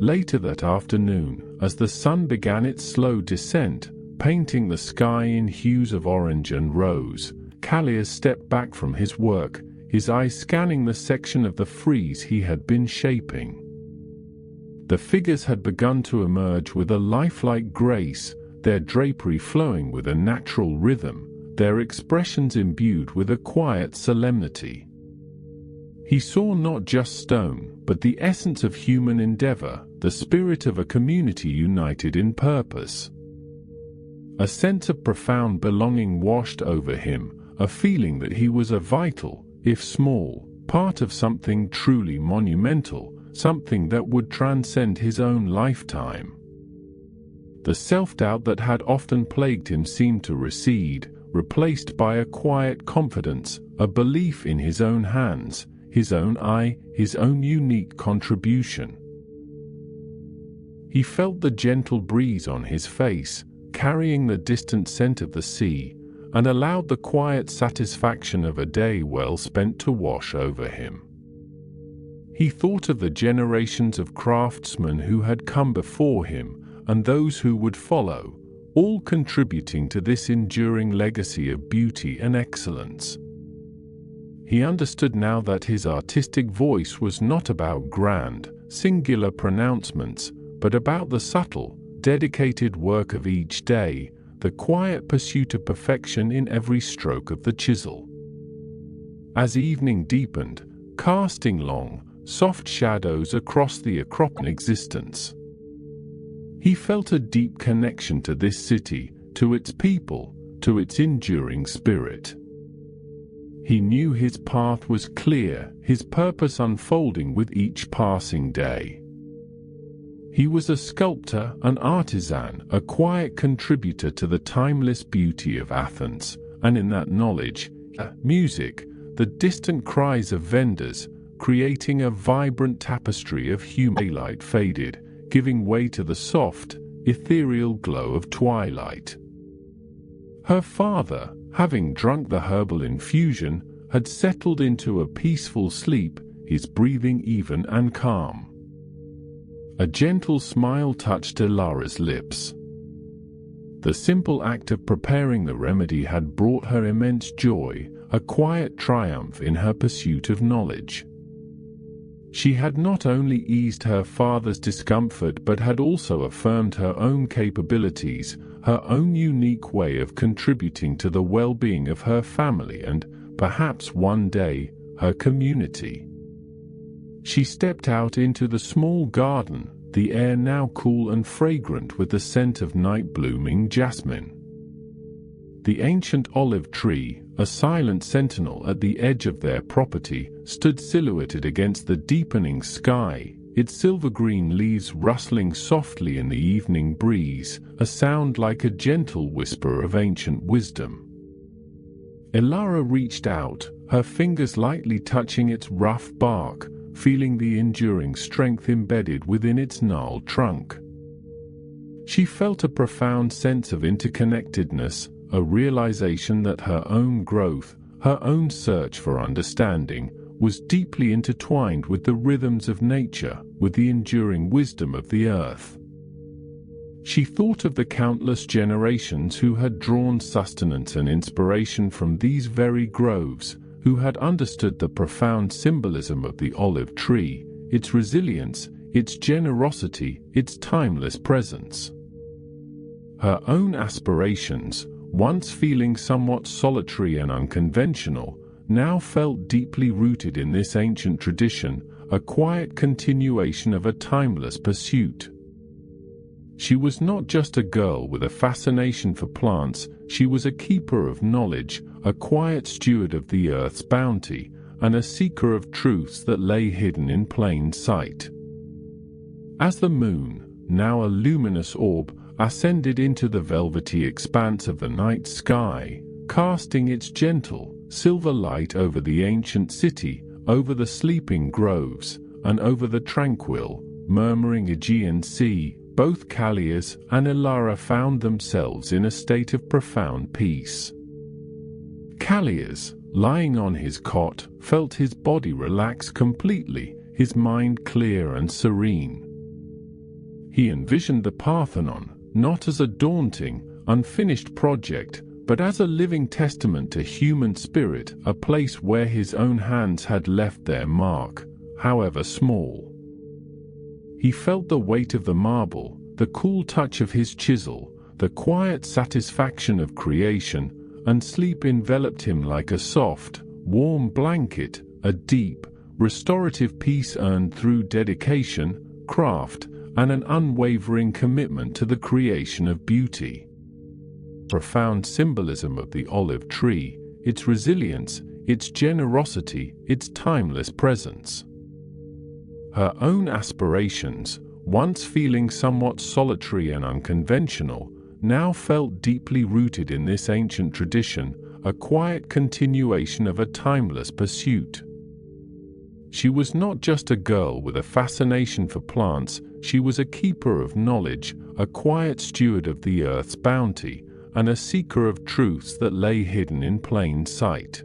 Later that afternoon, as the sun began its slow descent, painting the sky in hues of orange and rose, Kallias stepped back from his work, his eyes scanning the section of the frieze he had been shaping. The figures had begun to emerge with a lifelike grace, their drapery flowing with a natural rhythm, their expressions imbued with a quiet solemnity. He saw not just stone, but the essence of human endeavor, the spirit of a community united in purpose. A sense of profound belonging washed over him, a feeling that he was a vital, if small, part of something truly monumental, something that would transcend his own lifetime. The self-doubt that had often plagued him seemed to recede, replaced by a quiet confidence, a belief in his own hands, his own eye, his own unique contribution. He felt the gentle breeze on his face, carrying the distant scent of the sea, and allowed the quiet satisfaction of a day well spent to wash over him. He thought of the generations of craftsmen who had come before him, and those who would follow, all contributing to this enduring legacy of beauty and excellence. He understood now that his artistic voice was not about grand, singular pronouncements, but about the subtle, dedicated work of each day, the quiet pursuit of perfection in every stroke of the chisel. As evening deepened, casting long, soft shadows across the Acropolis existence, he felt a deep connection to this city, to its people, to its enduring spirit. He knew his path was clear, his purpose unfolding with each passing day. He was a sculptor, an artisan, a quiet contributor to the timeless beauty of Athens, and in that knowledge, music, the distant cries of vendors, creating a vibrant tapestry of human daylight faded, giving way to the soft, ethereal glow of twilight. Her father, having drunk the herbal infusion, had settled into a peaceful sleep, his breathing even and calm. A gentle smile touched Ilara's lips. The simple act of preparing the remedy had brought her immense joy, a quiet triumph in her pursuit of knowledge. She had not only eased her father's discomfort but had also affirmed her own capabilities, her own unique way of contributing to the well-being of her family and, perhaps one day, her community. She stepped out into the small garden, the air now cool and fragrant with the scent of night-blooming jasmine. The ancient olive tree, a silent sentinel at the edge of their property, stood silhouetted against the deepening sky, its silver-green leaves rustling softly in the evening breeze, a sound like a gentle whisper of ancient wisdom. Ilara reached out, her fingers lightly touching its rough bark, feeling the enduring strength embedded within its gnarled trunk. She felt a profound sense of interconnectedness, a realization that her own growth, her own search for understanding, was deeply intertwined with the rhythms of nature, with the enduring wisdom of the earth. She thought of the countless generations who had drawn sustenance and inspiration from these very groves, who had understood the profound symbolism of the olive tree, its resilience, its generosity, its timeless presence. Her own aspirations, once feeling somewhat solitary and unconventional, now felt deeply rooted in this ancient tradition, a quiet continuation of a timeless pursuit. She was not just a girl with a fascination for plants, she was a keeper of knowledge, a quiet steward of the earth's bounty, and a seeker of truths that lay hidden in plain sight. As the moon, now a luminous orb, ascended into the velvety expanse of the night sky, casting its gentle, silver light over the ancient city, over the sleeping groves, and over the tranquil, murmuring Aegean Sea, both Kallias and Ilara found themselves in a state of profound peace. Kallias, lying on his cot, felt his body relax completely, his mind clear and serene. He envisioned the Parthenon, not as a daunting, unfinished project, but as a living testament to human spirit, a place where his own hands had left their mark, however small. He felt the weight of the marble, the cool touch of his chisel, the quiet satisfaction of creation, and sleep enveloped him like a soft, warm blanket, a deep, restorative peace earned through dedication, craft, and an unwavering commitment to the creation of beauty. Profound symbolism of the olive tree, its resilience, its generosity, its timeless presence. Her own aspirations, once feeling somewhat solitary and unconventional, now felt deeply rooted in this ancient tradition, a quiet continuation of a timeless pursuit. She was not just a girl with a fascination for plants, she was a keeper of knowledge, a quiet steward of the earth's bounty, and a seeker of truths that lay hidden in plain sight.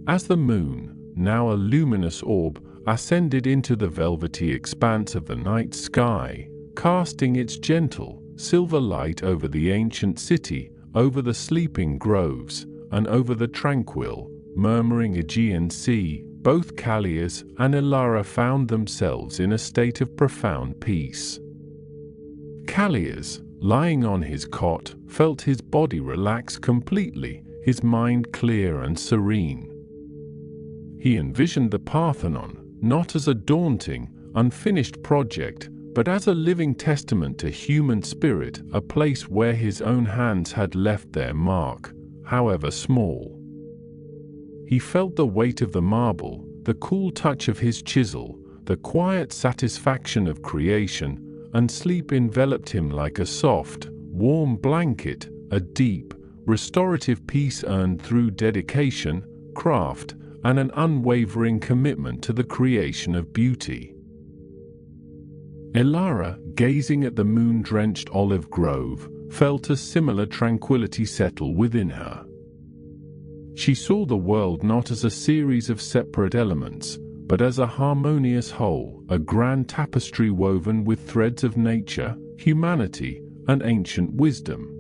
As the moon, now a luminous orb, ascended into the velvety expanse of the night sky, casting its gentle, silver light over the ancient city, over the sleeping groves, and over the tranquil, murmuring Aegean Sea, both Kallias and Ilara found themselves in a state of profound peace. Kallias, lying on his cot, felt his body relax completely, his mind clear and serene. He envisioned the Parthenon, not as a daunting, unfinished project, but as a living testament to human spirit, a place where his own hands had left their mark, however small. He felt the weight of the marble, the cool touch of his chisel, the quiet satisfaction of creation, and sleep enveloped him like a soft, warm blanket, a deep, restorative peace earned through dedication, craft, and an unwavering commitment to the creation of beauty. Elara, gazing at the moon-drenched olive grove, felt a similar tranquility settle within her. She saw the world not as a series of separate elements, but as a harmonious whole, a grand tapestry woven with threads of nature, humanity, and ancient wisdom.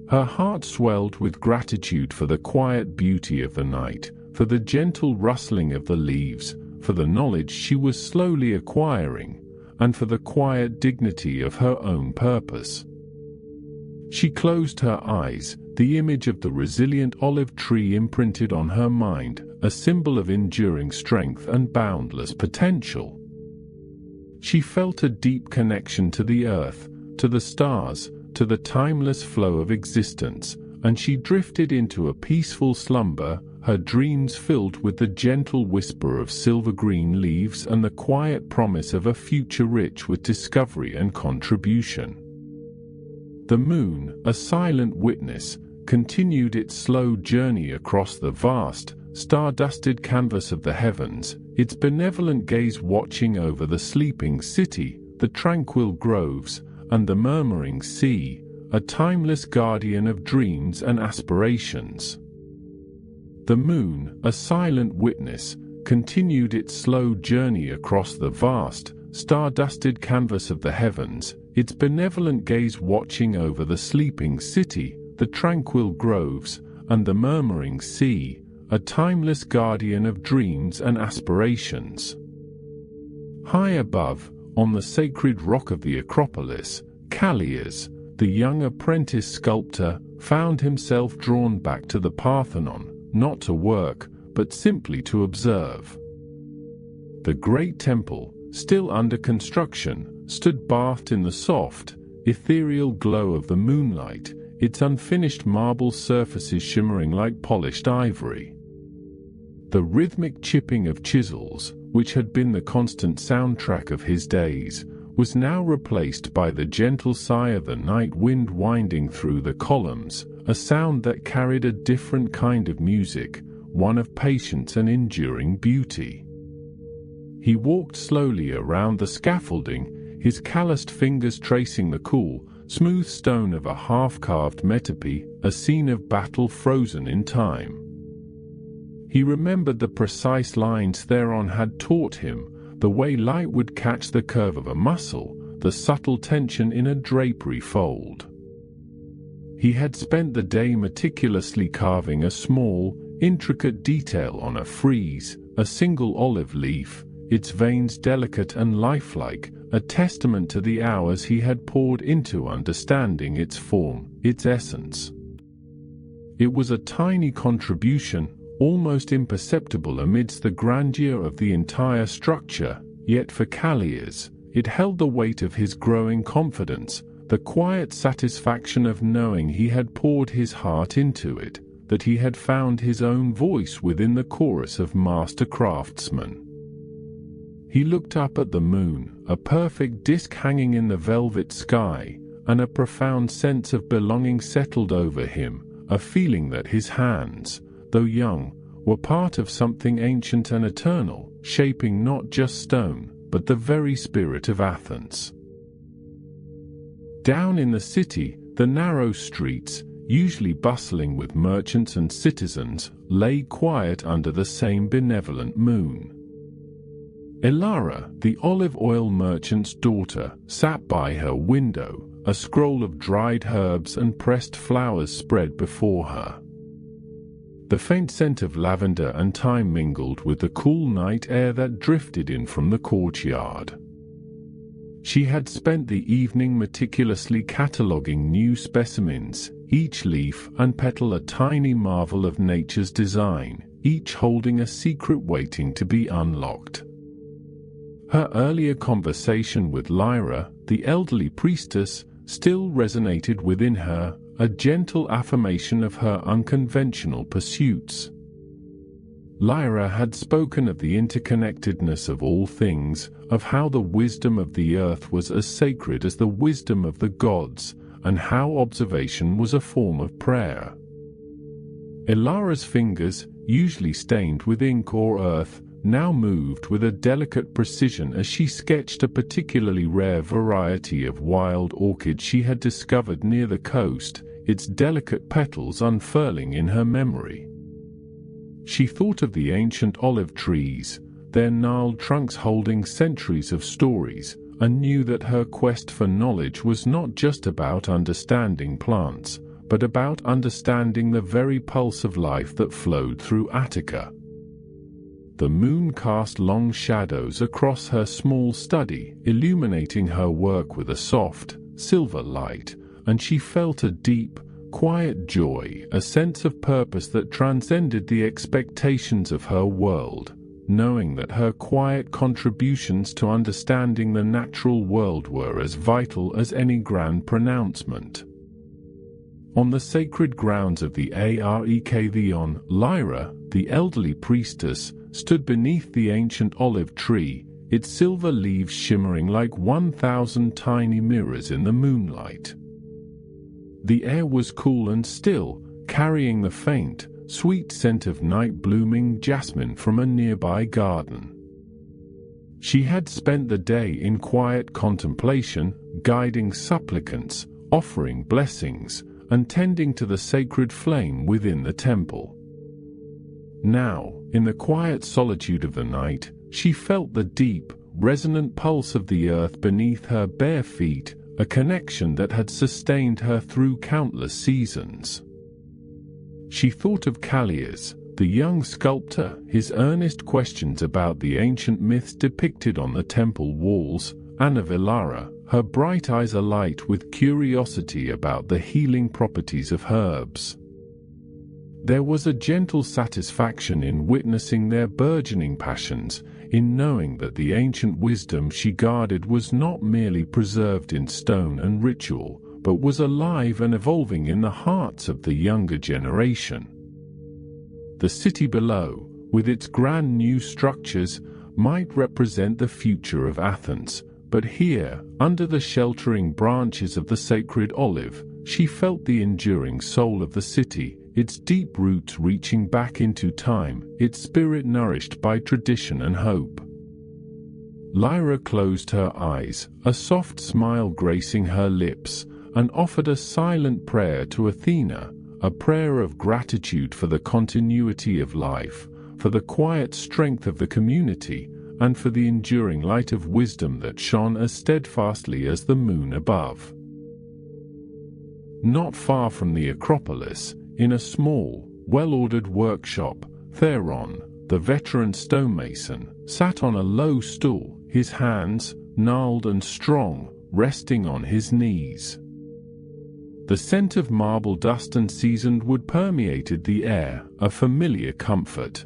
Her heart swelled with gratitude for the quiet beauty of the night, for the gentle rustling of the leaves, for the knowledge she was slowly acquiring, and for the quiet dignity of her own purpose. She closed her eyes, the image of the resilient olive tree imprinted on her mind, a symbol of enduring strength and boundless potential. She felt a deep connection to the earth, to the stars, to the timeless flow of existence, and she drifted into a peaceful slumber, her dreams filled with the gentle whisper of silver-green leaves and the quiet promise of a future rich with discovery and contribution. The moon, a silent witness, continued its slow journey across the vast, star-dusted canvas of the heavens, its benevolent gaze watching over the sleeping city, the tranquil groves, and the murmuring sea, a timeless guardian of dreams and aspirations. The moon, a silent witness, continued its slow journey across the vast, star-dusted canvas of the heavens, its benevolent gaze watching over the sleeping city, the tranquil groves, and the murmuring sea, a timeless guardian of dreams and aspirations. High above, on the sacred rock of the Acropolis, Kallias, the young apprentice sculptor, found himself drawn back to the Parthenon, not to work, but simply to observe. The great temple, still under construction, stood bathed in the soft, ethereal glow of the moonlight, its unfinished marble surfaces shimmering like polished ivory. The rhythmic chipping of chisels, which had been the constant soundtrack of his days, was now replaced by the gentle sigh of the night wind winding through the columns, a sound that carried a different kind of music, one of patience and enduring beauty. He walked slowly around the scaffolding, his calloused fingers tracing the cool, smooth stone of a half-carved metope, a scene of battle frozen in time. He remembered the precise lines thereon had taught him, the way light would catch the curve of a muscle, the subtle tension in a drapery fold. He had spent the day meticulously carving a small, intricate detail on a frieze, a single olive leaf, its veins delicate and lifelike, a testament to the hours he had poured into understanding its form, its essence. It was a tiny contribution, almost imperceptible amidst the grandeur of the entire structure, yet for Kallias, it held the weight of his growing confidence, the quiet satisfaction of knowing he had poured his heart into it, that he had found his own voice within the chorus of master craftsmen. He looked up at the moon, a perfect disk hanging in the velvet sky, and a profound sense of belonging settled over him, a feeling that his hands, though young, were part of something ancient and eternal, shaping not just stone, but the very spirit of Athens. Down in the city, the narrow streets, usually bustling with merchants and citizens, lay quiet under the same benevolent moon. Elara, the olive oil merchant's daughter, sat by her window, a scroll of dried herbs and pressed flowers spread before her. The faint scent of lavender and thyme mingled with the cool night air that drifted in from the courtyard. She had spent the evening meticulously cataloguing new specimens, each leaf and petal a tiny marvel of nature's design, each holding a secret waiting to be unlocked. Her earlier conversation with Lyra, the elderly priestess, still resonated within her, a gentle affirmation of her unconventional pursuits. Lyra had spoken of the interconnectedness of all things, of how the wisdom of the earth was as sacred as the wisdom of the gods, and how observation was a form of prayer. Ilara's fingers, usually stained with ink or earth, now moved with a delicate precision as she sketched a particularly rare variety of wild orchid she had discovered near the coast, its delicate petals unfurling in her memory. She thought of the ancient olive trees, their gnarled trunks holding centuries of stories, and knew that her quest for knowledge was not just about understanding plants, but about understanding the very pulse of life that flowed through Attica. The moon cast long shadows across her small study, illuminating her work with a soft, silver light, and she felt a deep, quiet joy, a sense of purpose that transcended the expectations of her world, knowing that her quiet contributions to understanding the natural world were as vital as any grand pronouncement. On the sacred grounds of the Arekathion, Lyra, the elderly priestess, stood beneath the ancient olive tree, its silver leaves shimmering like 1,000 tiny mirrors in the moonlight. The air was cool and still, carrying the faint, sweet scent of night-blooming jasmine from a nearby garden. She had spent the day in quiet contemplation, guiding supplicants, offering blessings, and tending to the sacred flame within the temple. Now, in the quiet solitude of the night, she felt the deep, resonant pulse of the earth beneath her bare feet, a connection that had sustained her through countless seasons. She thought of Kallias, the young sculptor, his earnest questions about the ancient myths depicted on the temple walls, and of Ilara, her bright eyes alight with curiosity about the healing properties of herbs. There was a gentle satisfaction in witnessing their burgeoning passions, in knowing that the ancient wisdom she guarded was not merely preserved in stone and ritual, but was alive and evolving in the hearts of the younger generation. The city below, with its grand new structures, might represent the future of Athens, but here, under the sheltering branches of the sacred olive, she felt the enduring soul of the city, its deep roots reaching back into time, its spirit nourished by tradition and hope. Lyra closed her eyes, a soft smile gracing her lips, and offered a silent prayer to Athena, a prayer of gratitude for the continuity of life, for the quiet strength of the community, and for the enduring light of wisdom that shone as steadfastly as the moon above. Not far from the Acropolis, in a small, well-ordered workshop, Theron, the veteran stonemason, sat on a low stool, his hands, gnarled and strong, resting on his knees. The scent of marble dust and seasoned wood permeated the air, a familiar comfort.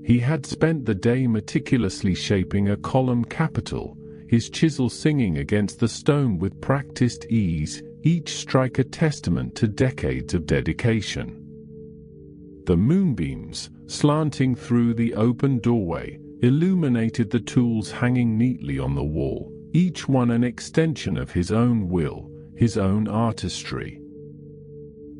He had spent the day meticulously shaping a column capital, his chisel singing against the stone with practiced ease, each strike a testament to decades of dedication. The moonbeams, slanting through the open doorway, illuminated the tools hanging neatly on the wall, each one an extension of his own will, his own artistry.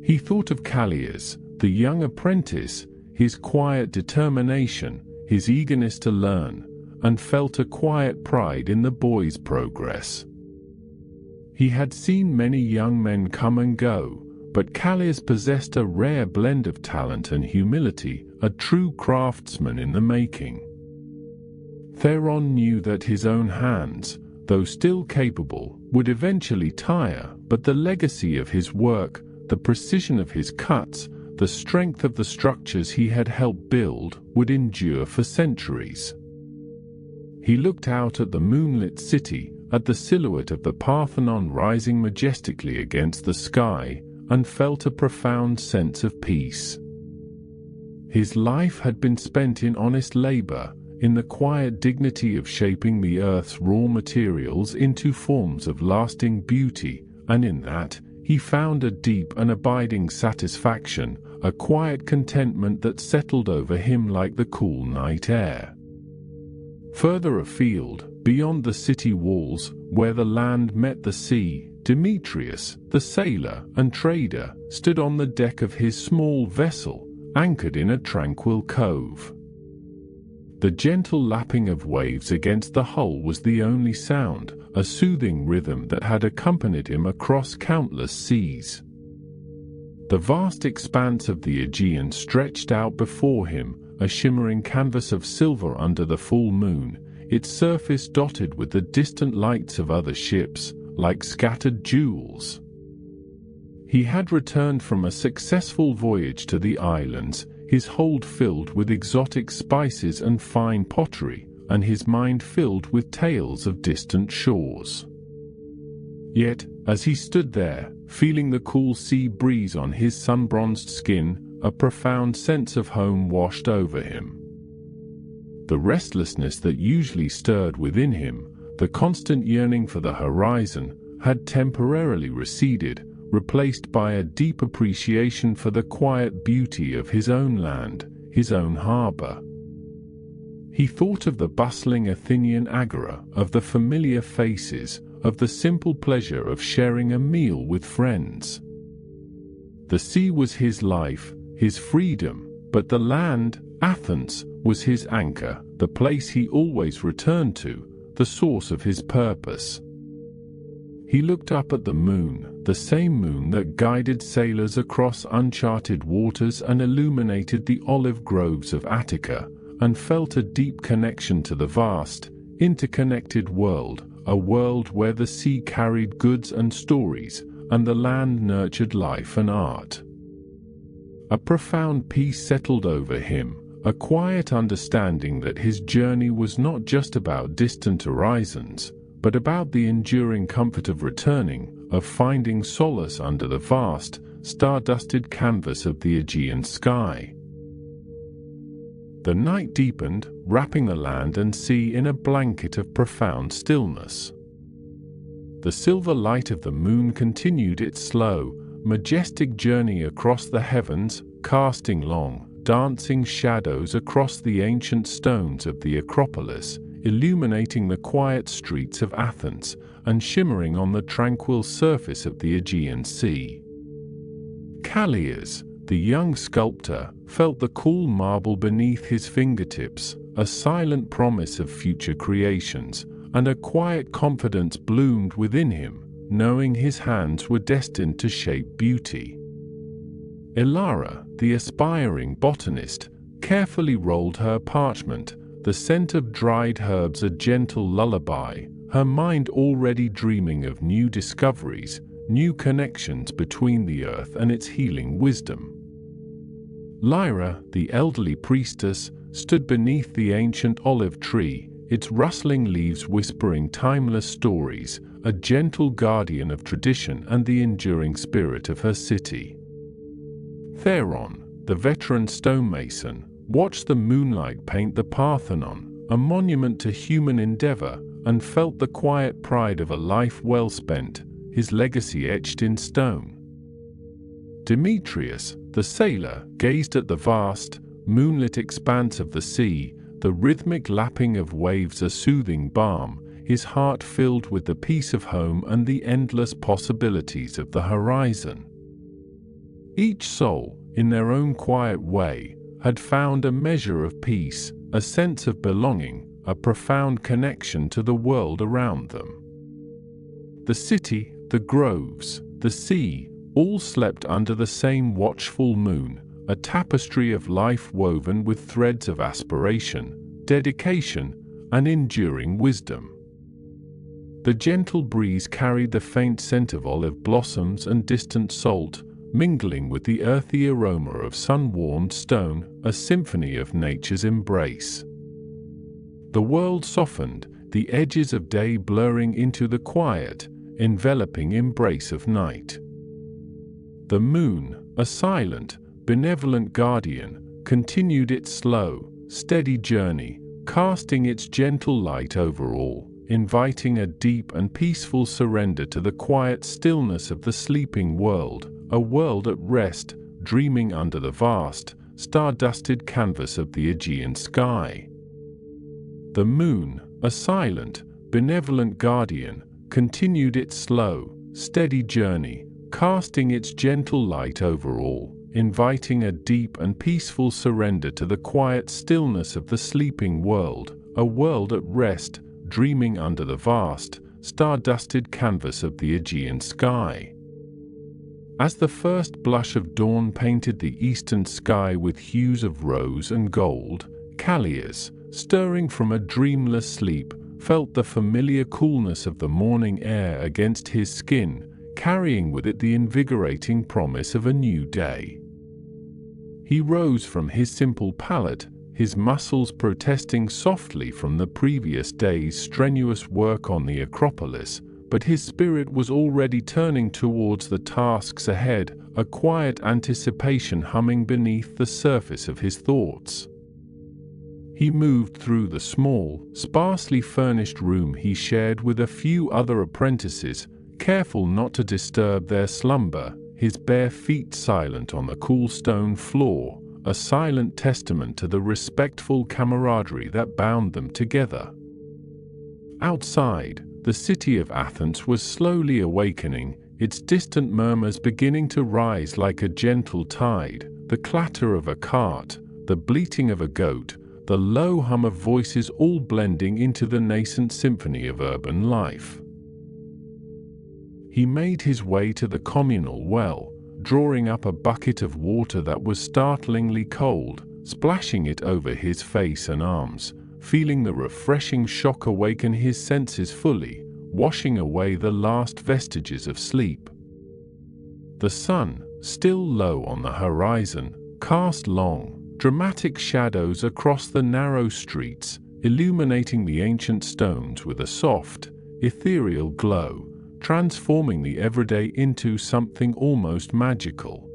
He thought of Kallias, the young apprentice, his quiet determination, his eagerness to learn, and felt a quiet pride in the boy's progress. He had seen many young men come and go, but Kallias possessed a rare blend of talent and humility, a true craftsman in the making. Theron knew that his own hands, though still capable, would eventually tire, but the legacy of his work, the precision of his cuts, the strength of the structures he had helped build, would endure for centuries. He looked out at the moonlit city, at the silhouette of the Parthenon rising majestically against the sky, and felt a profound sense of peace. His life had been spent in honest labor, in the quiet dignity of shaping the earth's raw materials into forms of lasting beauty, and in that, he found a deep and abiding satisfaction, a quiet contentment that settled over him like the cool night air. Further afield, beyond the city walls, where the land met the sea, Demetrius, the sailor and trader, stood on the deck of his small vessel, anchored in a tranquil cove. The gentle lapping of waves against the hull was the only sound, a soothing rhythm that had accompanied him across countless seas. The vast expanse of the Aegean stretched out before him, a shimmering canvas of silver under the full moon, its surface dotted with the distant lights of other ships, like scattered jewels. He had returned from a successful voyage to the islands, his hold filled with exotic spices and fine pottery, and his mind filled with tales of distant shores. Yet, as he stood there, feeling the cool sea breeze on his sun-bronzed skin, a profound sense of home washed over him. The restlessness that usually stirred within him, the constant yearning for the horizon, had temporarily receded, replaced by a deep appreciation for the quiet beauty of his own land, his own harbor. He thought of the bustling Athenian agora, of the familiar faces, of the simple pleasure of sharing a meal with friends. The sea was his life, his freedom, but the land, Athens, was his anchor, the place he always returned to, the source of his purpose. He looked up at the moon, the same moon that guided sailors across uncharted waters and illuminated the olive groves of Attica, and felt a deep connection to the vast, interconnected world, a world where the sea carried goods and stories, and the land nurtured life and art. A profound peace settled over him, a quiet understanding that his journey was not just about distant horizons, but about the enduring comfort of returning, of finding solace under the vast, star-dusted canvas of the Aegean sky. The night deepened, wrapping the land and sea in a blanket of profound stillness. The silver light of the moon continued its slow, majestic journey across the heavens, casting long, dancing shadows across the ancient stones of the Acropolis, illuminating the quiet streets of Athens, and shimmering on the tranquil surface of the Aegean Sea. Kallias, the young sculptor, felt the cool marble beneath his fingertips, a silent promise of future creations, and a quiet confidence bloomed within him, knowing his hands were destined to shape beauty. Elara, the aspiring botanist, carefully rolled her parchment, the scent of dried herbs a gentle lullaby, her mind already dreaming of new discoveries, new connections between the earth and its healing wisdom. Lyra, the elderly priestess, stood beneath the ancient olive tree, its rustling leaves whispering timeless stories, a gentle guardian of tradition and the enduring spirit of her city. Theron, the veteran stonemason, watched the moonlight paint the Parthenon, a monument to human endeavor, and felt the quiet pride of a life well spent, his legacy etched in stone. Demetrius, the sailor, gazed at the vast, moonlit expanse of the sea, the rhythmic lapping of waves a soothing balm, his heart filled with the peace of home and the endless possibilities of the horizon. Each soul, in their own quiet way, had found a measure of peace, a sense of belonging, a profound connection to the world around them. The city, the groves, the sea, all slept under the same watchful moon, a tapestry of life woven with threads of aspiration, dedication, and enduring wisdom. The gentle breeze carried the faint scent of olive blossoms and distant salt, mingling with the earthy aroma of sun-warmed stone, a symphony of nature's embrace. The world softened, the edges of day blurring into the quiet, enveloping embrace of night. The moon, a silent, benevolent guardian, continued its slow, steady journey, casting its gentle light over all, inviting a deep and peaceful surrender to the quiet stillness of the sleeping world, a world at rest, dreaming under the vast, star-dusted canvas of the Aegean sky. The moon, a silent, benevolent guardian, continued its slow, steady journey, casting its gentle light over all, inviting a deep and peaceful surrender to the quiet stillness of the sleeping world, a world at rest, dreaming under the vast, star-dusted canvas of the Aegean sky. As the first blush of dawn painted the eastern sky with hues of rose and gold, Kallias, stirring from a dreamless sleep, felt the familiar coolness of the morning air against his skin, carrying with it the invigorating promise of a new day. He rose from his simple pallet, his muscles protesting softly from the previous day's strenuous work on the Acropolis, but his spirit was already turning towards the tasks ahead, a quiet anticipation humming beneath the surface of his thoughts. He moved through the small, sparsely furnished room he shared with a few other apprentices, careful not to disturb their slumber, his bare feet silent on the cool stone floor, a silent testament to the respectful camaraderie that bound them together. Outside, the city of Athens was slowly awakening, its distant murmurs beginning to rise like a gentle tide, the clatter of a cart, the bleating of a goat, the low hum of voices all blending into the nascent symphony of urban life. He made his way to the communal well, drawing up a bucket of water that was startlingly cold, splashing it over his face and arms, feeling the refreshing shock awaken his senses fully, washing away the last vestiges of sleep. The sun, still low on the horizon, cast long, dramatic shadows across the narrow streets, illuminating the ancient stones with a soft, ethereal glow, transforming the everyday into something almost magical.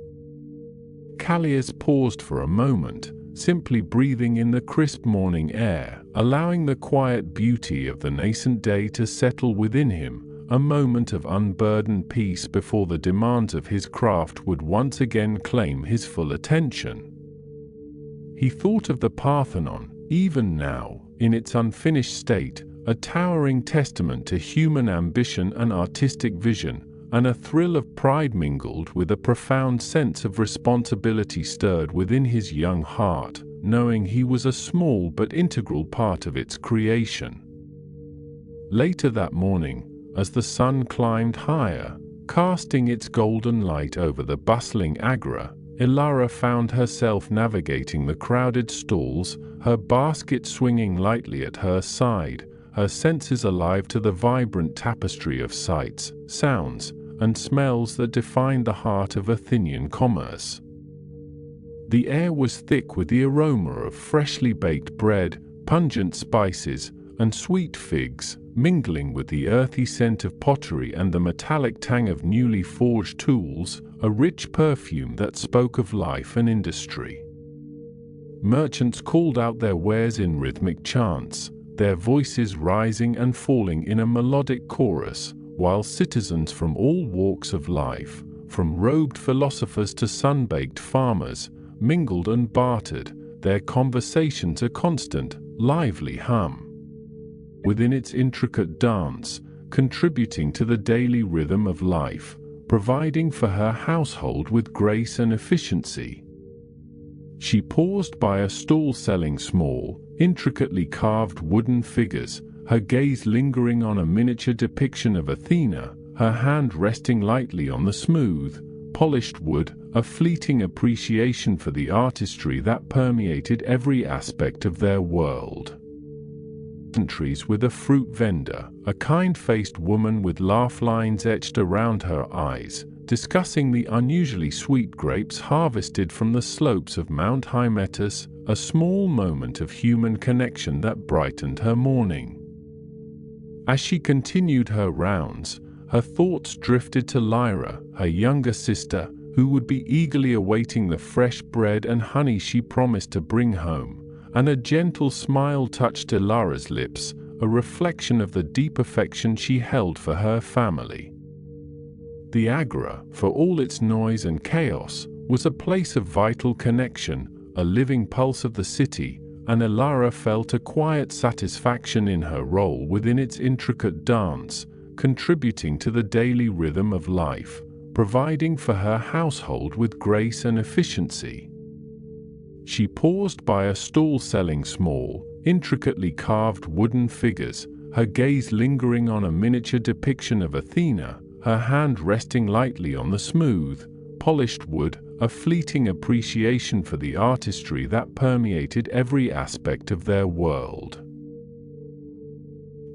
Kallias paused for a moment, simply breathing in the crisp morning air, allowing the quiet beauty of the nascent day to settle within him, a moment of unburdened peace before the demands of his craft would once again claim his full attention. He thought of the Parthenon, even now, in its unfinished state, a towering testament to human ambition and artistic vision, and a thrill of pride mingled with a profound sense of responsibility stirred within his young heart, knowing he was a small but integral part of its creation. Later that morning, as the sun climbed higher, casting its golden light over the bustling agora, Ilara found herself navigating the crowded stalls, her basket swinging lightly at her side, her senses alive to the vibrant tapestry of sights, sounds, and smells that defined the heart of Athenian commerce. The air was thick with the aroma of freshly baked bread, pungent spices, and sweet figs, mingling with the earthy scent of pottery and the metallic tang of newly forged tools, a rich perfume that spoke of life and industry. Merchants called out their wares in rhythmic chants, their voices rising and falling in a melodic chorus, while citizens from all walks of life, from robed philosophers to sun-baked farmers, mingled and bartered, their conversations a constant, lively hum. Within its intricate dance, contributing to the daily rhythm of life, providing for her household with grace and efficiency. She paused by a stall selling small, intricately carved wooden figures, her gaze lingering on a miniature depiction of Athena, her hand resting lightly on the smooth, polished wood, a fleeting appreciation for the artistry that permeated every aspect of their world. Entries with a fruit vendor, a kind-faced woman with laugh lines etched around her eyes, discussing the unusually sweet grapes harvested from the slopes of Mount Hymettus, a small moment of human connection that brightened her morning. As she continued her rounds, her thoughts drifted to Lyra, her younger sister, who would be eagerly awaiting the fresh bread and honey she promised to bring home, and a gentle smile touched Ilara's lips, a reflection of the deep affection she held for her family. The Agora, for all its noise and chaos, was a place of vital connection, a living pulse of the city, and Ilara felt a quiet satisfaction in her role within its intricate dance, contributing to the daily rhythm of life, providing for her household with grace and efficiency. She paused by a stall selling small, intricately carved wooden figures, her gaze lingering on a miniature depiction of Athena, her hand resting lightly on the smooth, polished wood, a fleeting appreciation for the artistry that permeated every aspect of their world.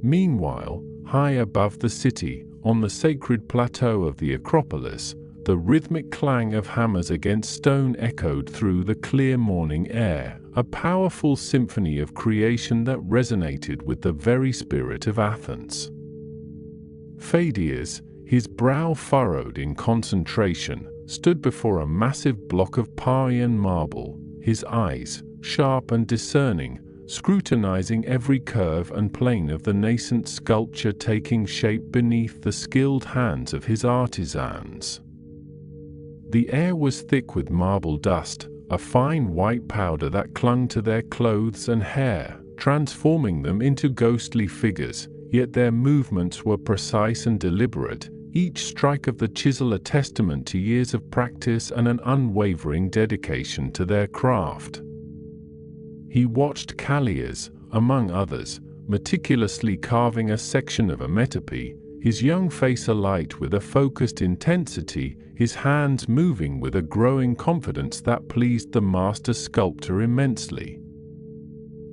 Meanwhile, high above the city, on the sacred plateau of the Acropolis, the rhythmic clang of hammers against stone echoed through the clear morning air, a powerful symphony of creation that resonated with the very spirit of Athens. Pheidias, his brow furrowed in concentration, stood before a massive block of Parthenon marble, his eyes, sharp and discerning, scrutinizing every curve and plane of the nascent sculpture taking shape beneath the skilled hands of his artisans. The air was thick with marble dust, a fine white powder that clung to their clothes and hair, transforming them into ghostly figures, yet their movements were precise and deliberate, each strike of the chisel a testament to years of practice and an unwavering dedication to their craft. He watched Kallias, among others, meticulously carving a section of a metope, his young face alight with a focused intensity, his hands moving with a growing confidence that pleased the master sculptor immensely.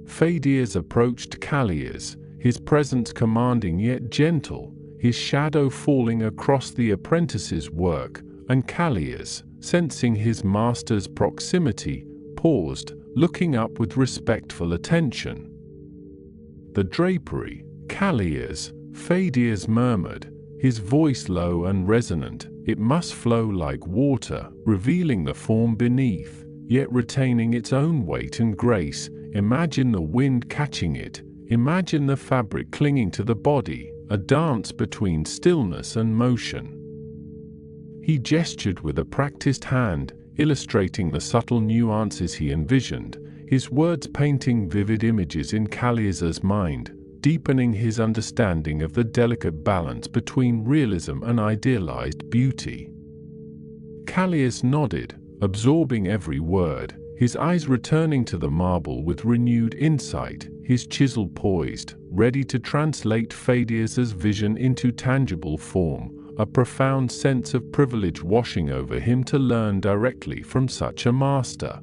Pheidias approached Kallias, his presence commanding yet gentle, his shadow falling across the apprentice's work, and Kallias, sensing his master's proximity, paused, looking up with respectful attention. "The drapery, Kallias," Pheidias murmured, his voice low and resonant. "It must flow like water, revealing the form beneath, yet retaining its own weight and grace. Imagine the wind catching it, imagine the fabric clinging to the body, a dance between stillness and motion." He gestured with a practiced hand, illustrating the subtle nuances he envisioned, his words painting vivid images in Kallias's mind, deepening his understanding of the delicate balance between realism and idealized beauty. Kallias nodded, absorbing every word, his eyes returning to the marble with renewed insight, his chisel poised, ready to translate Pheidias's vision into tangible form, a profound sense of privilege washing over him to learn directly from such a master.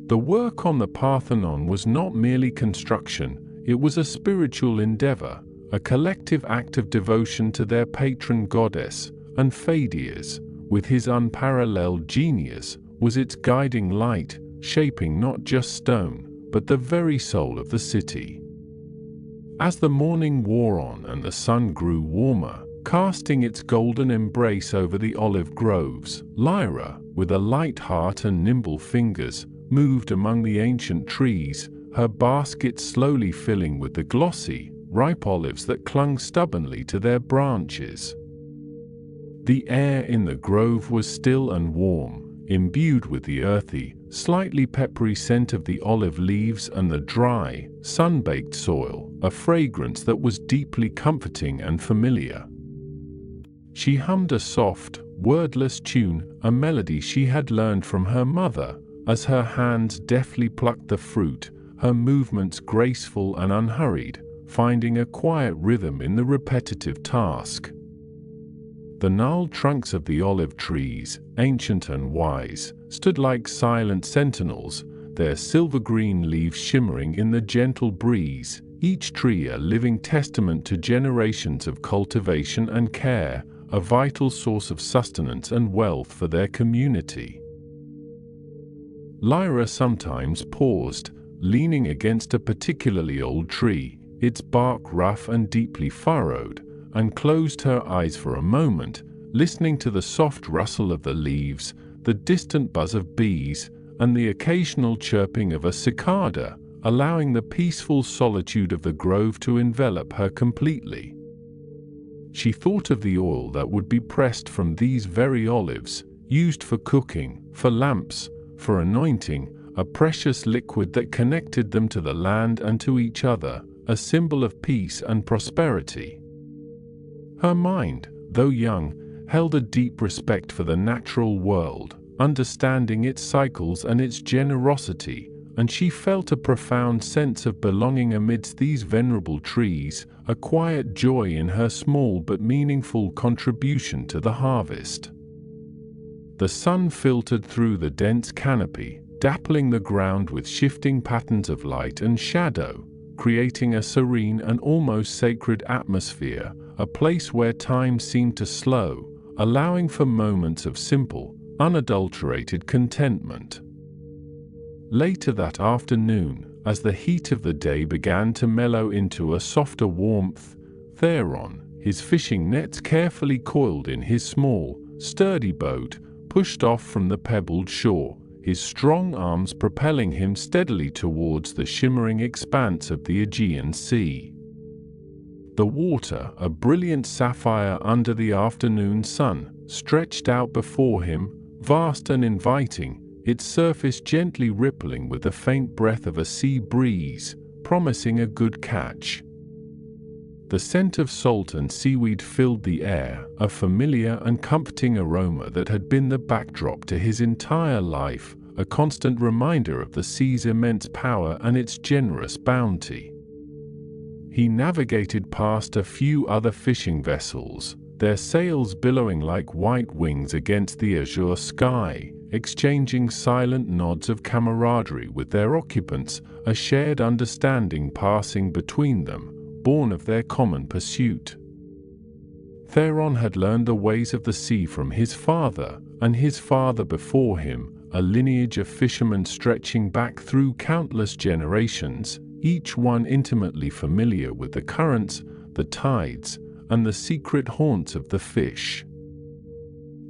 The work on the Parthenon was not merely construction, it was a spiritual endeavor, a collective act of devotion to their patron goddess, and Pheidias, with his unparalleled genius, was its guiding light, shaping not just stone, but the very soul of the city. As the morning wore on and the sun grew warmer, casting its golden embrace over the olive groves, Lyra, with a light heart and nimble fingers, moved among the ancient trees, her basket slowly filling with the glossy, ripe olives that clung stubbornly to their branches. The air in the grove was still and warm, imbued with the earthy, slightly peppery scent of the olive leaves and the dry, sun-baked soil, a fragrance that was deeply comforting and familiar. She hummed a soft, wordless tune, a melody she had learned from her mother, as her hands deftly plucked the fruit, her movements graceful and unhurried, finding a quiet rhythm in the repetitive task. The gnarled trunks of the olive trees, ancient and wise, stood like silent sentinels, their silver-green leaves shimmering in the gentle breeze, each tree a living testament to generations of cultivation and care, a vital source of sustenance and wealth for their community. Lyra sometimes paused, leaning against a particularly old tree, its bark rough and deeply furrowed, and closed her eyes for a moment, listening to the soft rustle of the leaves, the distant buzz of bees, and the occasional chirping of a cicada, allowing the peaceful solitude of the grove to envelop her completely. She thought of the oil that would be pressed from these very olives, used for cooking, for lamps, for anointing, a precious liquid that connected them to the land and to each other, a symbol of peace and prosperity. Her mind, though young, held a deep respect for the natural world, understanding its cycles and its generosity, and she felt a profound sense of belonging amidst these venerable trees, a quiet joy in her small but meaningful contribution to the harvest. The sun filtered through the dense canopy, dappling the ground with shifting patterns of light and shadow, creating a serene and almost sacred atmosphere, a place where time seemed to slow, allowing for moments of simple, unadulterated contentment. Later that afternoon, as the heat of the day began to mellow into a softer warmth, Theron, his fishing nets carefully coiled in his small, sturdy boat, pushed off from the pebbled shore, his strong arms propelling him steadily towards the shimmering expanse of the Aegean Sea. The water, a brilliant sapphire under the afternoon sun, stretched out before him, vast and inviting, its surface gently rippling with the faint breath of a sea breeze, promising a good catch. The scent of salt and seaweed filled the air, a familiar and comforting aroma that had been the backdrop to his entire life, a constant reminder of the sea's immense power and its generous bounty. He navigated past a few other fishing vessels, their sails billowing like white wings against the azure sky, exchanging silent nods of camaraderie with their occupants, a shared understanding passing between them, born of their common pursuit. Theron had learned the ways of the sea from his father, and his father before him, a lineage of fishermen stretching back through countless generations, each one intimately familiar with the currents, the tides, and the secret haunts of the fish.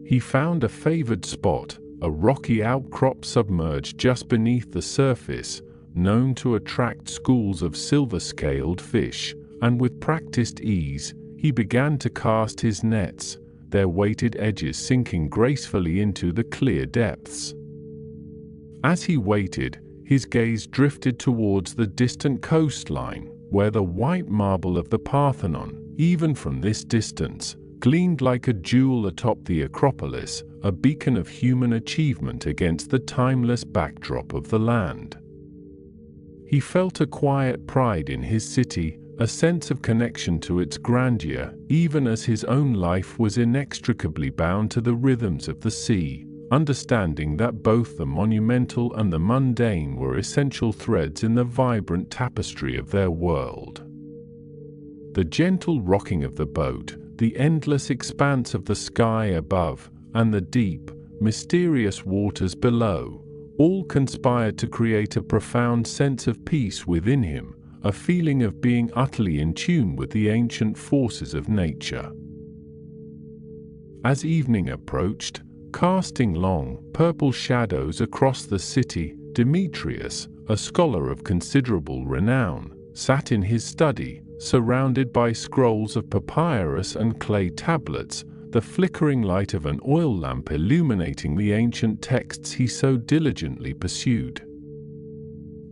He found a favored spot, a rocky outcrop submerged just beneath the surface, known to attract schools of silver-scaled fish, and with practiced ease, he began to cast his nets, their weighted edges sinking gracefully into the clear depths. As he waited, his gaze drifted towards the distant coastline, where the white marble of the Parthenon, even from this distance, gleamed like a jewel atop the Acropolis, a beacon of human achievement against the timeless backdrop of the land. He felt a quiet pride in his city, a sense of connection to its grandeur, even as his own life was inextricably bound to the rhythms of the sea, understanding that both the monumental and the mundane were essential threads in the vibrant tapestry of their world. The gentle rocking of the boat, the endless expanse of the sky above, and the deep, mysterious waters below, all conspired to create a profound sense of peace within him, a feeling of being utterly in tune with the ancient forces of nature. As evening approached, casting long, purple shadows across the city, Demetrius, a scholar of considerable renown, sat in his study, surrounded by scrolls of papyrus and clay tablets, the flickering light of an oil lamp illuminating the ancient texts he so diligently pursued.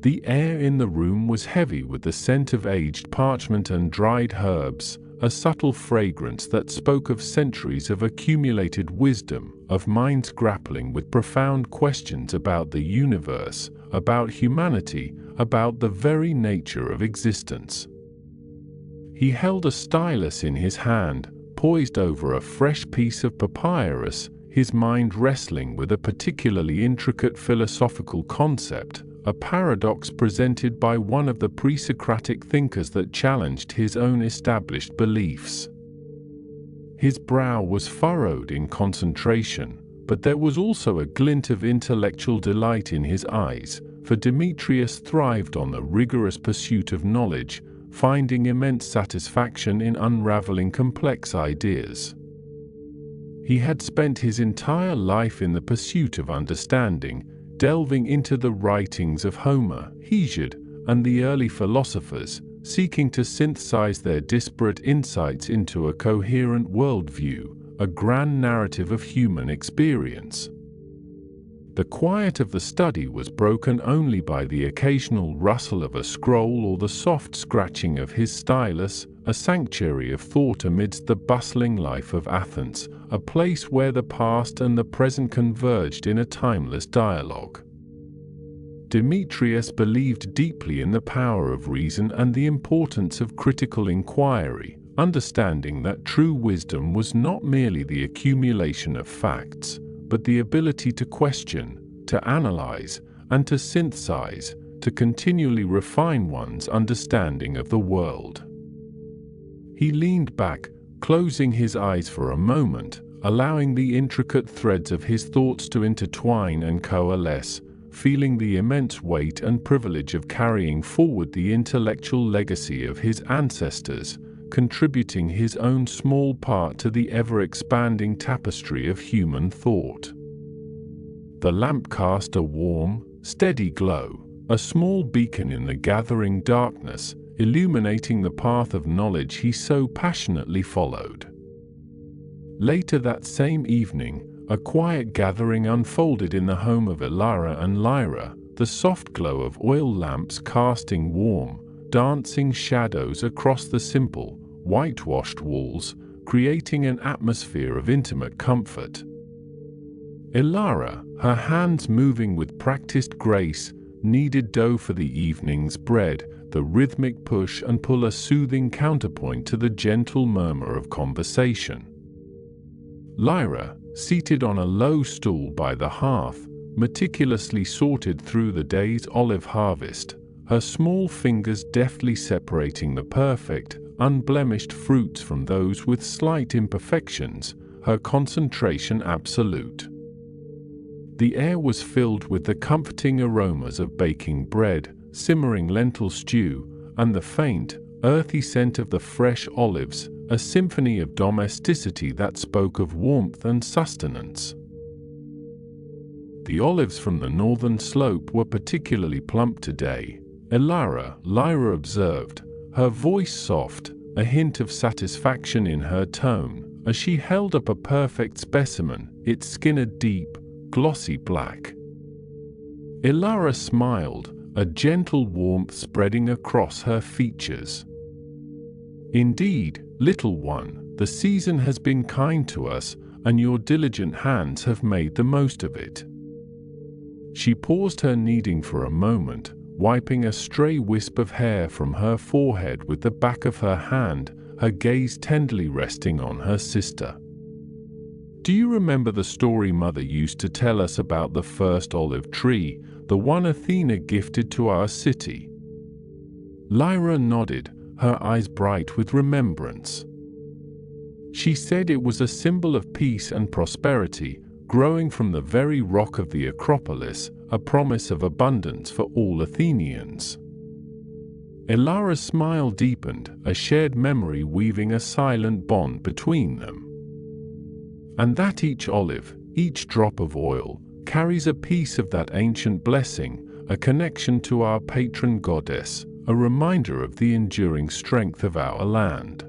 The air in the room was heavy with the scent of aged parchment and dried herbs, a subtle fragrance that spoke of centuries of accumulated wisdom, of minds grappling with profound questions about the universe, about humanity, about the very nature of existence. He held a stylus in his hand, poised over a fresh piece of papyrus, his mind wrestling with a particularly intricate philosophical concept, a paradox presented by one of the pre-Socratic thinkers that challenged his own established beliefs. His brow was furrowed in concentration, but there was also a glint of intellectual delight in his eyes, for Demetrius thrived on the rigorous pursuit of knowledge, finding immense satisfaction in unraveling complex ideas. He had spent his entire life in the pursuit of understanding, delving into the writings of Homer, Hesiod, and the early philosophers, seeking to synthesize their disparate insights into a coherent worldview, a grand narrative of human experience. The quiet of the study was broken only by the occasional rustle of a scroll or the soft scratching of his stylus, a sanctuary of thought amidst the bustling life of Athens, a place where the past and the present converged in a timeless dialogue. Demetrius believed deeply in the power of reason and the importance of critical inquiry, understanding that true wisdom was not merely the accumulation of facts, but the ability to question, to analyze, and to synthesize, to continually refine one's understanding of the world. He leaned back, closing his eyes for a moment, allowing the intricate threads of his thoughts to intertwine and coalesce, feeling the immense weight and privilege of carrying forward the intellectual legacy of his ancestors, contributing his own small part to the ever-expanding tapestry of human thought. The lamp cast a warm, steady glow, a small beacon in the gathering darkness, illuminating the path of knowledge he so passionately followed. Later that same evening, a quiet gathering unfolded in the home of Elara and Lyra, the soft glow of oil lamps casting warm, dancing shadows across the simple, whitewashed walls, creating an atmosphere of intimate comfort. Elara, her hands moving with practiced grace, kneaded dough for the evening's bread, the rhythmic push and pull a soothing counterpoint to the gentle murmur of conversation. Lyra, seated on a low stool by the hearth, meticulously sorted through the day's olive harvest, her small fingers deftly separating the perfect, unblemished fruits from those with slight imperfections, her concentration absolute. The air was filled with the comforting aromas of baking bread, simmering lentil stew, and the faint, earthy scent of the fresh olives, a symphony of domesticity that spoke of warmth and sustenance. The olives from the northern slope were particularly plump today, Lyra observed, her voice soft, a hint of satisfaction in her tone, as she held up a perfect specimen, its skin a deep, glossy black. Elara smiled, a gentle warmth spreading across her features. Indeed, little one, the season has been kind to us, and your diligent hands have made the most of it. She paused her kneading for a moment, wiping a stray wisp of hair from her forehead with the back of her hand, her gaze tenderly resting on her sister. Do you remember the story Mother used to tell us about the first olive tree, the one Athena gifted to our city? Lyra nodded, her eyes bright with remembrance. She said it was a symbol of peace and prosperity, growing from the very rock of the Acropolis, a promise of abundance for all Athenians. Elara's smile deepened, a shared memory weaving a silent bond between them. And that each olive, each drop of oil, carries a piece of that ancient blessing, a connection to our patron goddess, a reminder of the enduring strength of our land.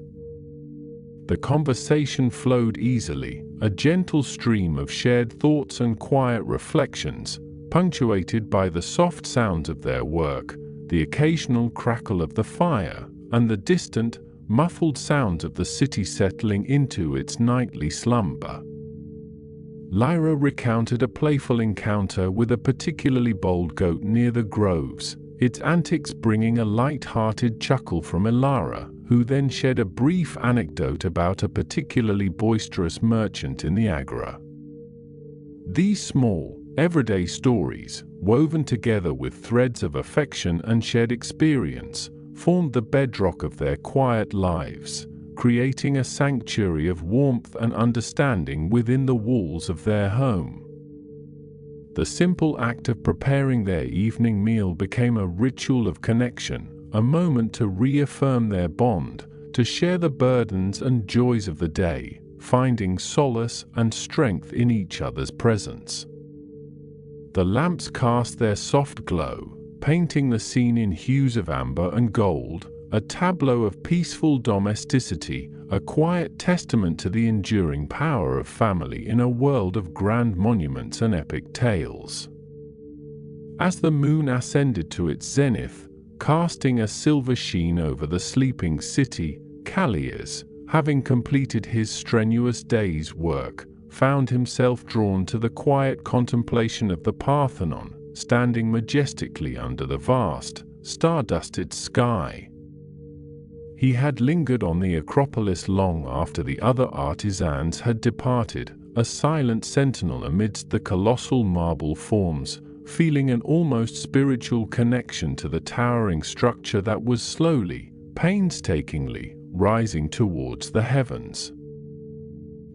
The conversation flowed easily, a gentle stream of shared thoughts and quiet reflections, punctuated by the soft sounds of their work, the occasional crackle of the fire, and the distant, muffled sounds of the city settling into its nightly slumber. Lyra recounted a playful encounter with a particularly bold goat near the groves, its antics bringing a light-hearted chuckle from Elara, who then shared a brief anecdote about a particularly boisterous merchant in the agora. These small, everyday stories, woven together with threads of affection and shared experience, formed the bedrock of their quiet lives, creating a sanctuary of warmth and understanding within the walls of their home. The simple act of preparing their evening meal became a ritual of connection, a moment to reaffirm their bond, to share the burdens and joys of the day, finding solace and strength in each other's presence. The lamps cast their soft glow, painting the scene in hues of amber and gold, a tableau of peaceful domesticity, a quiet testament to the enduring power of family in a world of grand monuments and epic tales. As the moon ascended to its zenith, casting a silver sheen over the sleeping city, Kallias, having completed his strenuous day's work, found himself drawn to the quiet contemplation of the Parthenon, standing majestically under the vast, star-dusted sky. He had lingered on the Acropolis long after the other artisans had departed, a silent sentinel amidst the colossal marble forms, feeling an almost spiritual connection to the towering structure that was slowly, painstakingly, rising towards the heavens.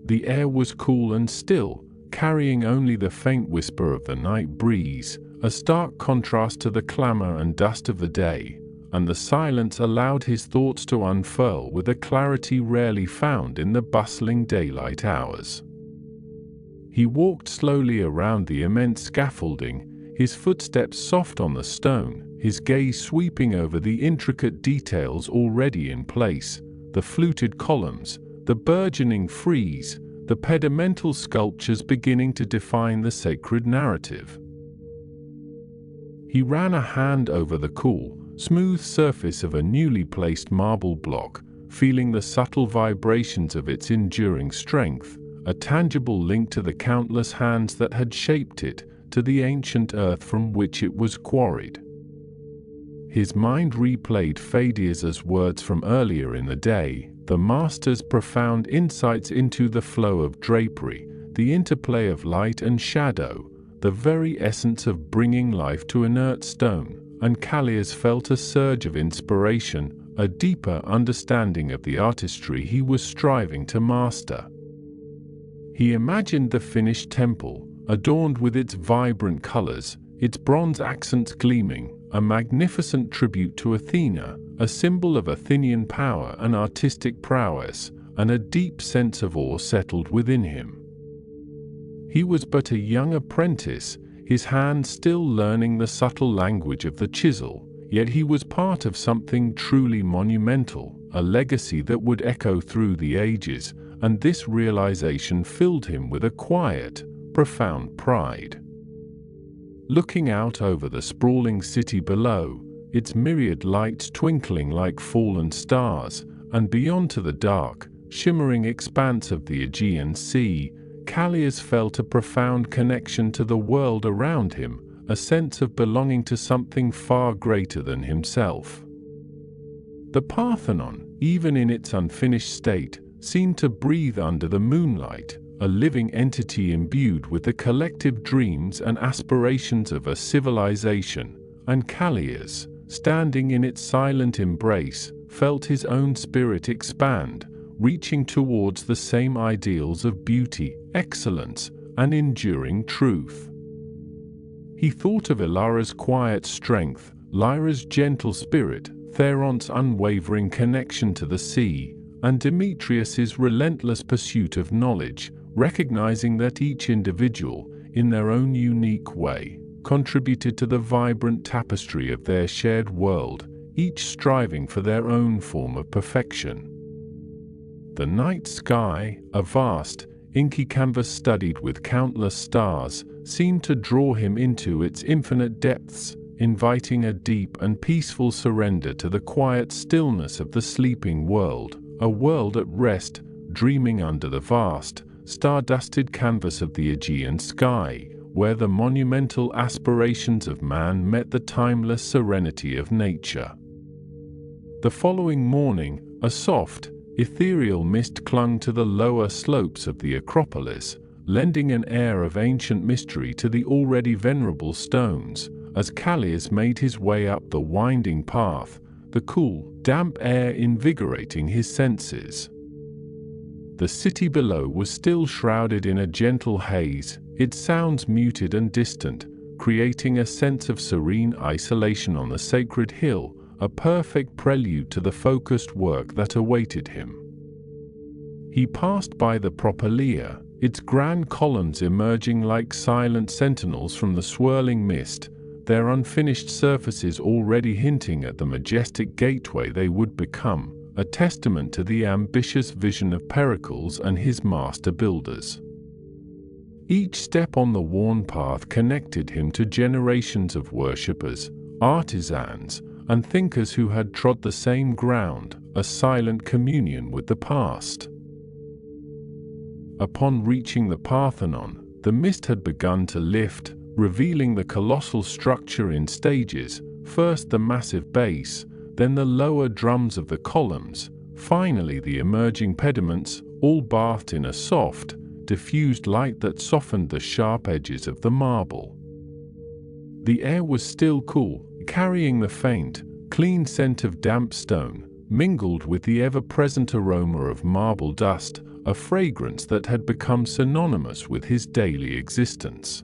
The air was cool and still, carrying only the faint whisper of the night breeze, a stark contrast to the clamor and dust of the day, and the silence allowed his thoughts to unfurl with a clarity rarely found in the bustling daylight hours. He walked slowly around the immense scaffolding, his footsteps soft on the stone, his gaze sweeping over the intricate details already in place, the fluted columns, the burgeoning frieze, the pedamental sculptures beginning to define the sacred narrative. He ran a hand over the cool, smooth surface of a newly placed marble block, feeling the subtle vibrations of its enduring strength, a tangible link to the countless hands that had shaped it, to the ancient earth from which it was quarried. His mind replayed Pheidias' words from earlier in the day, the master's profound insights into the flow of drapery, the interplay of light and shadow, the very essence of bringing life to inert stone, and Kallias felt a surge of inspiration, a deeper understanding of the artistry he was striving to master. He imagined the finished temple, adorned with its vibrant colors, its bronze accents gleaming, a magnificent tribute to Athena, a symbol of Athenian power and artistic prowess, and a deep sense of awe settled within him. He was but a young apprentice, his hands still learning the subtle language of the chisel, yet he was part of something truly monumental, a legacy that would echo through the ages, and this realization filled him with a quiet, profound pride. Looking out over the sprawling city below, its myriad lights twinkling like fallen stars, and beyond to the dark, shimmering expanse of the Aegean Sea, Kallias felt a profound connection to the world around him, a sense of belonging to something far greater than himself. The Parthenon, even in its unfinished state, seemed to breathe under the moonlight, a living entity imbued with the collective dreams and aspirations of a civilization, and Kallias, standing in its silent embrace, felt his own spirit expand, reaching towards the same ideals of beauty, excellence, and enduring truth. He thought of Ilara's quiet strength, Lyra's gentle spirit, Theron's unwavering connection to the sea, and Demetrius's relentless pursuit of knowledge, recognizing that each individual, in their own unique way, contributed to the vibrant tapestry of their shared world, each striving for their own form of perfection. The night sky, a vast, inky canvas studded with countless stars, seemed to draw him into its infinite depths, inviting a deep and peaceful surrender to the quiet stillness of the sleeping world, a world at rest, dreaming under the vast, star-dusted canvas of the Aegean sky, where the monumental aspirations of man met the timeless serenity of nature. The following morning, a soft, ethereal mist clung to the lower slopes of the Acropolis, lending an air of ancient mystery to the already venerable stones, as Kallias made his way up the winding path, the cool, damp air invigorating his senses. The city below was still shrouded in a gentle haze, its sounds muted and distant, creating a sense of serene isolation on the sacred hill, a perfect prelude to the focused work that awaited him. He passed by the Propylaea, its grand columns emerging like silent sentinels from the swirling mist, their unfinished surfaces already hinting at the majestic gateway they would become, a testament to the ambitious vision of Pericles and his master builders. Each step on the worn path connected him to generations of worshippers, artisans, and thinkers who had trod the same ground, a silent communion with the past. Upon reaching the Parthenon, the mist had begun to lift, revealing the colossal structure in stages, first the massive base, then the lower drums of the columns, finally the emerging pediments, all bathed in a soft, diffused light that softened the sharp edges of the marble. The air was still cool, carrying the faint, clean scent of damp stone, mingled with the ever-present aroma of marble dust, a fragrance that had become synonymous with his daily existence.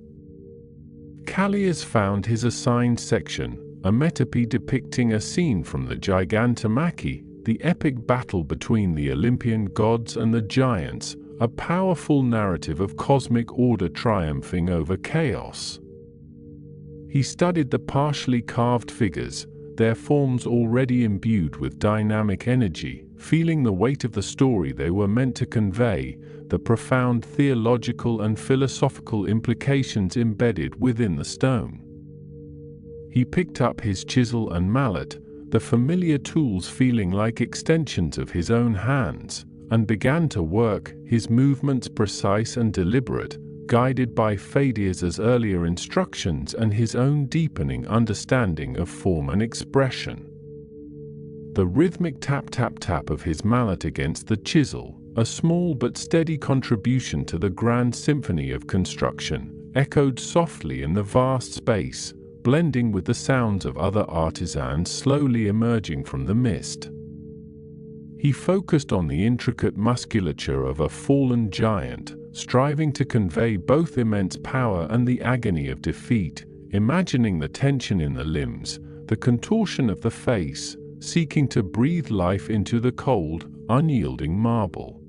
Kallias found his assigned section, a metope depicting a scene from the Gigantomachy, the epic battle between the Olympian gods and the giants, a powerful narrative of cosmic order triumphing over chaos. He studied the partially carved figures, their forms already imbued with dynamic energy, feeling the weight of the story they were meant to convey, the profound theological and philosophical implications embedded within the stone. He picked up his chisel and mallet, the familiar tools feeling like extensions of his own hands, and began to work, his movements precise and deliberate, guided by Pheidias's earlier instructions and his own deepening understanding of form and expression. The rhythmic tap-tap-tap of his mallet against the chisel, a small but steady contribution to the grand symphony of construction, echoed softly in the vast space, blending with the sounds of other artisans slowly emerging from the mist. He focused on the intricate musculature of a fallen giant, striving to convey both immense power and the agony of defeat, imagining the tension in the limbs, the contortion of the face, seeking to breathe life into the cold, unyielding marble.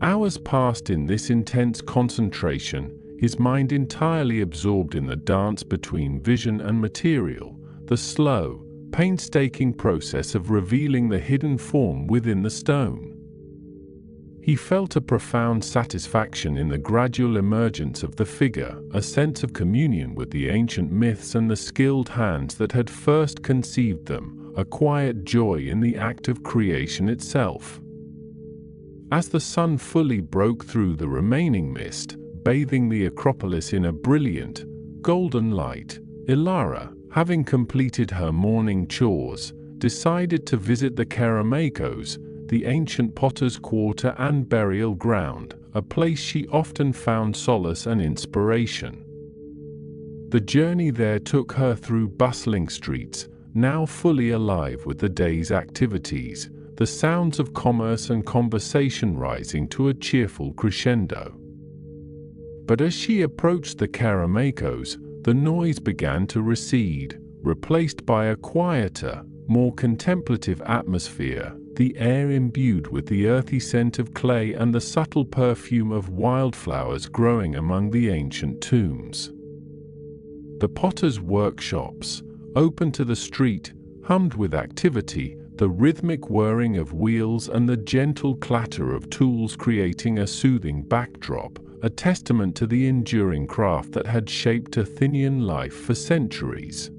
Hours passed in this intense concentration, his mind entirely absorbed in the dance between vision and material, the slow, painstaking process of revealing the hidden form within the stone. He felt a profound satisfaction in the gradual emergence of the figure, a sense of communion with the ancient myths and the skilled hands that had first conceived them, a quiet joy in the act of creation itself. As the sun fully broke through the remaining mist, bathing the Acropolis in a brilliant, golden light, Ilara, having completed her morning chores, decided to visit the Kerameikos, the ancient potter's quarter and burial ground, a place she often found solace and inspiration. The journey there took her through bustling streets, now fully alive with the day's activities, the sounds of commerce and conversation rising to a cheerful crescendo. But as she approached the Kerameikos, the noise began to recede, replaced by a quieter, more contemplative atmosphere, the air imbued with the earthy scent of clay and the subtle perfume of wildflowers growing among the ancient tombs. The potter's workshops, open to the street, hummed with activity, the rhythmic whirring of wheels and the gentle clatter of tools creating a soothing backdrop, a testament to the enduring craft that had shaped Athenian life for centuries.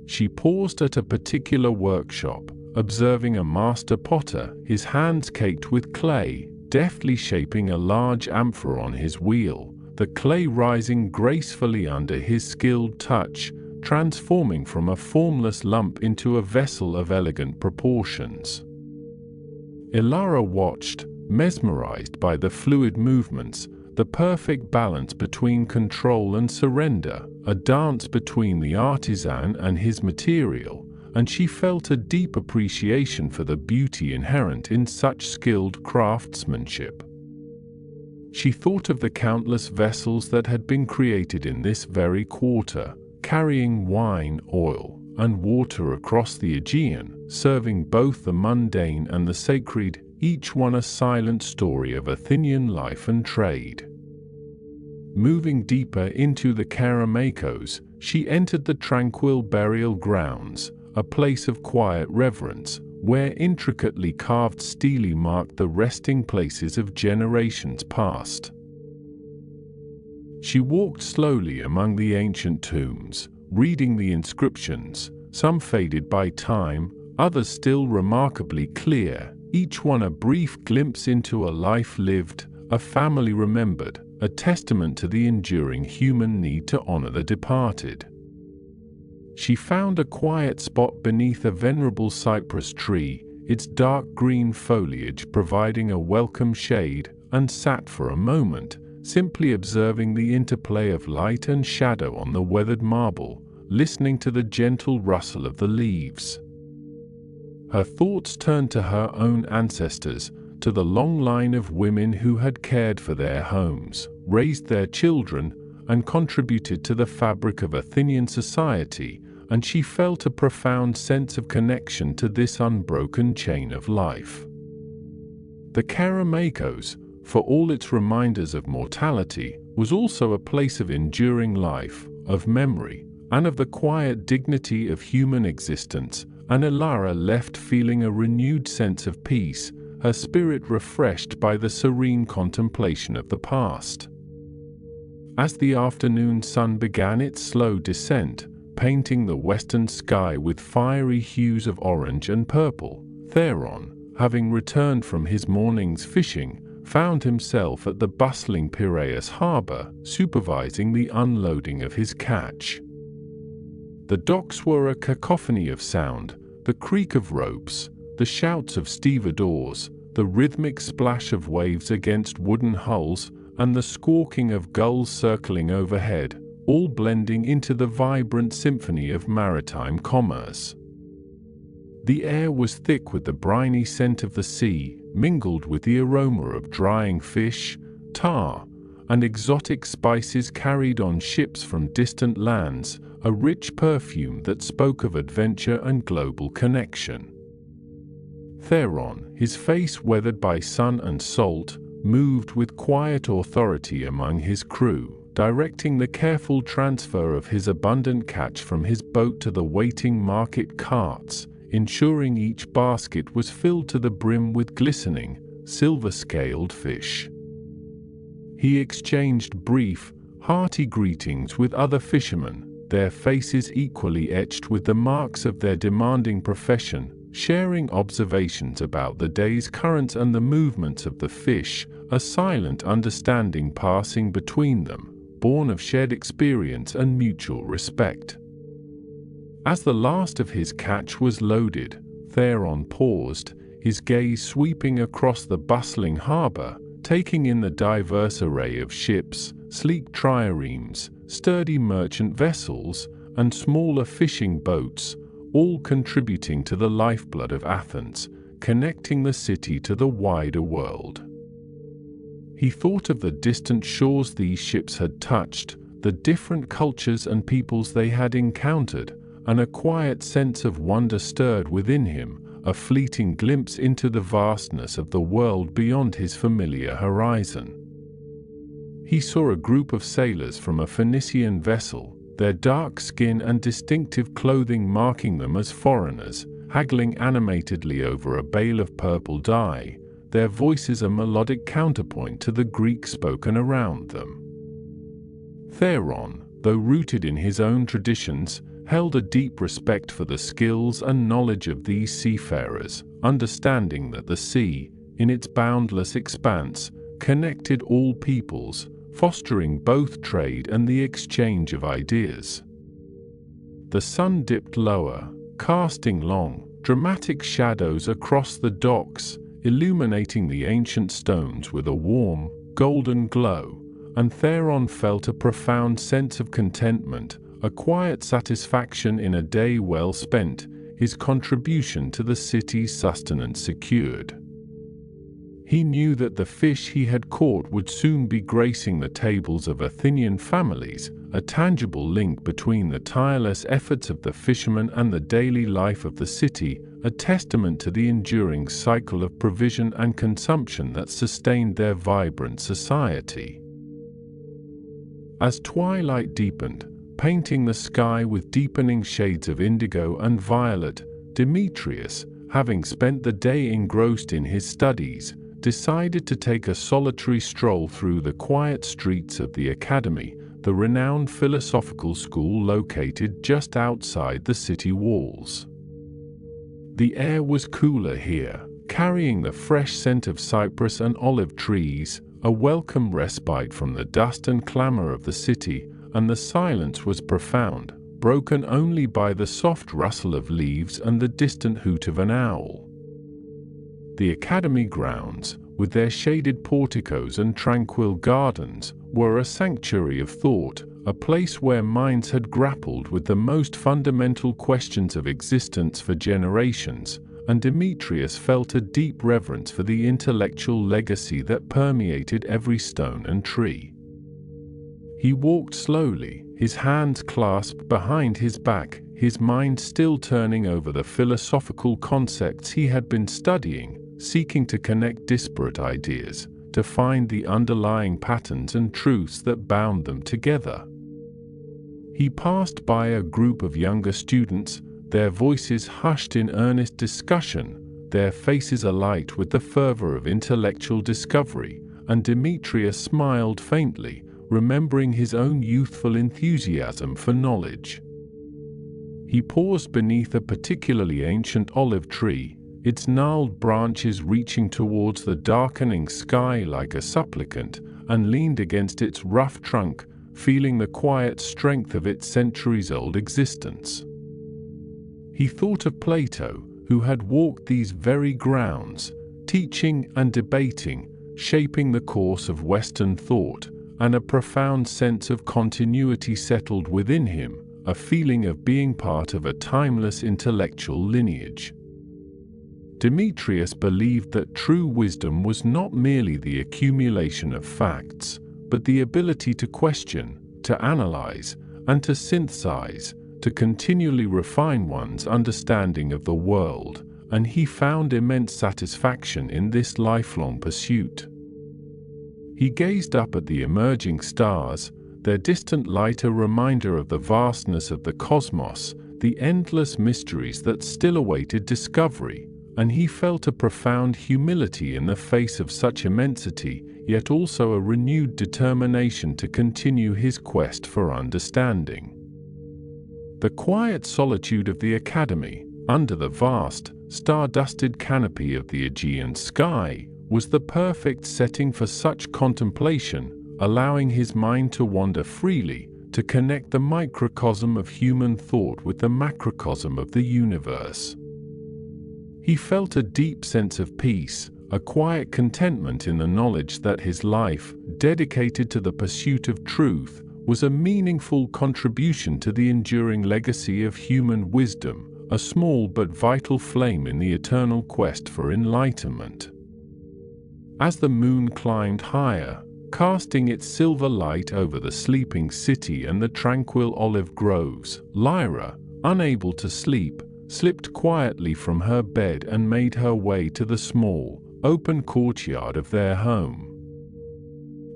She paused at a particular workshop, observing a master potter, his hands caked with clay, deftly shaping a large amphora on his wheel, the clay rising gracefully under his skilled touch, transforming from a formless lump into a vessel of elegant proportions. Ilara watched, mesmerized by the fluid movements, the perfect balance between control and surrender, a dance between the artisan and his material, and she felt a deep appreciation for the beauty inherent in such skilled craftsmanship. She thought of the countless vessels that had been created in this very quarter, carrying wine, oil, and water across the Aegean, serving both the mundane and the sacred, each one a silent story of Athenian life and trade. Moving deeper into the Kerameikos, she entered the tranquil burial grounds, a place of quiet reverence, where intricately carved stelae marked the resting places of generations past. She walked slowly among the ancient tombs, reading the inscriptions, some faded by time, others still remarkably clear, each one a brief glimpse into a life lived, a family remembered, a testament to the enduring human need to honor the departed. She found a quiet spot beneath a venerable cypress tree, its dark green foliage providing a welcome shade, and sat for a moment, simply observing the interplay of light and shadow on the weathered marble, listening to the gentle rustle of the leaves. Her thoughts turned to her own ancestors, to the long line of women who had cared for their homes, raised their children, and contributed to the fabric of Athenian society, and she felt a profound sense of connection to this unbroken chain of life. The Kerameikos, for all its reminders of mortality, was also a place of enduring life, of memory, and of the quiet dignity of human existence, and Elara left feeling a renewed sense of peace, her spirit refreshed by the serene contemplation of the past. As the afternoon sun began its slow descent, painting the western sky with fiery hues of orange and purple, Theron, having returned from his morning's fishing, found himself at the bustling Piraeus harbor, supervising the unloading of his catch. The docks were a cacophony of sound, the creak of ropes, the shouts of stevedores, the rhythmic splash of waves against wooden hulls, and the squawking of gulls circling overhead, all blending into the vibrant symphony of maritime commerce. The air was thick with the briny scent of the sea, mingled with the aroma of drying fish, tar, and exotic spices carried on ships from distant lands, a rich perfume that spoke of adventure and global connection. Theron, his face weathered by sun and salt, moved with quiet authority among his crew, directing the careful transfer of his abundant catch from his boat to the waiting market carts, ensuring each basket was filled to the brim with glistening, silver-scaled fish. He exchanged brief, hearty greetings with other fishermen, their faces equally etched with the marks of their demanding profession, sharing observations about the day's currents and the movements of the fish, a silent understanding passing between them, born of shared experience and mutual respect. As the last of his catch was loaded, Theron paused, his gaze sweeping across the bustling harbor, taking in the diverse array of ships, sleek triremes, sturdy merchant vessels, and smaller fishing boats, all contributing to the lifeblood of Athens, connecting the city to the wider world. He thought of the distant shores these ships had touched, the different cultures and peoples they had encountered, and a quiet sense of wonder stirred within him, a fleeting glimpse into the vastness of the world beyond his familiar horizon. He saw a group of sailors from a Phoenician vessel, their dark skin and distinctive clothing marking them as foreigners, haggling animatedly over a bale of purple dye, their voices a melodic counterpoint to the Greek spoken around them. Theron, though rooted in his own traditions, held a deep respect for the skills and knowledge of these seafarers, understanding that the sea, in its boundless expanse, connected all peoples, fostering both trade and the exchange of ideas. The sun dipped lower, casting long, dramatic shadows across the docks, illuminating the ancient stones with a warm, golden glow, and Theron felt a profound sense of contentment, a quiet satisfaction in a day well spent, his contribution to the city's sustenance secured. He knew that the fish he had caught would soon be gracing the tables of Athenian families, a tangible link between the tireless efforts of the fishermen and the daily life of the city, a testament to the enduring cycle of provision and consumption that sustained their vibrant society. As twilight deepened, painting the sky with deepening shades of indigo and violet, Demetrius, having spent the day engrossed in his studies, decided to take a solitary stroll through the quiet streets of the Academy, the renowned philosophical school located just outside the city walls. The air was cooler here, carrying the fresh scent of cypress and olive trees, a welcome respite from the dust and clamor of the city, and the silence was profound, broken only by the soft rustle of leaves and the distant hoot of an owl. The Academy grounds, with their shaded porticos and tranquil gardens, were a sanctuary of thought, a place where minds had grappled with the most fundamental questions of existence for generations, and Demetrius felt a deep reverence for the intellectual legacy that permeated every stone and tree. He walked slowly, his hands clasped behind his back, his mind still turning over the philosophical concepts he had been studying, seeking to connect disparate ideas, to find the underlying patterns and truths that bound them together. He passed by a group of younger students, their voices hushed in earnest discussion, their faces alight with the fervor of intellectual discovery, and Demetrius smiled faintly, remembering his own youthful enthusiasm for knowledge. He paused beneath a particularly ancient olive tree, its gnarled branches reaching towards the darkening sky like a supplicant, and leaned against its rough trunk, feeling the quiet strength of its centuries-old existence. He thought of Plato, who had walked these very grounds, teaching and debating, shaping the course of Western thought, and a profound sense of continuity settled within him, a feeling of being part of a timeless intellectual lineage. Demetrius believed that true wisdom was not merely the accumulation of facts, but the ability to question, to analyze, and to synthesize, to continually refine one's understanding of the world, and he found immense satisfaction in this lifelong pursuit. He gazed up at the emerging stars, their distant light a reminder of the vastness of the cosmos, the endless mysteries that still awaited discovery, and he felt a profound humility in the face of such immensity, yet also a renewed determination to continue his quest for understanding. The quiet solitude of the Academy, under the vast, star-dusted canopy of the Aegean sky, was the perfect setting for such contemplation, allowing his mind to wander freely, to connect the microcosm of human thought with the macrocosm of the universe. He felt a deep sense of peace, a quiet contentment in the knowledge that his life, dedicated to the pursuit of truth, was a meaningful contribution to the enduring legacy of human wisdom, a small but vital flame in the eternal quest for enlightenment. As the moon climbed higher, casting its silver light over the sleeping city and the tranquil olive groves, Lyra, unable to sleep, slipped quietly from her bed and made her way to the small, open courtyard of their home.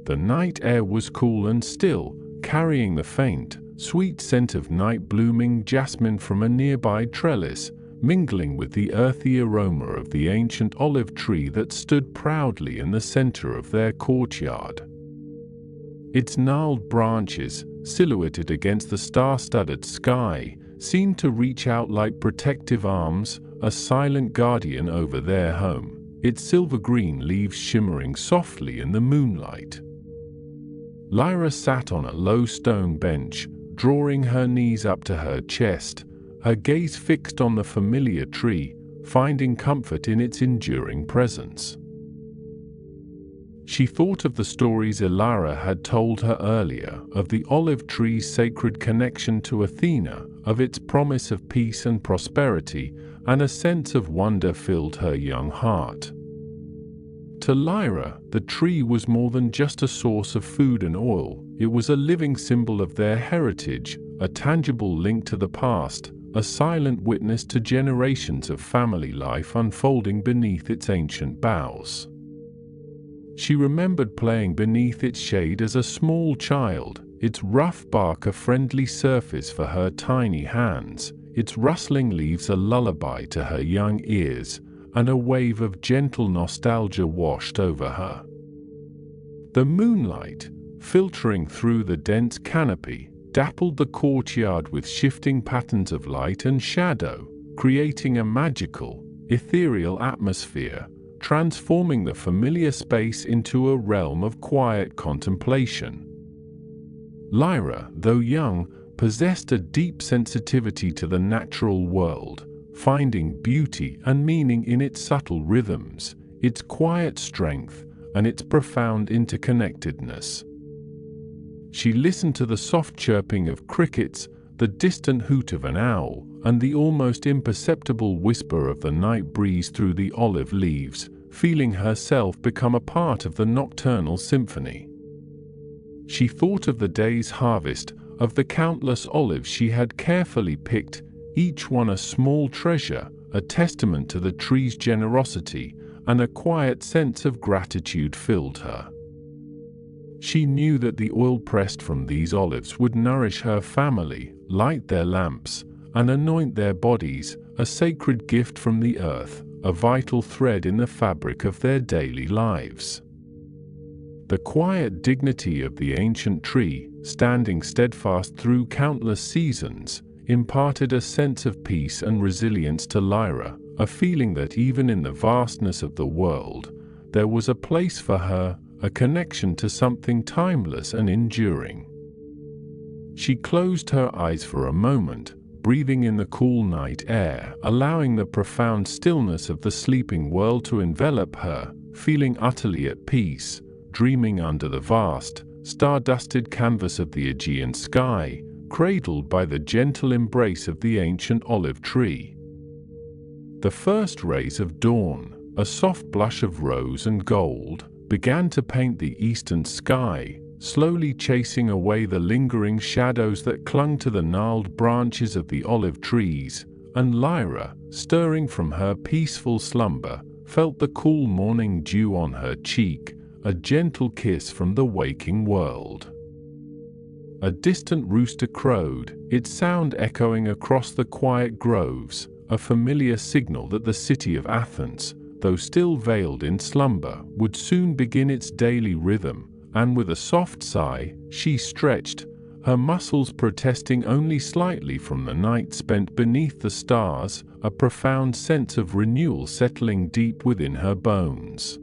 The night air was cool and still, carrying the faint, sweet scent of night-blooming jasmine from a nearby trellis, mingling with the earthy aroma of the ancient olive tree that stood proudly in the center of their courtyard. Its gnarled branches, silhouetted against the star-studded sky, seemed to reach out like protective arms, a silent guardian over their home, its silver-green leaves shimmering softly in the moonlight. Lyra sat on a low stone bench, drawing her knees up to her chest, her gaze fixed on the familiar tree, finding comfort in its enduring presence. She thought of the stories Ilara had told her earlier, of the olive tree's sacred connection to Athena, of its promise of peace and prosperity, and a sense of wonder filled her young heart. To Lyra, the tree was more than just a source of food and oil, it was a living symbol of their heritage, a tangible link to the past, a silent witness to generations of family life unfolding beneath its ancient boughs. She remembered playing beneath its shade as a small child, its rough bark a friendly surface for her tiny hands, its rustling leaves a lullaby to her young ears, and a wave of gentle nostalgia washed over her. The moonlight, filtering through the dense canopy, dappled the courtyard with shifting patterns of light and shadow, creating a magical, ethereal atmosphere, transforming the familiar space into a realm of quiet contemplation. Lyra, though young, possessed a deep sensitivity to the natural world, finding beauty and meaning in its subtle rhythms, its quiet strength, and its profound interconnectedness. She listened to the soft chirping of crickets, the distant hoot of an owl, and the almost imperceptible whisper of the night breeze through the olive leaves, feeling herself become a part of the nocturnal symphony. She thought of the day's harvest, of the countless olives she had carefully picked, each one a small treasure, a testament to the tree's generosity, and a quiet sense of gratitude filled her. She knew that the oil pressed from these olives would nourish her family, light their lamps, and anoint their bodies, a sacred gift from the earth, a vital thread in the fabric of their daily lives. The quiet dignity of the ancient tree, standing steadfast through countless seasons, imparted a sense of peace and resilience to Lyra, a feeling that even in the vastness of the world, there was a place for her, a connection to something timeless and enduring. She closed her eyes for a moment, breathing in the cool night air, allowing the profound stillness of the sleeping world to envelop her, feeling utterly at peace, dreaming under the vast, star-dusted canvas of the Aegean sky, cradled by the gentle embrace of the ancient olive tree. The first rays of dawn, a soft blush of rose and gold, began to paint the eastern sky, slowly chasing away the lingering shadows that clung to the gnarled branches of the olive trees, and Lyra, stirring from her peaceful slumber, felt the cool morning dew on her cheek, a gentle kiss from the waking world. A distant rooster crowed, its sound echoing across the quiet groves, a familiar signal that the city of Athens, though still veiled in slumber, would soon begin its daily rhythm, and with a soft sigh, she stretched, her muscles protesting only slightly from the night spent beneath the stars, a profound sense of renewal settling deep within her bones.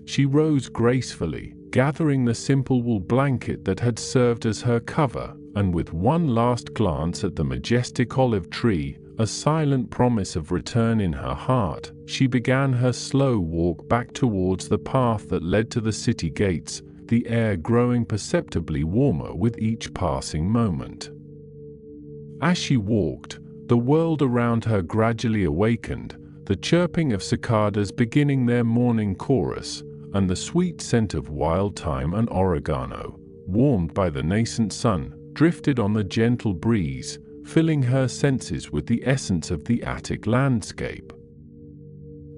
She rose gracefully, gathering the simple wool blanket that had served as her cover, and with one last glance at the majestic olive tree, a silent promise of return in her heart, she began her slow walk back towards the path that led to the city gates, the air growing perceptibly warmer with each passing moment. As she walked, the world around her gradually awakened, the chirping of cicadas beginning their morning chorus, and the sweet scent of wild thyme and oregano, warmed by the nascent sun, drifted on the gentle breeze, filling her senses with the essence of the Attic landscape.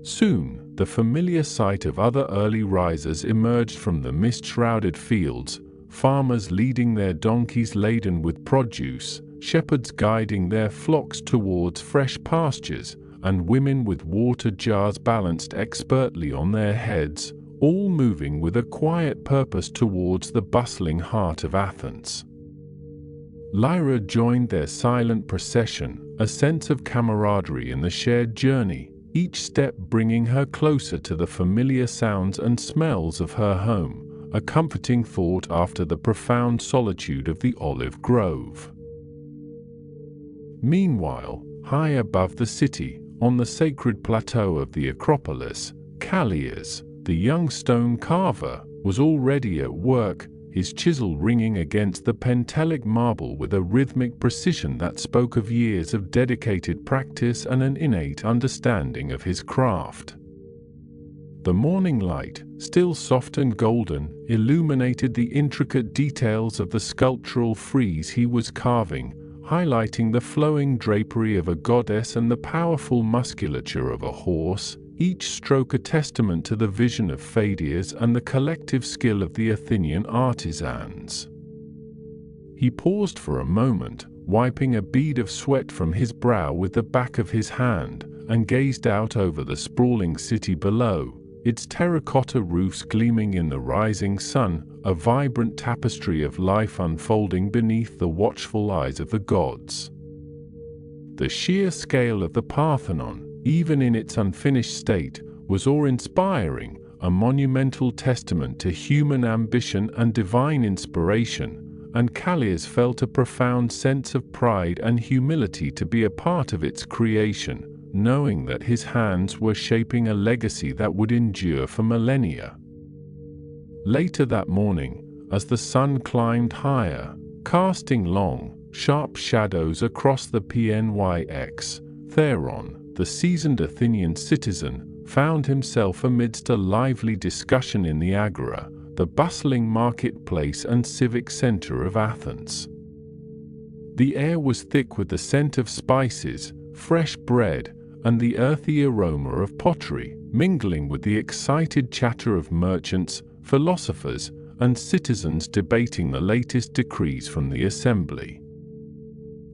Soon, the familiar sight of other early risers emerged from the mist-shrouded fields, farmers leading their donkeys laden with produce, shepherds guiding their flocks towards fresh pastures, and women with water jars balanced expertly on their heads, all moving with a quiet purpose towards the bustling heart of Athens. Lyra joined their silent procession, a sense of camaraderie in the shared journey, each step bringing her closer to the familiar sounds and smells of her home, a comforting thought after the profound solitude of the olive grove. Meanwhile, high above the city, on the sacred plateau of the Acropolis, Kallias, the young stone carver, was already at work, his chisel ringing against the pentelic marble with a rhythmic precision that spoke of years of dedicated practice and an innate understanding of his craft. The morning light, still soft and golden, illuminated the intricate details of the sculptural frieze he was carving, highlighting the flowing drapery of a goddess and the powerful musculature of a horse, each stroke a testament to the vision of Phidias and the collective skill of the Athenian artisans. He paused for a moment, wiping a bead of sweat from his brow with the back of his hand, and gazed out over the sprawling city below, its terracotta roofs gleaming in the rising sun, a vibrant tapestry of life unfolding beneath the watchful eyes of the gods. The sheer scale of the Parthenon, even in its unfinished state, was awe-inspiring, a monumental testament to human ambition and divine inspiration, and Kallias felt a profound sense of pride and humility to be a part of its creation, knowing that his hands were shaping a legacy that would endure for millennia. Later that morning, as the sun climbed higher, casting long, sharp shadows across the Pnyx, Theron, the seasoned Athenian citizen, found himself amidst a lively discussion in the Agora, the bustling marketplace and civic center of Athens. The air was thick with the scent of spices, fresh bread, and the earthy aroma of pottery, mingling with the excited chatter of merchants, philosophers, and citizens debating the latest decrees from the assembly.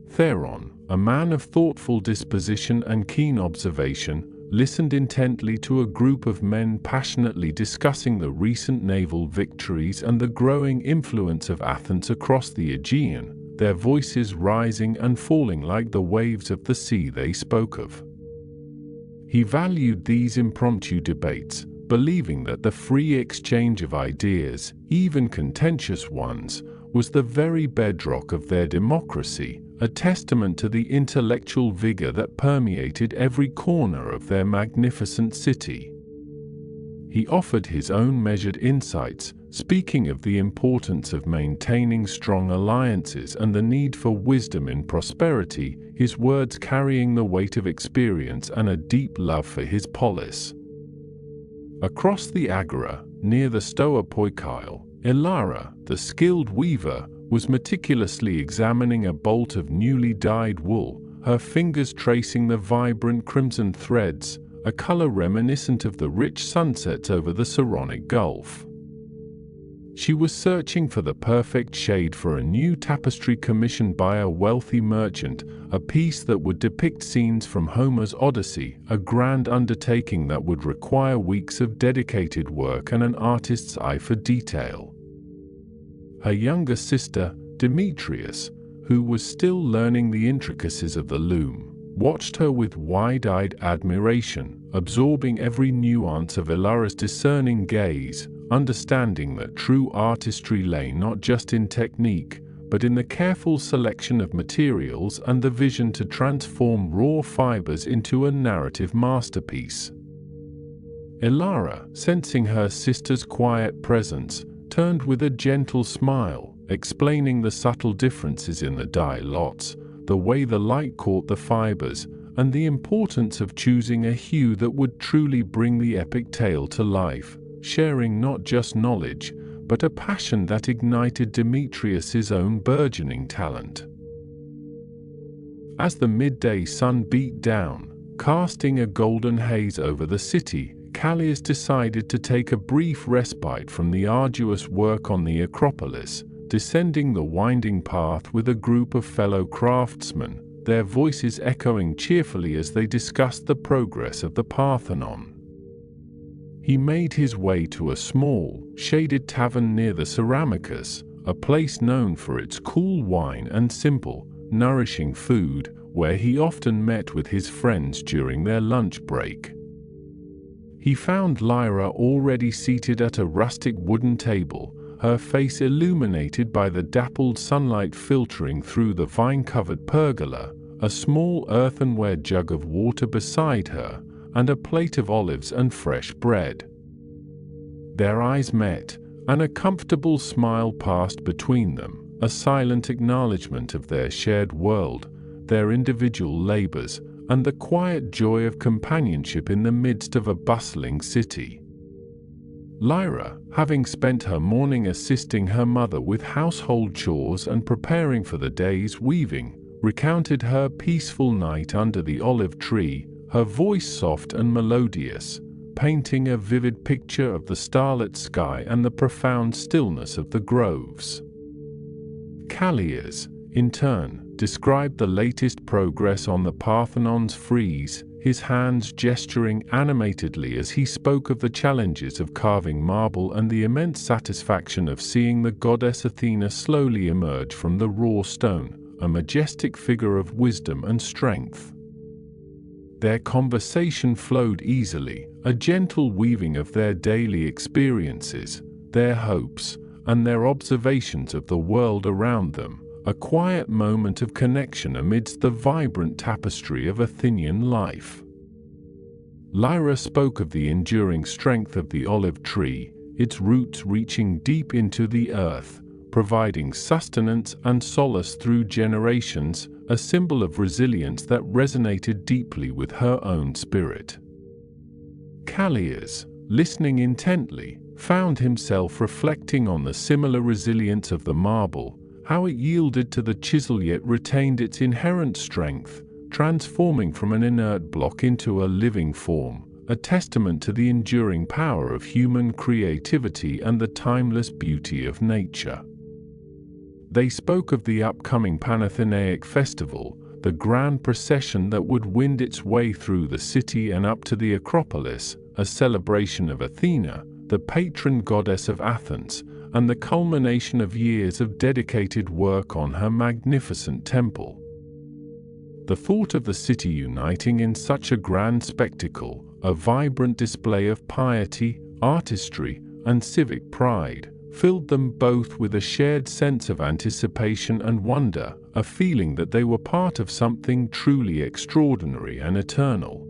Theron, a man of thoughtful disposition and keen observation, listened intently to a group of men passionately discussing the recent naval victories and the growing influence of Athens across the Aegean, their voices rising and falling like the waves of the sea they spoke of. He valued these impromptu debates, believing that the free exchange of ideas, even contentious ones, was the very bedrock of their democracy, a testament to the intellectual vigor that permeated every corner of their magnificent city. He offered his own measured insights, speaking of the importance of maintaining strong alliances and the need for wisdom in prosperity, his words carrying the weight of experience and a deep love for his polis. Across the Agora, near the Stoa Poikile, Elara, the skilled weaver, was meticulously examining a bolt of newly dyed wool, her fingers tracing the vibrant crimson threads, a color reminiscent of the rich sunsets over the Saronic Gulf. She was searching for the perfect shade for a new tapestry commissioned by a wealthy merchant, a piece that would depict scenes from Homer's Odyssey, a grand undertaking that would require weeks of dedicated work and an artist's eye for detail. Her younger sister, Demetrius, who was still learning the intricacies of the loom, watched her with wide-eyed admiration, absorbing every nuance of Elara's discerning gaze, understanding that true artistry lay not just in technique, but in the careful selection of materials and the vision to transform raw fibers into a narrative masterpiece. Elara, sensing her sister's quiet presence, turned with a gentle smile, explaining the subtle differences in the dye lots, the way the light caught the fibers, and the importance of choosing a hue that would truly bring the epic tale to life, sharing not just knowledge, but a passion that ignited Demetrius's own burgeoning talent. As the midday sun beat down, casting a golden haze over the city, Kallias decided to take a brief respite from the arduous work on the Acropolis, descending the winding path with a group of fellow craftsmen, their voices echoing cheerfully as they discussed the progress of the Parthenon. He made his way to a small, shaded tavern near the Ceramicus, a place known for its cool wine and simple, nourishing food, where he often met with his friends during their lunch break. He found Lyra already seated at a rustic wooden table, her face illuminated by the dappled sunlight filtering through the vine-covered pergola, a small earthenware jug of water beside her, and a plate of olives and fresh bread. Their eyes met, and a comfortable smile passed between them, a silent acknowledgement of their shared world, their individual labors, and the quiet joy of companionship in the midst of a bustling city. Lyra, having spent her morning assisting her mother with household chores and preparing for the day's weaving, recounted her peaceful night under the olive tree, her voice soft and melodious, painting a vivid picture of the starlit sky and the profound stillness of the groves. Kallias, in turn, described the latest progress on the Parthenon's frieze, his hands gesturing animatedly as he spoke of the challenges of carving marble and the immense satisfaction of seeing the goddess Athena slowly emerge from the raw stone, a majestic figure of wisdom and strength. Their conversation flowed easily, a gentle weaving of their daily experiences, their hopes, and their observations of the world around them, a quiet moment of connection amidst the vibrant tapestry of Athenian life. Lyra spoke of the enduring strength of the olive tree, its roots reaching deep into the earth, providing sustenance and solace through generations, a symbol of resilience that resonated deeply with her own spirit. Kallias, listening intently, found himself reflecting on the similar resilience of the marble, how it yielded to the chisel yet retained its inherent strength, transforming from an inert block into a living form, a testament to the enduring power of human creativity and the timeless beauty of nature. They spoke of the upcoming Panathenaic festival, the grand procession that would wind its way through the city and up to the Acropolis, a celebration of Athena, the patron goddess of Athens, and the culmination of years of dedicated work on her magnificent temple. The thought of the city uniting in such a grand spectacle, a vibrant display of piety, artistry, and civic pride, filled them both with a shared sense of anticipation and wonder, a feeling that they were part of something truly extraordinary and eternal.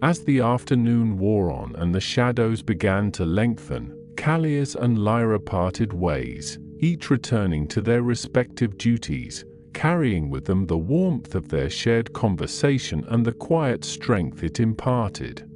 As the afternoon wore on and the shadows began to lengthen, Kallias and Lyra parted ways, each returning to their respective duties, carrying with them the warmth of their shared conversation and the quiet strength it imparted.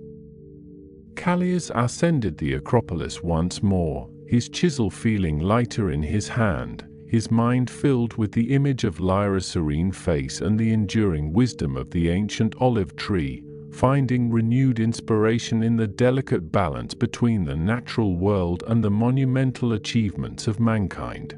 Kallias ascended the Acropolis once more, his chisel feeling lighter in his hand, his mind filled with the image of Lyra's serene face and the enduring wisdom of the ancient olive tree, finding renewed inspiration in the delicate balance between the natural world and the monumental achievements of mankind.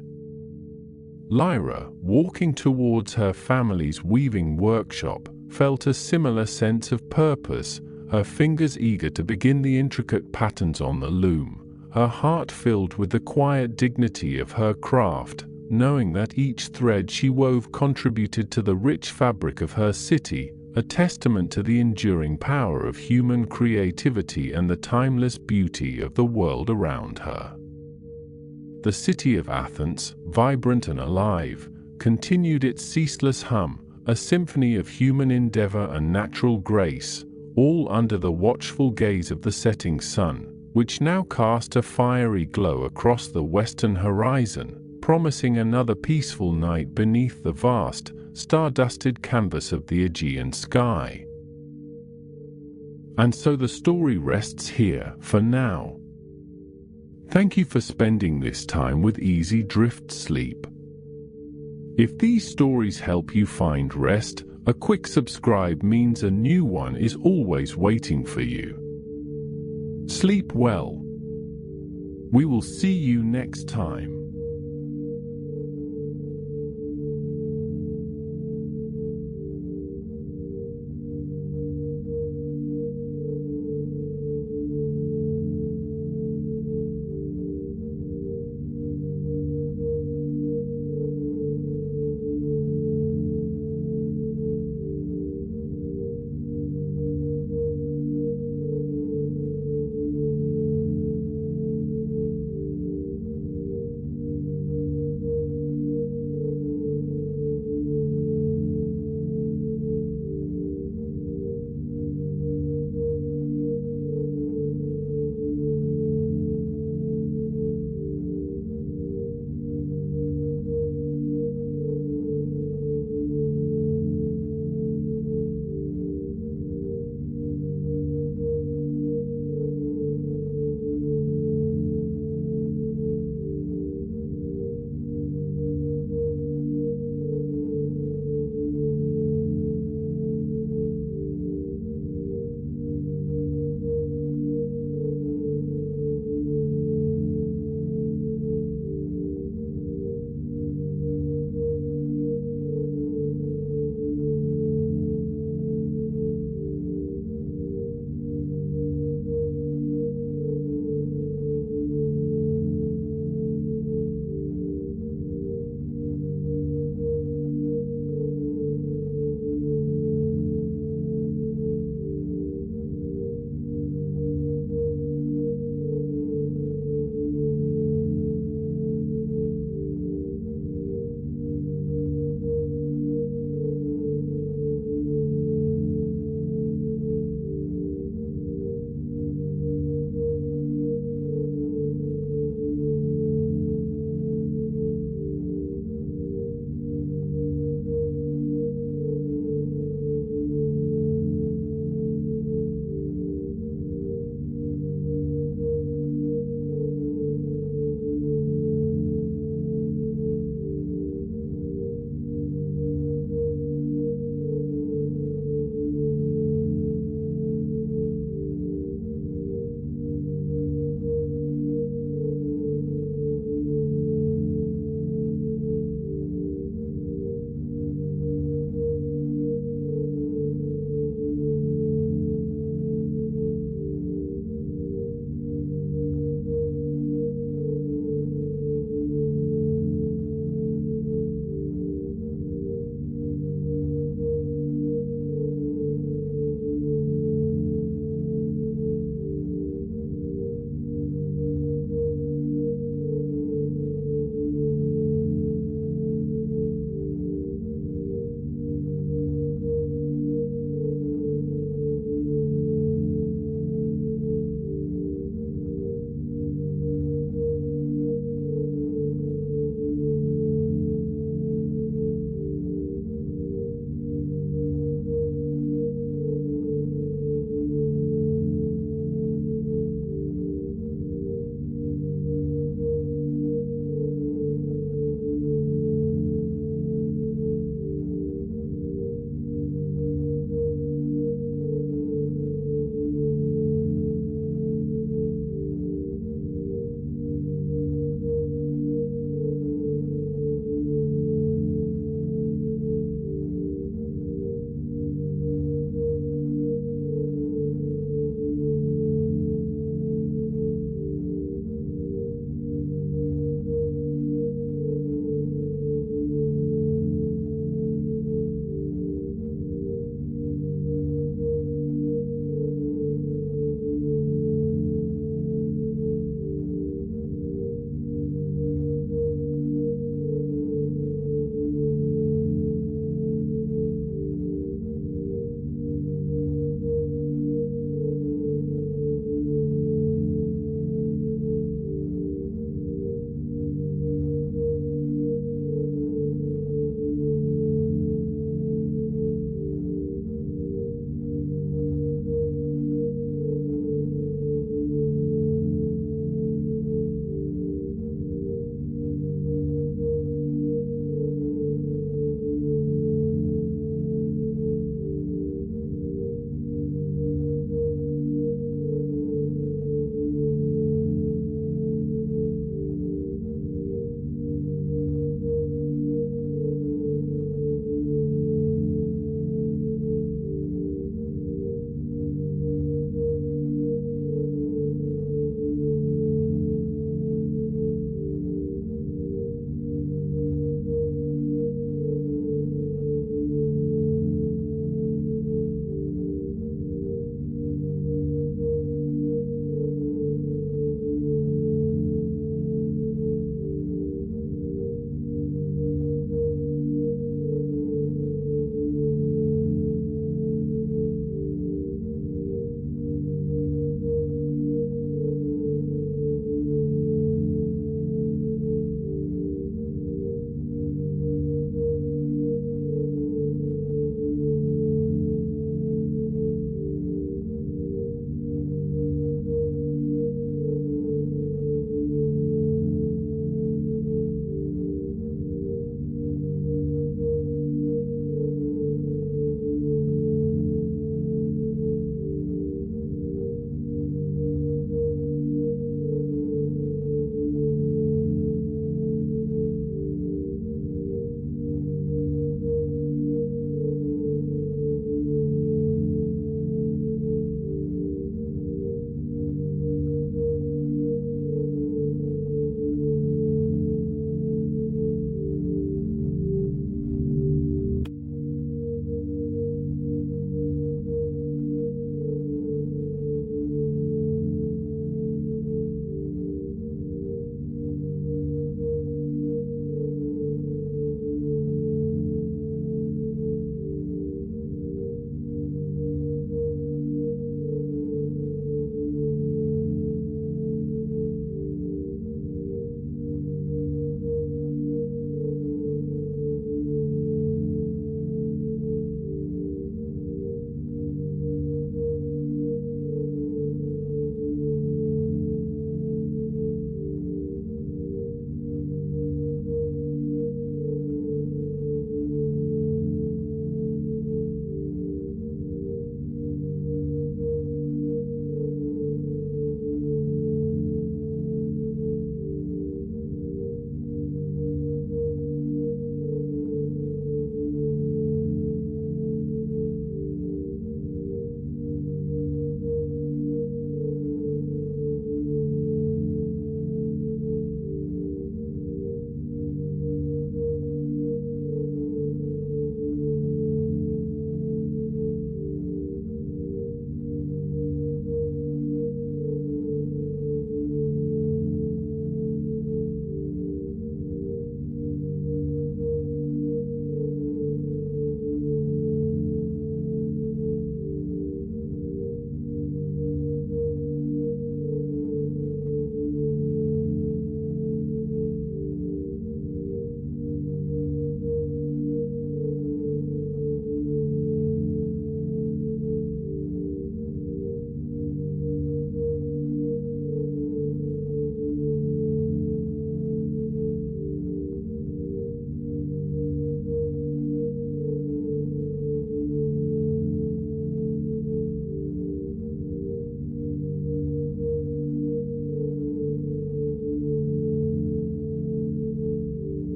Lyra, walking towards her family's weaving workshop, felt a similar sense of purpose, her fingers eager to begin the intricate patterns on the loom, her heart filled with the quiet dignity of her craft, knowing that each thread she wove contributed to the rich fabric of her city, a testament to the enduring power of human creativity and the timeless beauty of the world around her. The city of Athens, vibrant and alive, continued its ceaseless hum, a symphony of human endeavor and natural grace, all under the watchful gaze of the setting sun, which now cast a fiery glow across the western horizon, promising another peaceful night beneath the vast, star-dusted canvas of the Aegean sky. And so the story rests here for now. Thank you for spending this time with Easy Drift Sleep. If these stories help you find rest, a quick subscribe means a new one is always waiting for you. Sleep well. We will see you next time.